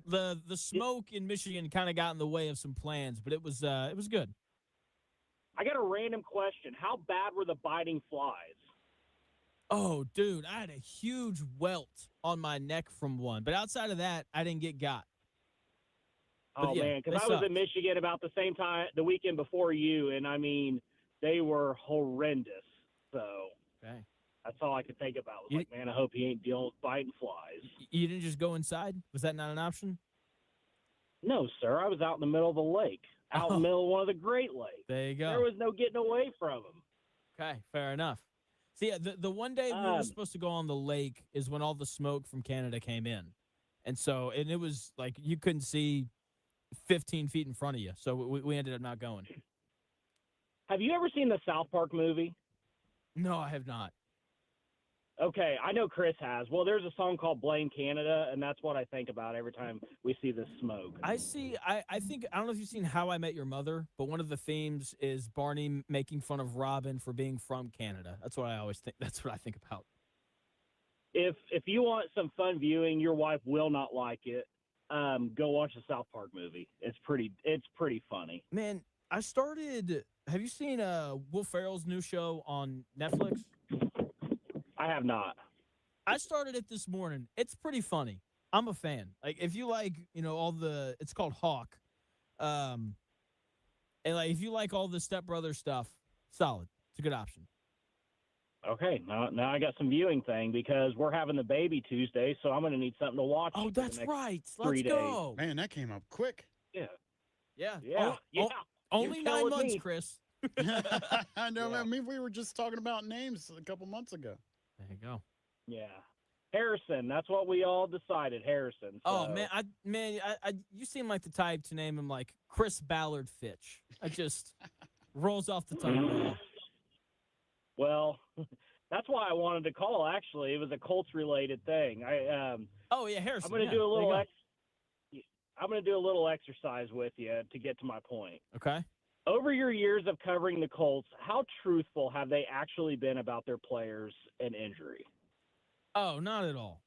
The smoke in Michigan kind of got in the way of some plans, but it was good. I got a random question. How bad were the biting flies? Oh, dude, I had a huge welt on my neck from one, but outside of that, I didn't get got. Oh, yeah, man, because I was in Michigan about the same time, the weekend before you, and, I mean, they were horrendous. So okay. That's all I could think about. Was man, I hope he ain't dealing with biting flies. You didn't just go inside? Was that not an option? No, sir. I was out in the middle of the lake, out in the middle of one of the Great Lakes. There you go. There was no getting away from him. Okay, fair enough. See, yeah, the one day we were supposed to go on the lake is when all the smoke from Canada came in. And it was like you couldn't see 15 feet in front of you. So we ended up not going. Have you ever seen the South Park movie? No, I have not. Okay, I know Chris has. Well, there's a song called Blame Canada, and that's what I think about every time we see this smoke. I think, I don't know if you've seen How I Met Your Mother, but one of the themes is Barney making fun of Robin for being from Canada. That's what I always think. That's what I think about. If you want some fun viewing, your wife will not like it. Go watch the South Park movie. It's pretty funny. Man, have you seen Will Ferrell's new show on Netflix? I have not. I started it this morning. It's pretty funny. I'm a fan. Like if you like, it's called Hawk. And like if you like all the Step Brothers stuff, solid. It's a good option. Okay, now I got some viewing thing because we're having the baby Tuesday, so I'm going to need something to watch. Oh, that's right. Let's go. Man, that came up quick. Yeah. Yeah. Only 9 months, Chris. I know. Yeah. I mean, we were just talking about names a couple months ago. There you go. Yeah. Harrison, that's what we all decided, Harrison. So. Oh, man, you seem like the type to name him like Chris Ballard Fitch. I just rolls off the tongue. Well, that's why I wanted to call, actually. It was a Colts-related thing. Harrison. I'm going to do a little I'm going to do a little exercise with you to get to my point. Okay. Over your years of covering the Colts, how truthful have they actually been about their players and injury? Oh, not at all.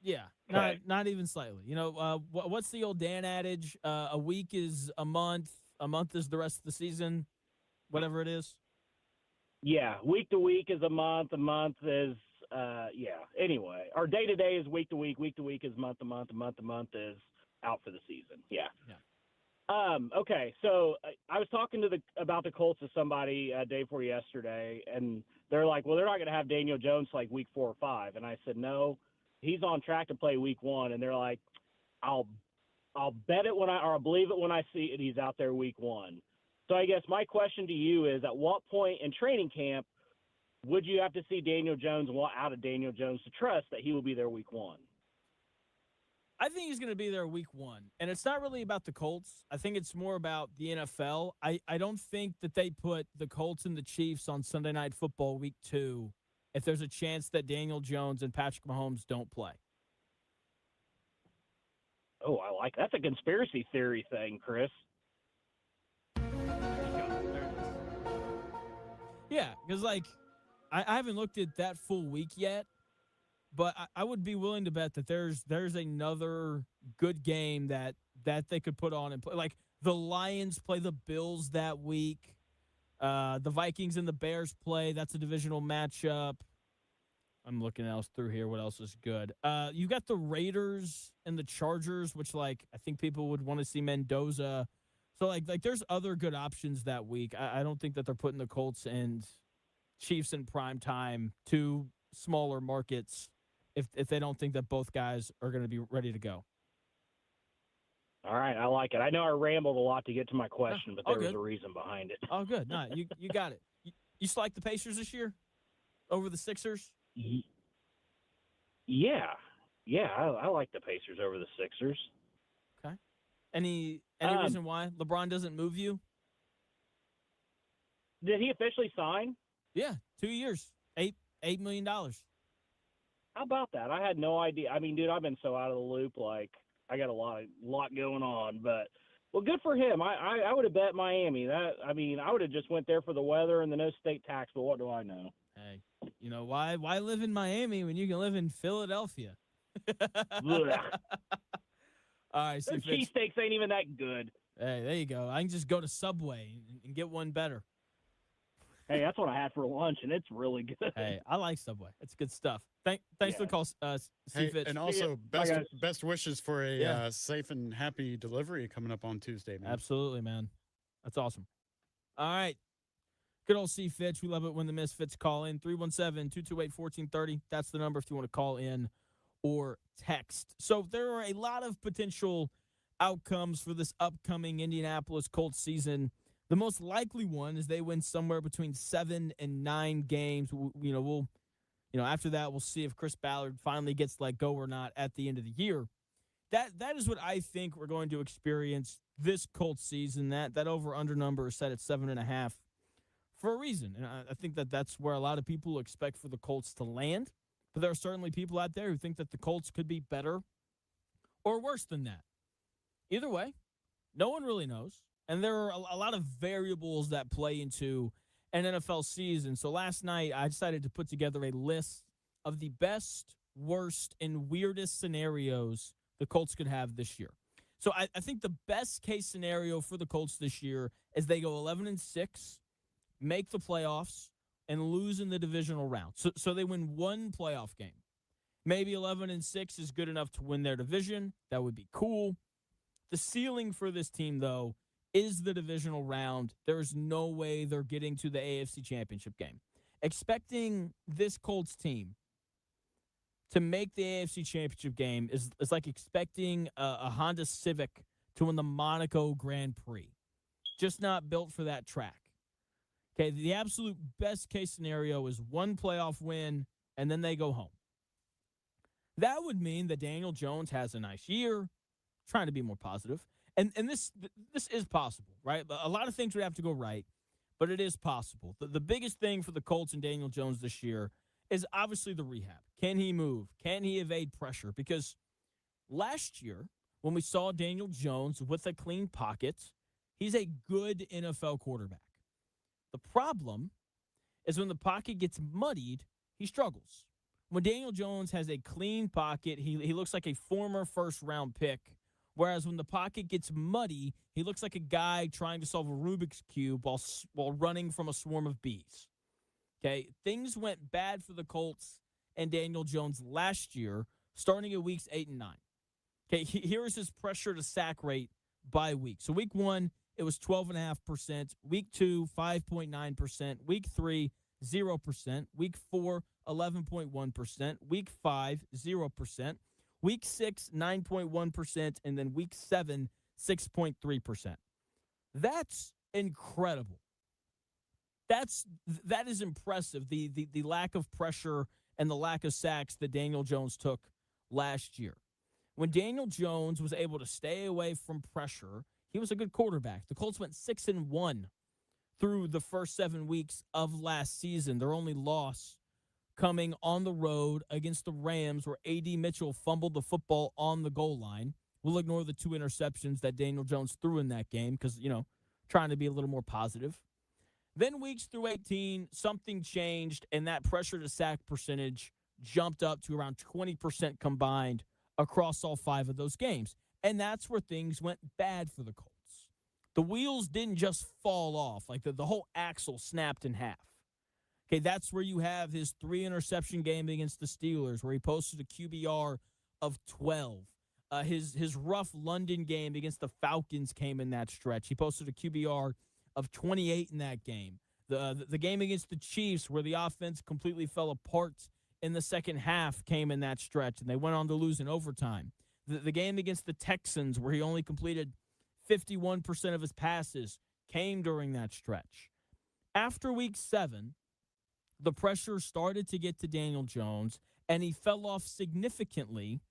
Yeah, okay. not even slightly. What's the old Dan adage? A week is a month is the rest of the season, whatever it is. Yeah, week to week is a month is Anyway, our day to day is week to week is month to month is out for the season. Yeah. Okay, so I was talking about the Colts to somebody day before yesterday, and they're like, well, they're not going to have Daniel Jones like week 4 or 5. And I said, no, he's on track to play week 1. And they're like, I'll bet it I'll believe it when I see it. He's out there week 1. So I guess my question to you is, at what point in training camp would you have to see Daniel Jones out of Daniel Jones to trust that he will be there week 1? I think he's going to be there week 1. And it's not really about the Colts. I think it's more about the NFL. I don't think that they put the Colts and the Chiefs on Sunday Night Football week 2 if there's a chance that Daniel Jones and Patrick Mahomes don't play. Oh, I like that's a conspiracy theory thing, Chris. Yeah, because I haven't looked at that full week yet. But I would be willing to bet that there's another good game that they could put on and play. Like the Lions play the Bills that week. The Vikings and the Bears play. That's a divisional matchup. I'm looking else through here. What else is good? You got the Raiders and the Chargers, which I think people would want to see Mendoza. So like there's other good options that week. I don't think that they're putting the Colts and Chiefs in prime time, 2 smaller markets, if they don't think that both guys are going to be ready to go. All right, I like it. I know I rambled a lot to get to my question, but all there was good. a reason behind it. Oh, good. No, you got it. You still like the Pacers this year over the Sixers? Y- Yeah, yeah, I like the Pacers over the Sixers. Okay. Any Um, reason why LeBron doesn't move you? Did he officially sign? Yeah, 2 years, $8 million. How about that? I had no idea. I mean, dude, I've been so out of the loop. Like, I got a lot going on. But well, good for him. I would have bet Miami. I would have just went there for the weather and the no state tax. But what do I know? Hey, you know why live in Miami when you can live in Philadelphia? All Ugh. right, see Those Fitz. cheesesteaks ain't even that good. Hey, there you go. I can just go to Subway and get one better. Hey, that's what I had for lunch, and it's really good. Hey, I like Subway. It's good stuff. Thanks for the call, Hey, Fitch. and also Bye, guys. best wishes for a Yeah. safe and happy delivery coming up on Tuesday, man. Absolutely, man. That's awesome. All right. Good old C. Fitch. We love it when the Misfits call in. 317-228-1430. That's the number if you want to call in or text. So there are a lot of potential outcomes for this upcoming Indianapolis Colts season. The most likely one is they win somewhere between 7 and 9 games. After that, we'll see if Chris Ballard finally gets let go or not at the end of the year. That is what I think we're going to experience this Colts season. That over-under number is set at 7.5 for a reason. And I think that's where a lot of people expect for the Colts to land. But there are certainly people out there who think that the Colts could be better or worse than that. Either way, no one really knows. And there are a lot of variables that play into an NFL season. So last night, I decided to put together a list of the best, worst, and weirdest scenarios the Colts could have this year. So I think the best case scenario for the Colts this year is they go 11-6, make the playoffs, and lose in the divisional round. So they win one playoff game. Maybe 11-6 is good enough to win their division. That would be cool. The ceiling for this team, though, is the divisional round. There's no way they're getting to the AFC Championship game. Expecting this Colts team to make the AFC Championship game is like expecting a Honda Civic to win the Monaco Grand Prix. Just not built for that track. Okay, the absolute best case scenario is one playoff win, and then they go home. That would mean that Daniel Jones has a nice year, trying to be more positive. And this is possible, right? A lot of things would have to go right, but it is possible. The biggest thing for the Colts and Daniel Jones this year is obviously the rehab. Can he move? Can he evade pressure? Because last year, when we saw Daniel Jones with a clean pocket, he's a good NFL quarterback. The problem is when the pocket gets muddied, he struggles. When Daniel Jones has a clean pocket, he looks like a former first-round pick. Whereas when the pocket gets muddy, he looks like a guy trying to solve a Rubik's Cube while running from a swarm of bees. Okay, things went bad for the Colts and Daniel Jones last year, starting at weeks 8 and 9. Okay, here is his pressure to sack rate by week. So week 1, it was 12.5%. Week 2, 5.9%. Week 3, 0%. Week 4, 11.1%. Week 5, 0%. Week 6, 9.1%, and then week 7, 6.3%. That's incredible. That is impressive. The lack of pressure and the lack of sacks that Daniel Jones took last year. When Daniel Jones was able to stay away from pressure, he was a good quarterback. The Colts went 6-1 through the first 7 weeks of last season. Their only loss coming on the road against the Rams, where A.D. Mitchell fumbled the football on the goal line. We'll ignore the 2 interceptions that Daniel Jones threw in that game because, trying to be a little more positive. Then weeks through 18, something changed, and that pressure to sack percentage jumped up to around 20% combined across all 5 of those games. And that's where things went bad for the Colts. The wheels didn't just fall off, like the whole axle snapped in half. Okay, that's where you have his 3-interception game against the Steelers, where he posted a QBR of 12. His rough London game against the Falcons came in that stretch. He posted a QBR of 28 in that game. The game against the Chiefs, where the offense completely fell apart in the second half, came in that stretch, and they went on to lose in overtime. The game against the Texans, where he only completed 51% of his passes, came during that stretch. After week 7, the pressure started to get to Daniel Jones, and he fell off significantly.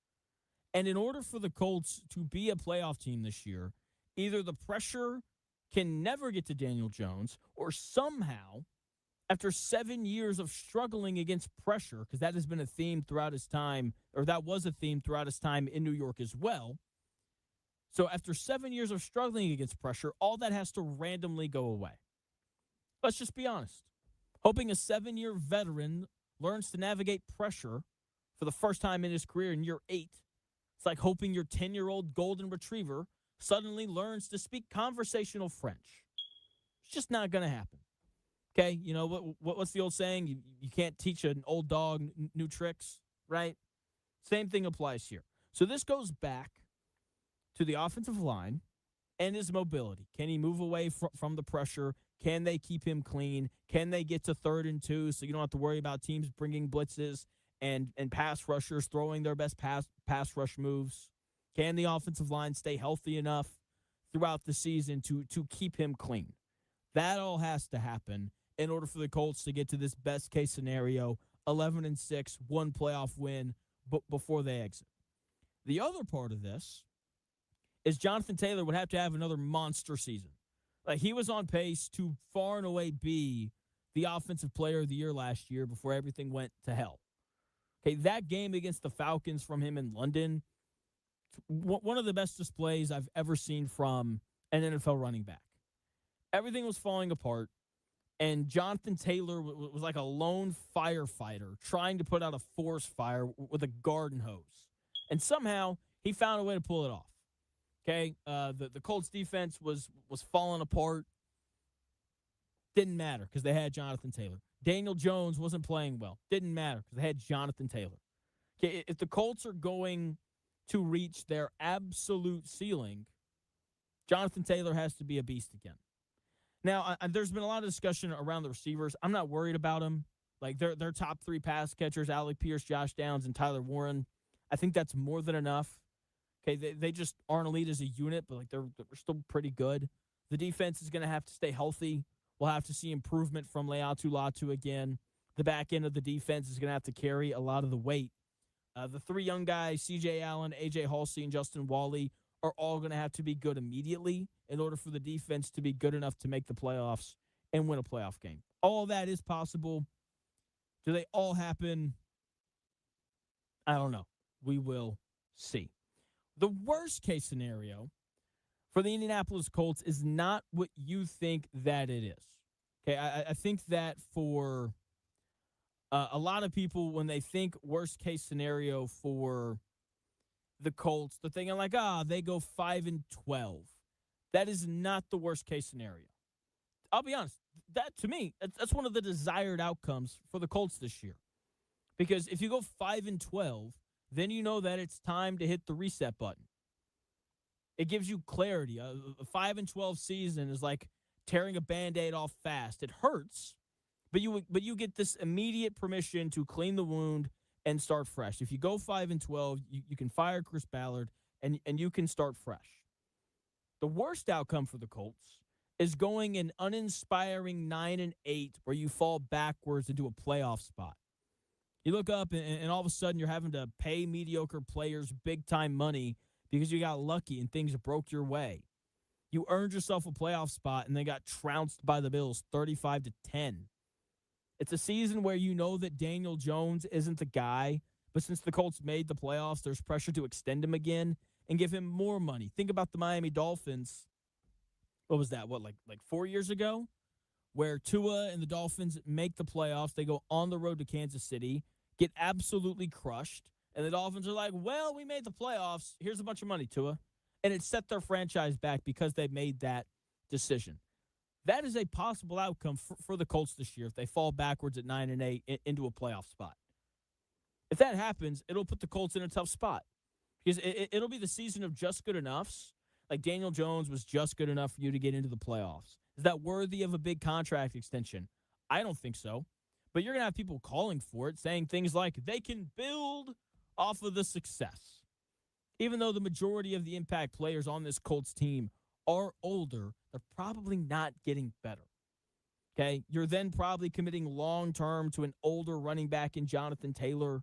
And in order for the Colts to be a playoff team this year, either the pressure can never get to Daniel Jones, or somehow, after 7 years of struggling against pressure, because that has been a theme throughout his time, or that was a theme throughout his time in New York as well. So after 7 years of struggling against pressure, all that has to randomly go away. Let's just be honest. Hoping a 7-year veteran learns to navigate pressure for the first time in his career in year 8, it's like hoping your 10-year-old golden retriever suddenly learns to speak conversational French. It's just not going to happen. Okay, you know, what's the old saying? You can't teach an old dog new tricks, right? Same thing applies here. So this goes back to the offensive line and his mobility. Can he move away from the pressure? Can they keep him clean? Can they get to 3rd and 2 so you don't have to worry about teams bringing blitzes and pass rushers throwing their best pass rush moves? Can the offensive line stay healthy enough throughout the season to keep him clean? That all has to happen in order for the Colts to get to this best-case scenario, 11-6, one playoff win before they exit. The other part of this is Jonathan Taylor would have to have another monster season. Like, he was on pace to far and away be the offensive player of the year last year before everything went to hell. Okay, that game against the Falcons from him in London, one of the best displays I've ever seen from an NFL running back. Everything was falling apart, and Jonathan Taylor was like a lone firefighter trying to put out a forest fire with a garden hose. And somehow he found a way to pull it off. Okay, the Colts defense was falling apart. Didn't matter because they had Jonathan Taylor. Daniel Jones wasn't playing well. Didn't matter because they had Jonathan Taylor. Okay, if the Colts are going to reach their absolute ceiling, Jonathan Taylor has to be a beast again. Now, there's been a lot of discussion around the receivers. I'm not worried about them. Like, their top 3 pass catchers, Alec Pierce, Josh Downs, and Tyler Warren. I think that's more than enough. Okay, they just aren't elite as a unit, but like they're still pretty good. The defense is going to have to stay healthy. We'll have to see improvement from Leatu Latu again. The back end of the defense is going to have to carry a lot of the weight. The 3 young guys, C.J. Allen, A.J. Halsey, and Justin Wally, are all going to have to be good immediately in order for the defense to be good enough to make the playoffs and win a playoff game. All of that is possible. Do they all happen? I don't know. We will see. The worst case scenario for the Indianapolis Colts is not what you think that it is. Okay, I think that for a lot of people, when they think worst case scenario for the Colts, they're thinking like, they go 5-12. That is not the worst case scenario. I'll be honest. That, to me, that's one of the desired outcomes for the Colts this year. Because if you go 5-12, then you know that it's time to hit the reset button. It gives you clarity. A 5-12 season is like tearing a Band-Aid off fast. It hurts, but you get this immediate permission to clean the wound and start fresh. If you go 5-12, you can fire Chris Ballard and you can start fresh. The worst outcome for the Colts is going an uninspiring 9-8 where you fall backwards into a playoff spot. You look up and all of a sudden you're having to pay mediocre players big-time money because you got lucky and things broke your way. You earned yourself a playoff spot and then got trounced by the Bills 35-10. It's a season where you know that Daniel Jones isn't the guy, but since the Colts made the playoffs, there's pressure to extend him again and give him more money. Think about the Miami Dolphins. What was that? Like 4 years ago? Where Tua and the Dolphins make the playoffs. They go on the road to Kansas City, get absolutely crushed, and the Dolphins are like, well, we made the playoffs. Here's a bunch of money, Tua. And it set their franchise back because they made that decision. That is a possible outcome for the Colts this year if they fall backwards at 9-8 into a playoff spot. If that happens, it'll put the Colts in a tough spot because it'll be the season of just good enoughs. Like Daniel Jones was just good enough for you to get into the playoffs. Is that worthy of a big contract extension? I don't think so. But you're going to have people calling for it, saying things like they can build off of the success. Even though the majority of the impact players on this Colts team are older, they're probably not getting better. Okay, you're then probably committing long-term to an older running back in Jonathan Taylor.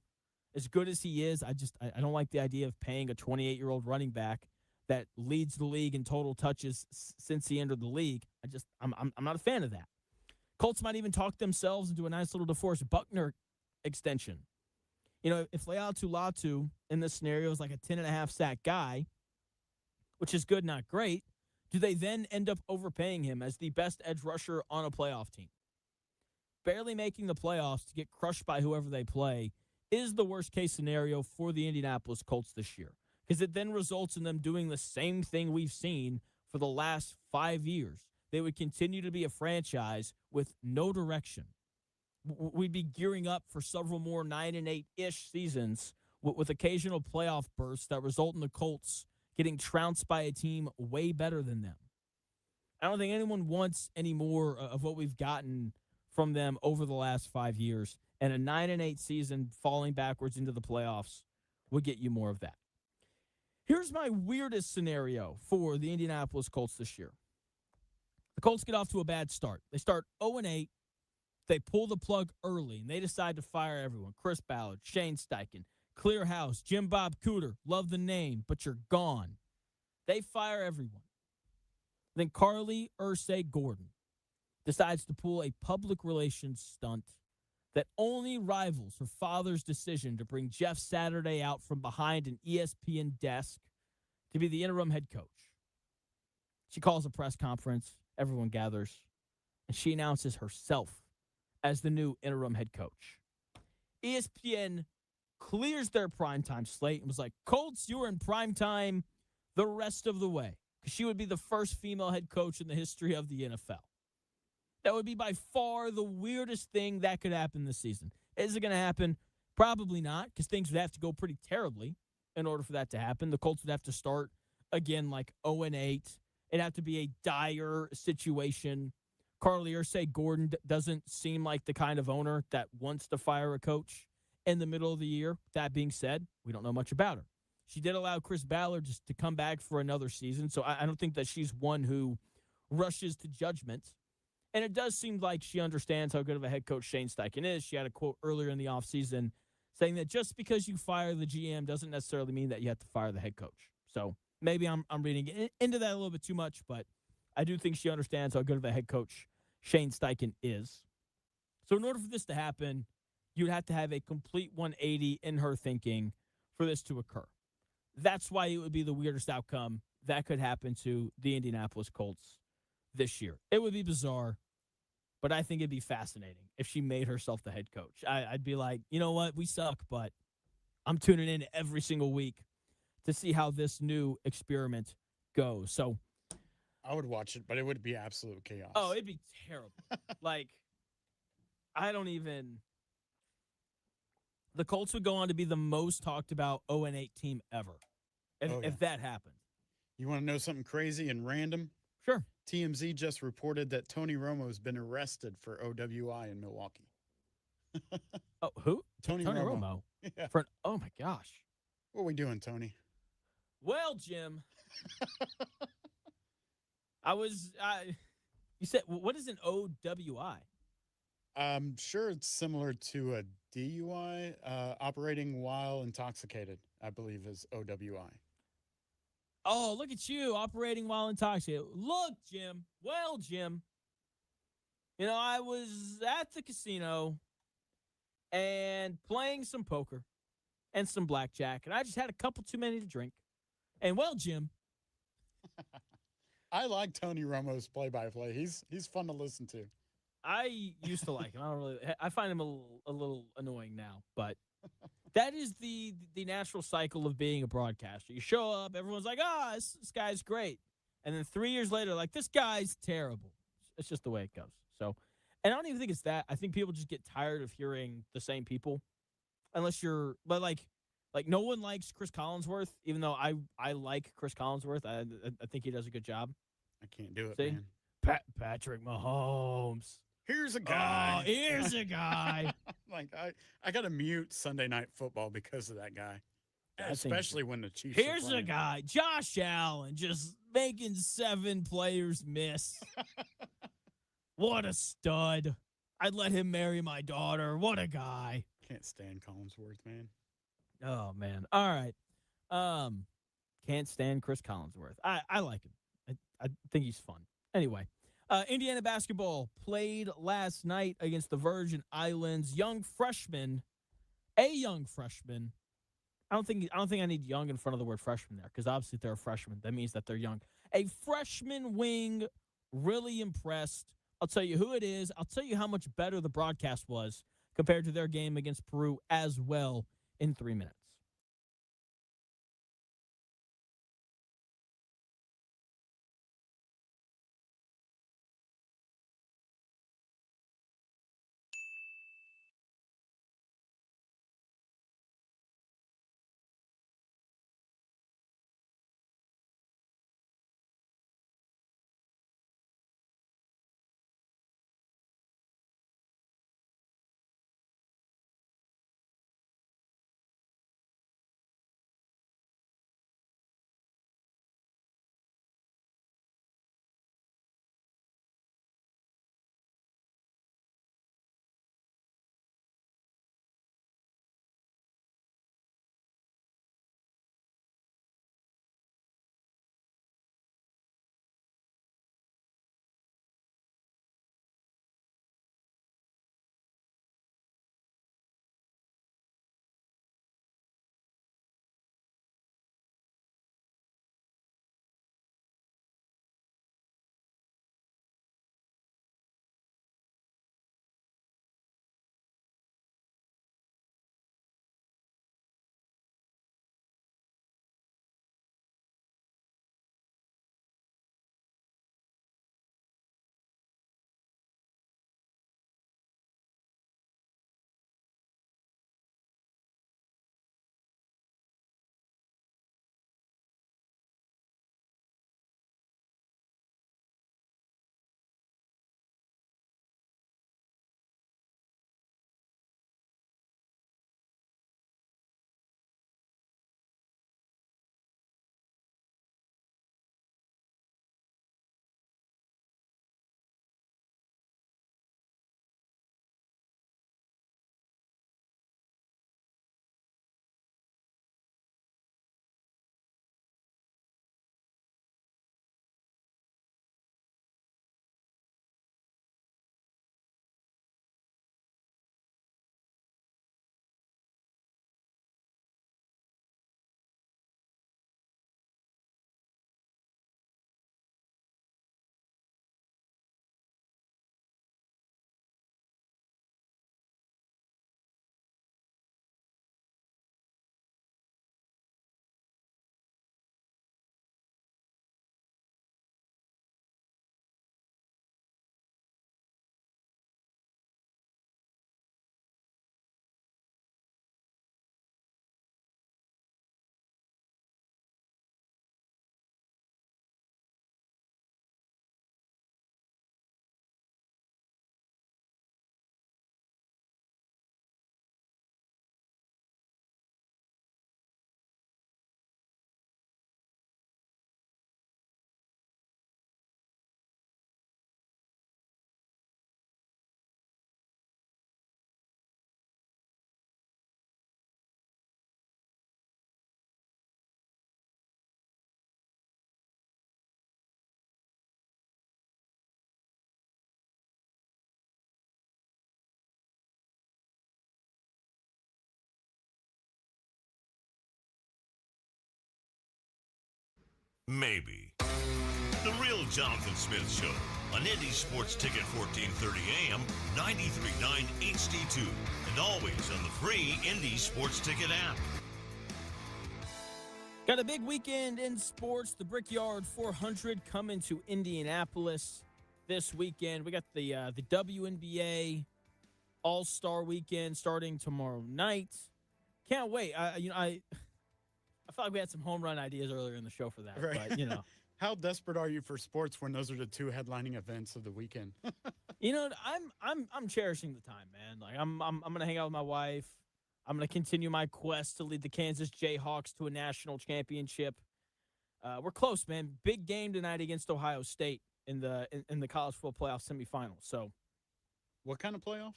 As good as he is, I don't like the idea of paying a 28-year-old running back that leads the league in total touches since he entered the league. I'm not a fan of that. Colts might even talk themselves into a nice little DeForest Buckner extension. You know, if Leatu Latu in this scenario is like a 10.5 sack guy, which is good, not great, do they then end up overpaying him as the best edge rusher on a playoff team? Barely making the playoffs to get crushed by whoever they play is the worst case scenario for the Indianapolis Colts this year, because it then results in them doing the same thing we've seen for the last 5 years. They would continue to be a franchise with no direction. We'd be gearing up for several more 9-8-ish seasons with occasional playoff bursts that result in the Colts getting trounced by a team way better than them. I don't think anyone wants any more of what we've gotten from them over the last 5 years, and a 9-8 season falling backwards into the playoffs would get you more of that. Here's my weirdest scenario for the Indianapolis Colts this year. The Colts get off to a bad start. They start 0-8. They pull the plug early, and they decide to fire everyone. Chris Ballard, Shane Steichen, Clear House, Jim Bob Cooter, love the name, but you're gone. They fire everyone. Then Carly Ursay Gordon decides to pull a public relations stunt that only rivals her father's decision to bring Jeff Saturday out from behind an ESPN desk to be the interim head coach. She calls a press conference. Everyone gathers, and she announces herself as the new interim head coach. ESPN clears their primetime slate and was like, Colts, you are in primetime the rest of the way, because she would be the first female head coach in the history of the NFL. That would be by far the weirdest thing that could happen this season. Is it going to happen? Probably not, because things would have to go pretty terribly in order for that to happen. The Colts would have to start, again, like 0-8. It'd have to be a dire situation. Carly Ursay Gordon doesn't seem like the kind of owner that wants to fire a coach in the middle of the year. That being said, we don't know much about her. She did allow Chris Ballard just to come back for another season, so I don't think that she's one who rushes to judgment. And it does seem like she understands how good of a head coach Shane Steichen is. She had a quote earlier in the offseason saying that just because you fire the GM doesn't necessarily mean that you have to fire the head coach. So maybe I'm reading into that a little bit too much, but I do think she understands how good of a head coach Shane Steichen is. So in order for this to happen, you'd have to have a complete 180 in her thinking for this to occur. That's why it would be the weirdest outcome that could happen to the Indianapolis Colts this year. It would be bizarre, but I think it'd be fascinating if she made herself the head coach. I'd be like, you know what? We suck, but I'm tuning in every single week to see how this new experiment goes. So I would watch it, but it would be absolute chaos. oh, it'd be terrible. Like, I don't even. The Colts would go on to be the most talked about 0-8 team ever if that happened. You want to know something crazy and random? Sure. TMZ just reported that Tony Romo has been arrested for OWI in Milwaukee. Oh, who? Tony Romo. Yeah. Oh, my gosh. What are we doing, Tony? Well, Jim. You said, what is an OWI? I'm sure it's similar to a DUI, operating while intoxicated, I believe is OWI. Oh, look at you, operating while intoxicated. Look, Jim. Well, Jim. You know, I was at the casino and playing some poker and some blackjack, and I just had a couple too many to drink. And, well, Jim. I like Tony Romo's play-by-play. He's fun to listen to. I used to like him. I find him a little annoying now, but that is the natural cycle of being a broadcaster. You show up, everyone's like, this guy's great. And then 3 years later, like, this guy's terrible. It's just the way it goes. So, and I don't even think it's that. I think people just get tired of hearing the same people. Unless you're, but like no one likes Chris Collinsworth, even though I like Chris Collinsworth. I think he does a good job. I can't do it, See? man. Patrick Mahomes. Here's a guy. Oh, here's a guy. Like, I got to mute Sunday Night Football because of that guy. Especially when the Chiefs. Here's a guy, Josh Allen, just making 7 players miss. What a stud. I'd let him marry my daughter. What a guy. Can't stand Collinsworth, man. Oh, man. All right. Can't stand Chris Collinsworth. I like him. I think he's fun. Anyway, Indiana basketball played last night against the Virgin Islands. A young freshman. I don't think I need young in front of the word freshman there, because obviously they're a freshman. That means that they're young. A freshman wing, really impressed. I'll tell you who it is. I'll tell you how much better the broadcast was compared to their game against Peru as well in 3 minutes. Maybe. The Real Jonathan Smith Show on Indy Sports Ticket 1430 AM, 93.9 HD2, and always on the free Indy Sports Ticket app. Got a big weekend in sports. The Brickyard 400 coming to Indianapolis this weekend. We got the WNBA All-Star Weekend starting tomorrow night. Can't wait. I felt like we had some home run ideas earlier in the show for that. Right. But, How desperate are you for sports when those are the two headlining events of the weekend? I'm cherishing the time, man. Like I'm gonna hang out with my wife. I'm going to continue my quest to lead the Kansas Jayhawks to a national championship. We're close, man. Big game tonight against Ohio State in the college football playoff semifinals. So, What kind of playoff?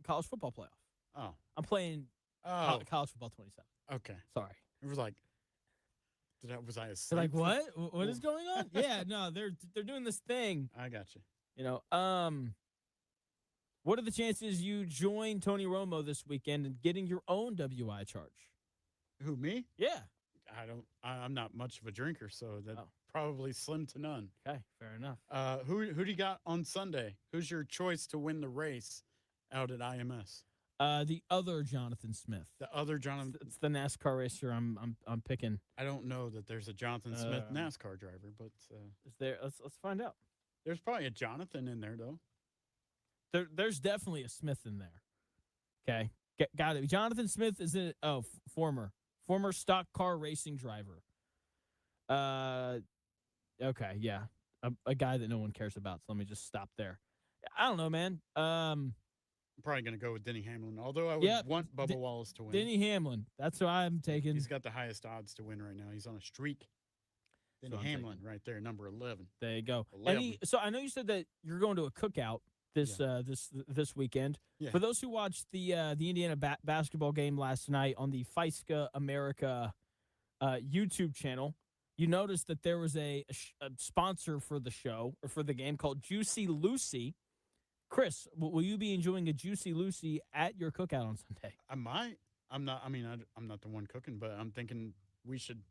college football playoff. Oh. I'm playing Oh. college football 27. Okay. Sorry. It was like, was I They're asleep? like, what? What is going on? Yeah, no, they're doing this thing. I got you. You know, what are the chances you join Tony Romo this weekend and getting your own WI charge? Who, me? Yeah. I'm not much of a drinker, so that Oh. probably slim to none. Okay, fair enough. Who do you got on Sunday? Who's your choice to win the race out at IMS? The other Jonathan Smith. The other Jonathan. It's the NASCAR racer I'm picking. I don't know that there's a Jonathan Smith NASCAR driver, but Is there? Let's find out. there's probably a Jonathan in there though. There's definitely a Smith in there. Okay, got it. Jonathan Smith is former stock car racing driver. Okay, yeah, a guy that no one cares about. So let me just stop there. I don't know, man. I'm probably gonna go with Denny Hamlin, although I would want Bubba Wallace to win. Denny Hamlin. That's who I'm taking. He's got the highest odds to win right now. He's on a streak. Denny Hamlin, right there, number 11. There you go. 11. So I know you said that you're going to a cookout this weekend. Yeah. For those who watched the Indiana basketball game last night on the FISCA America YouTube channel, you noticed that there was a sponsor for the show or for the game called Juicy Lucy. Chris, will you be enjoying a Juicy Lucy at your cookout on Sunday? I might. I'm not. I mean, I'm not the one cooking, but I'm thinking we should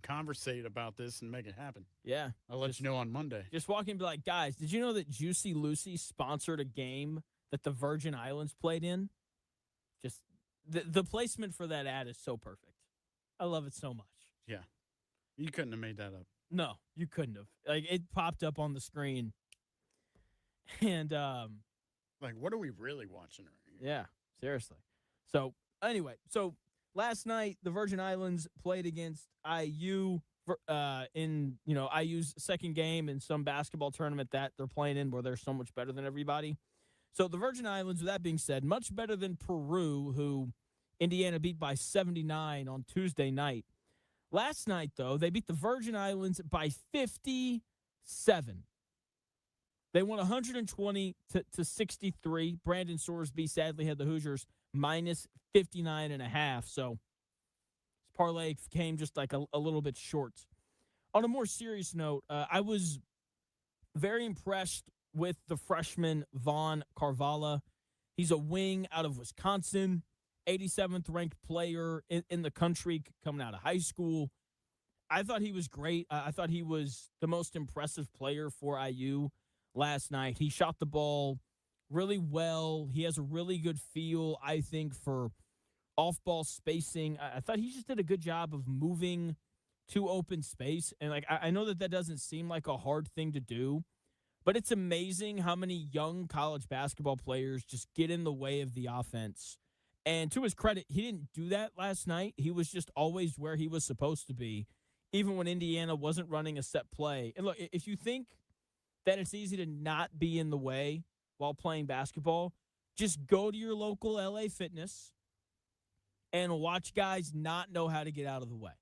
conversate about this and make it happen. Yeah, I'll let you know on Monday. Just walk in and be like, guys, did you know that Juicy Lucy sponsored a game that the Virgin Islands played in? Just the placement for that ad is so perfect. I love it so much. Yeah, you couldn't have made that up. No, you couldn't have. Like, it popped up on the screen. And like, what are we really watching right here? yeah, seriously. So anyway, last night the Virgin Islands played against IU in IU's second game in some basketball tournament that they're playing in where they're so much better than everybody. So the Virgin Islands, with that being said, much better than Peru, who Indiana beat by 79 on Tuesday night. Last night, though, they beat the Virgin Islands by 57. They won 120 to 63. Brandon Sorsby sadly had the Hoosiers minus 59.5. So his parlay came just like a little bit short. On a more serious note, I was very impressed with the freshman Vaughn Carvalho. He's a wing out of Wisconsin, 87th ranked player in the country coming out of high school. I thought he was great. I thought he was the most impressive player for IU last night. He shot the ball really well. He has a really good feel, I think, for off-ball spacing. I thought he just did a good job of moving to open space. And, I know that doesn't seem like a hard thing to do, but it's amazing how many young college basketball players just get in the way of the offense. And to his credit, he didn't do that last night. He was just always where he was supposed to be, even when Indiana wasn't running a set play. And look, if you think that it's easy to not be in the way while playing basketball, just go to your local LA Fitness and watch guys not know how to get out of the way.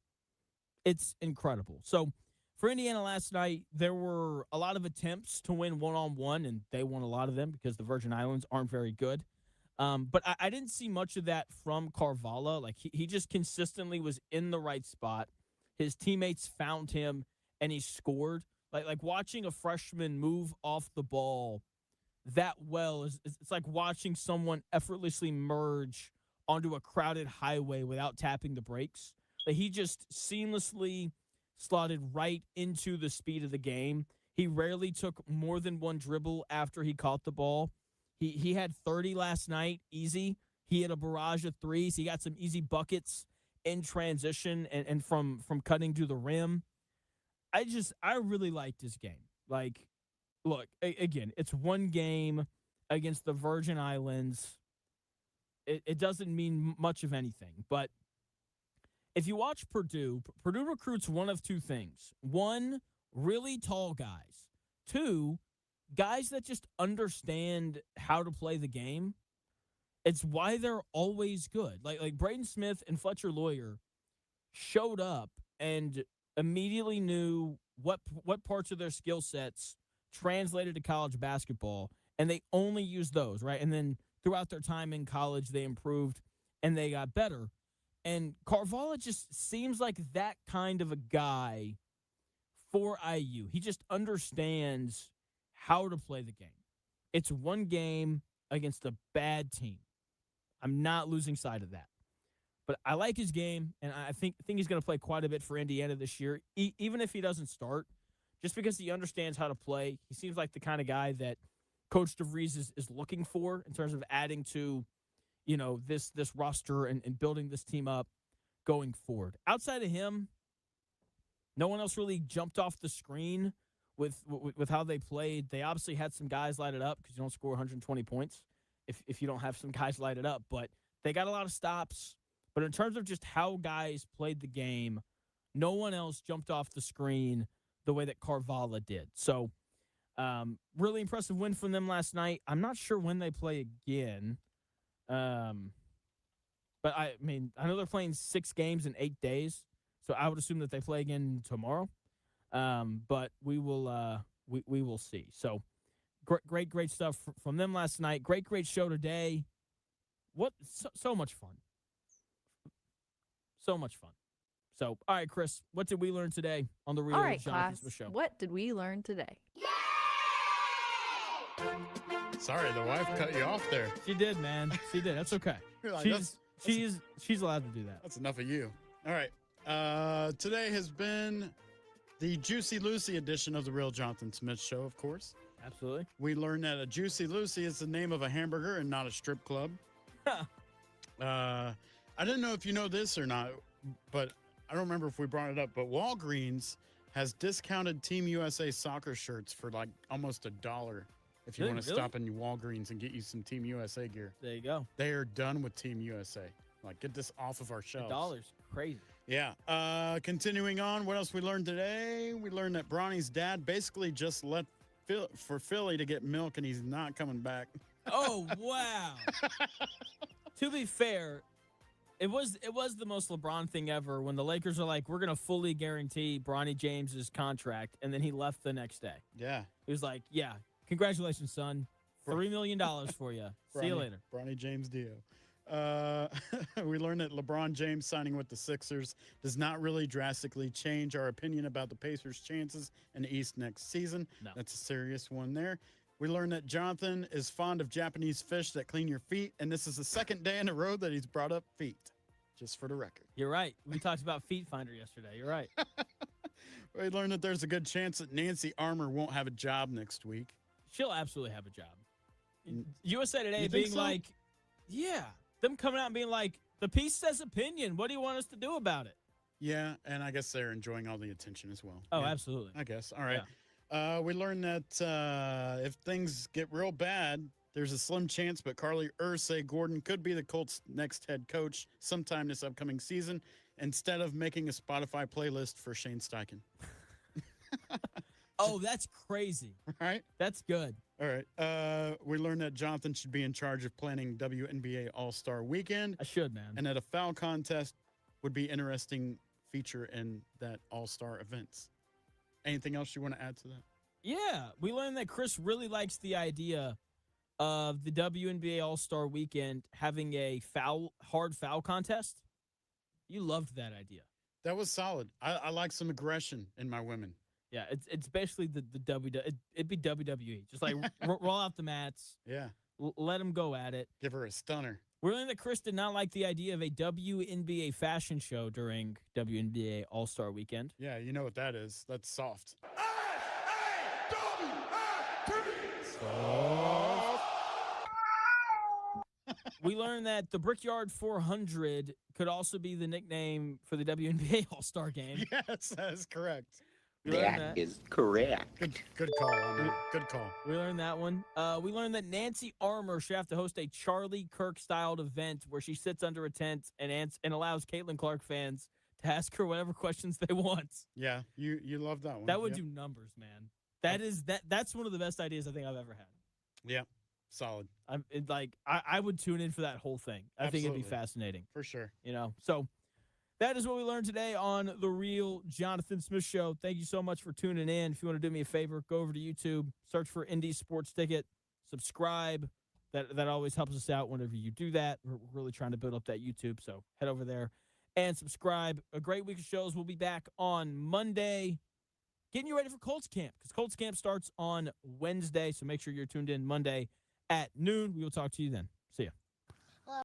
It's incredible. So for Indiana last night, there were a lot of attempts to win one-on-one, and they won a lot of them because the Virgin Islands aren't very good. But I didn't see much of that from Carvalho. Like, he just consistently was in the right spot. His teammates found him, and he scored. Like watching a freshman move off the ball that well it's like watching someone effortlessly merge onto a crowded highway without tapping the brakes. Like, he just seamlessly slotted right into the speed of the game. He rarely took more than one dribble after he caught the ball. He had 30 last night, easy. He had a barrage of threes. He got some easy buckets in transition and from cutting to the rim. I really liked his game. Like, look, again, it's one game against the Virgin Islands. It doesn't mean much of anything. But if you watch Purdue recruits one of two things. One, really tall guys. Two, guys that just understand how to play the game. It's why they're always good. Like Braden Smith and Fletcher Lawyer showed up and immediately knew what parts of their skill sets translated to college basketball, and they only used those, right? And then throughout their time in college, they improved and they got better. And Carvalho just seems like that kind of a guy for IU. He just understands how to play the game. It's one game against a bad team. I'm not losing sight of that. But I like his game, and I think he's going to play quite a bit for Indiana this year, even if he doesn't start, just because he understands how to play. He seems like the kind of guy that Coach DeVries is looking for in terms of adding to, this roster and building this team up going forward. Outside of him, no one else really jumped off the screen with how they played. They obviously had some guys light it up because you don't score 120 points if you don't have some guys light it up. But they got a lot of stops. But in terms of just how guys played the game, no one else jumped off the screen the way that Carvalho did. So, really impressive win from them last night. I'm not sure when they play again. But I know they're playing 6 games in 8 days, so I would assume that they play again tomorrow. But we will we will see. So great stuff from them last night. Great show today. So much fun. So much fun. So, all right, Chris, what did we learn today on the Real All right, Jonathan class, Smith Show? what did we learn today? Sorry, the wife cut you off there. She did, man. She did. That's okay. You're like, She's allowed to do that. That's enough of you. All right. Today has been the Juicy Lucy edition of the Real Jonathan Smith Show, of course. Absolutely. We learned that a Juicy Lucy is the name of a hamburger and not a strip club. I didn't know if you know this or not, but I don't remember if we brought it up, but Walgreens has discounted Team USA soccer shirts for like almost $1 if you want to stop in Walgreens and get you some Team USA gear. There you go. They are done with Team USA. Like, get this off of our shelves. $1, crazy. Yeah. Continuing on, what else we learned today? We learned that Bronny's dad basically just left for Philly to get milk, and he's not coming back. Oh, wow. To be fair, it was the most LeBron thing ever when the Lakers are like, we're going to fully guarantee Bronny James's contract, and then he left the next day. Yeah. He was like, yeah, congratulations, son. $3 million for you. See you later. Bronny James Dio. We learned that LeBron James signing with the Sixers does not really drastically change our opinion about the Pacers' chances in the East next season. No. That's a serious one there. We learned that Jonathan is fond of Japanese fish that clean your feet, and this is the second day in a row that he's brought up feet, just for the record. You're right. We talked about Feet Finder yesterday. You're right. We learned that there's a good chance that Nancy Armour won't have a job next week. She'll absolutely have a job. USA Today You being think so? like, yeah. Them coming out and being like, the piece says opinion. What do you want us to do about it? Yeah, and I guess they're enjoying all the attention as well. Oh, Yeah, absolutely. I guess. All right. We learned that if things get real bad, there's a slim chance, but Carly Ursay Gordon could be the Colts' next head coach sometime this upcoming season instead of making a Spotify playlist for Shane Steichen. Oh, that's crazy. Right? That's good. All right. We learned that Jonathan should be in charge of planning WNBA All-Star Weekend. I should, man. And that a foul contest would be interesting feature in that All-Star events. Anything else you want to add to that? Yeah. We learned that Chris really likes the idea of the WNBA All-Star Weekend having a hard foul contest. You loved that idea. That was solid. I like some aggression in my women. Yeah, it's basically the it'd be WWE. Just like roll out the mats. Yeah. Let them go at it. Give her a stunner. We're learning that Chris did not like the idea of a WNBA fashion show during WNBA All-Star Weekend. Yeah, you know what that is. That's soft. We learned that the Brickyard 400 could also be the nickname for the WNBA All-Star Game. Yes, that is correct. That is correct. Good call on that. Good call. We learned that one. We learned that Nancy Armour should have to host a Charlie Kirk-styled event where she sits under a tent and allows Caitlin Clark fans to ask her whatever questions they want. Yeah, you love that one. That would do numbers, man. That's one of the best ideas I think I've ever had. Yeah. solid. I would tune in for that whole thing. I think it'd be fascinating. For sure. So that is what we learned today on The Real Jonathan Smith Show. Thank you so much for tuning in. If you want to do me a favor, go over to YouTube, search for Indy Sports Ticket, subscribe. That always helps us out whenever you do that. We're really trying to build up that YouTube, so head over there and subscribe. A great week of shows. We'll be back on Monday, getting you ready for Colts camp, because Colts camp starts on Wednesday, so make sure you're tuned in Monday at noon. We will talk to you then. See ya.